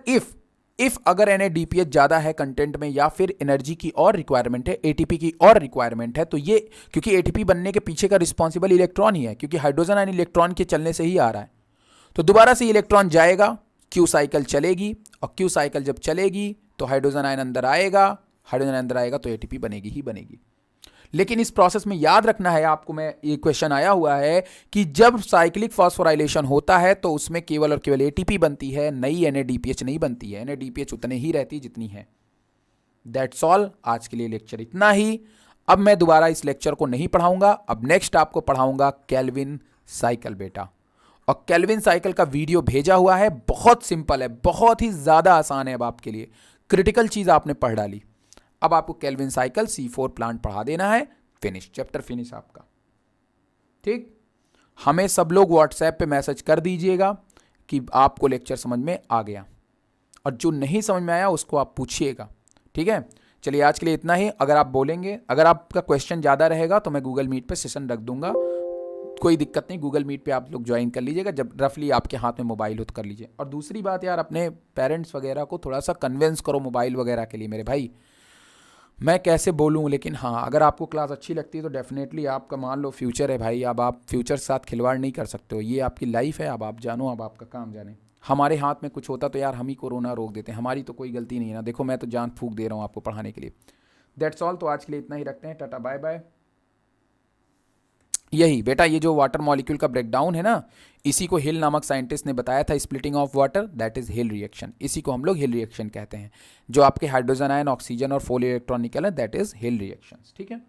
इफ अगर NADPH ज्यादा है कंटेंट में, या फिर एनर्जी की और रिक्वायरमेंट है, एटीपी की और रिक्वायरमेंट है, तो ये क्योंकि एटीपी बनने के पीछे का रिस्पॉन्सिबल इलेक्ट्रॉन ही है, क्योंकि हाइड्रोजन आयन इलेक्ट्रॉन के चलने से ही आ रहा है, तो दोबारा से इलेक्ट्रॉन जाएगा, क्यू साइकिल चलेगी, और क्यू साइकिल जब चलेगी तो हाइड्रोजन आयन अंदर आएगा, हाइड्रोजन अंदर आएगा तो एटीपी बनेगी ही बनेगी। लेकिन इस प्रोसेस में याद रखना है आपको, मैं ये क्वेश्चन आया हुआ है कि जब साइक्लिक फॉस्फोराइलेशन होता है तो उसमें केवल और केवल एटीपी बनती है, नई NADPH नहीं बनती है। NADPH उतने ही रहती है जितनी है। दैट्स ऑल, आज के लिए लेक्चर इतना ही। अब मैं दोबारा इस लेक्चर को नहीं पढ़ाऊंगा, अब नेक्स्ट आपको पढ़ाऊंगा केल्विन साइकिल बेटा। और केल्विन साइकिल का वीडियो भेजा हुआ है, बहुत सिंपल है, बहुत ही ज्यादा आसान है। अब आपके लिए क्रिटिकल चीज आपने पढ़ डाली। अब आपको केल्विन साइकिल C4 प्लांट पढ़ा देना है, फिनिश, चैप्टर फिनिश आपका। ठीक, हमें सब लोग व्हाट्सएप पे मैसेज कर दीजिएगा कि आपको लेक्चर समझ में आ गया, और जो नहीं समझ में आया उसको आप पूछिएगा। ठीक है, चलिए आज के लिए इतना ही। अगर आप बोलेंगे, अगर आपका क्वेश्चन ज़्यादा रहेगा तो मैं गूगल मीट पे सेशन रख दूंगा, कोई दिक्कत नहीं। गूगल मीट पे आप लोग ज्वाइन कर लीजिएगा, जब रफली आपके हाथ में मोबाइल हो तो कर लीजिए। और दूसरी बात यार, अपने पेरेंट्स वगैरह को थोड़ा सा कन्विंस करो मोबाइल वगैरह के लिए मेरे भाई। मैं कैसे बोलूँ, लेकिन हाँ, अगर आपको क्लास अच्छी लगती है तो डेफिनेटली, आपका मान लो फ्यूचर है भाई, अब आप फ्यूचर के साथ खिलवाड़ नहीं कर सकते हो, ये आपकी लाइफ है, अब आप जानो, अब आपका काम जाने। हमारे हाथ में कुछ होता तो यार हम ही कोरोना रोक देते हैं, हमारी तो कोई गलती नहीं है ना। देखो मैं तो जान फूंक दे रहा हूँ आपको पढ़ाने के लिए। दैट्स ऑल, तो आज के लिए इतना ही रखते हैं, टाटा बाय बाय। यही बेटा, ये जो वाटर मॉलिक्यूल का ब्रेकडाउन है ना, इसी को हिल नामक साइंटिस्ट ने बताया था, splitting of water, that is hill reaction. इसी को हम लोग हिल रिएक्शन कहते हैं। जो आपके हाइड्रोजन आयन, ऑक्सीजन और 4 इलेक्ट्रॉन निकल है, दैट इज हिल रिएक्शन। ठीक है,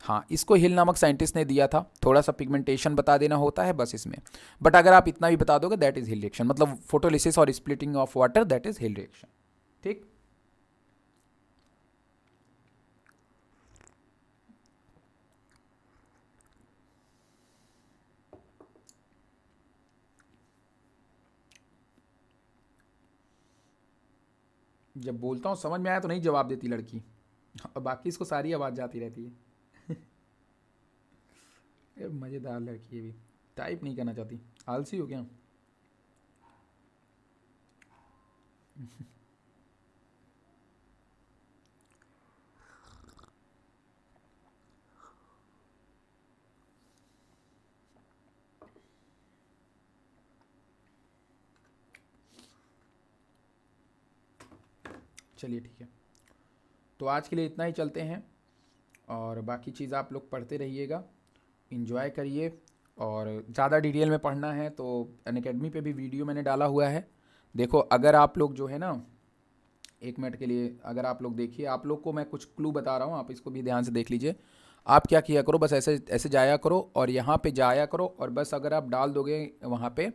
हाँ, इसको हिल नामक साइंटिस्ट ने दिया था। थोड़ा सा पिगमेंटेशन बता देना होता है बस इसमें, बट अगर आप इतना भी बता दोगे दैट इज हिल रिएक्शन, मतलब फोटोलिसिस और splitting of water, that is hill reaction. ठीक, जब बोलता हूँ समझ में आया तो नहीं जवाब देती लड़की, और बाकी इसको सारी आवाज़ जाती रहती है। ये मज़ेदार लड़की है, भी टाइप नहीं करना चाहती, आलसी हो क्या। चलिए ठीक है, तो आज के लिए इतना ही, चलते हैं। और बाकी चीज़ आप लोग पढ़ते रहिएगा, इन्जॉय करिए। और ज़्यादा डिटेल में पढ़ना है तो अनअकैडमी पे भी वीडियो मैंने डाला हुआ है। देखो, अगर आप लोग जो है ना, 1 मिनट के लिए अगर आप लोग देखिए, आप लोग को मैं कुछ क्लू बता रहा हूँ, आप इसको भी ध्यान से देख लीजिए। आप क्या किया करो, बस ऐसे ऐसे जाया करो और यहाँ पे जाया करो, और बस अगर आप डाल दोगे वहाँ पे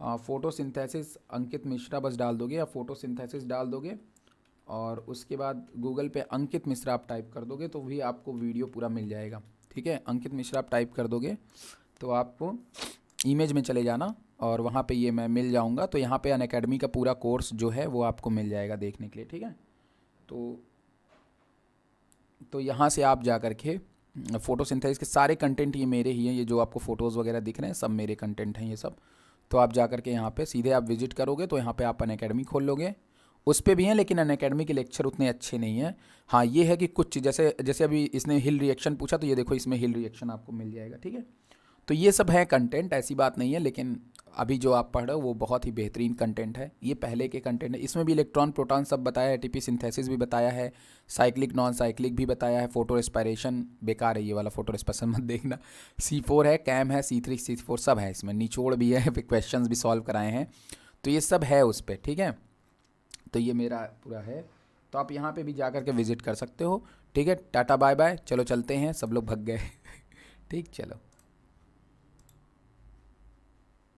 फोटोसिंथेसिस अंकित मिश्रा बस डाल दोगे, या फोटोसिंथेसिस डाल दोगे, और उसके बाद गूगल पे अंकित मिश्रा आप टाइप कर दोगे तो भी आपको वीडियो पूरा मिल जाएगा। ठीक है, अंकित मिश्रा आप टाइप कर दोगे तो आपको इमेज में चले जाना और वहाँ पे ये मैं मिल जाऊँगा, तो यहाँ पे अनअकैडमी का पूरा कोर्स जो है वो आपको मिल जाएगा देखने के लिए। ठीक है, तो यहाँ से आप जा कर के फोटोसिंथेसिस के सारे कंटेंट ये मेरे ही हैं, ये जो आपको फ़ोटोज़ वगैरह दिख रहे हैं सब मेरे कंटेंट हैं ये सब। तो आप जा कर के यहाँ पे सीधे आप विजिट करोगे तो यहाँ पे आप अनअकैडमी खोल लोगे, उस पे भी हैं, लेकिन अनअकैडमी के लेक्चर उतने अच्छे नहीं हैं। हाँ ये है कि कुछ जैसे जैसे अभी इसने हिल रिएक्शन पूछा तो ये देखो इसमें हिल रिएक्शन आपको मिल जाएगा। ठीक है, तो ये सब है कंटेंट, ऐसी बात नहीं है, लेकिन अभी जो आप पढ़ रहे हो वो बहुत ही बेहतरीन कंटेंट है। ये पहले के कंटेंट है, इसमें भी इलेक्ट्रॉन प्रोटॉन सब बताया है, एटीपी सिंथेसिस भी बताया है, साइक्लिक नॉन साइक्लिक भी बताया है, फोटो रेस्पायरेशन बेकार है ये वाला, फोटो रेस्पायरेशन मत देखना। C4 है, कैम है, C3 C4 सब है इसमें, निचोड़ भी है, क्वेश्चन भी सॉल्व कराए हैं, तो ये सब है उस पर। ठीक है, तो ये मेरा पूरा है, तो आप यहाँ पे भी जा कर के विजिट कर सकते हो। ठीक है, टाटा बाय बाय, चलो चलते हैं, सब लोग भग गए। ठीक, चलो।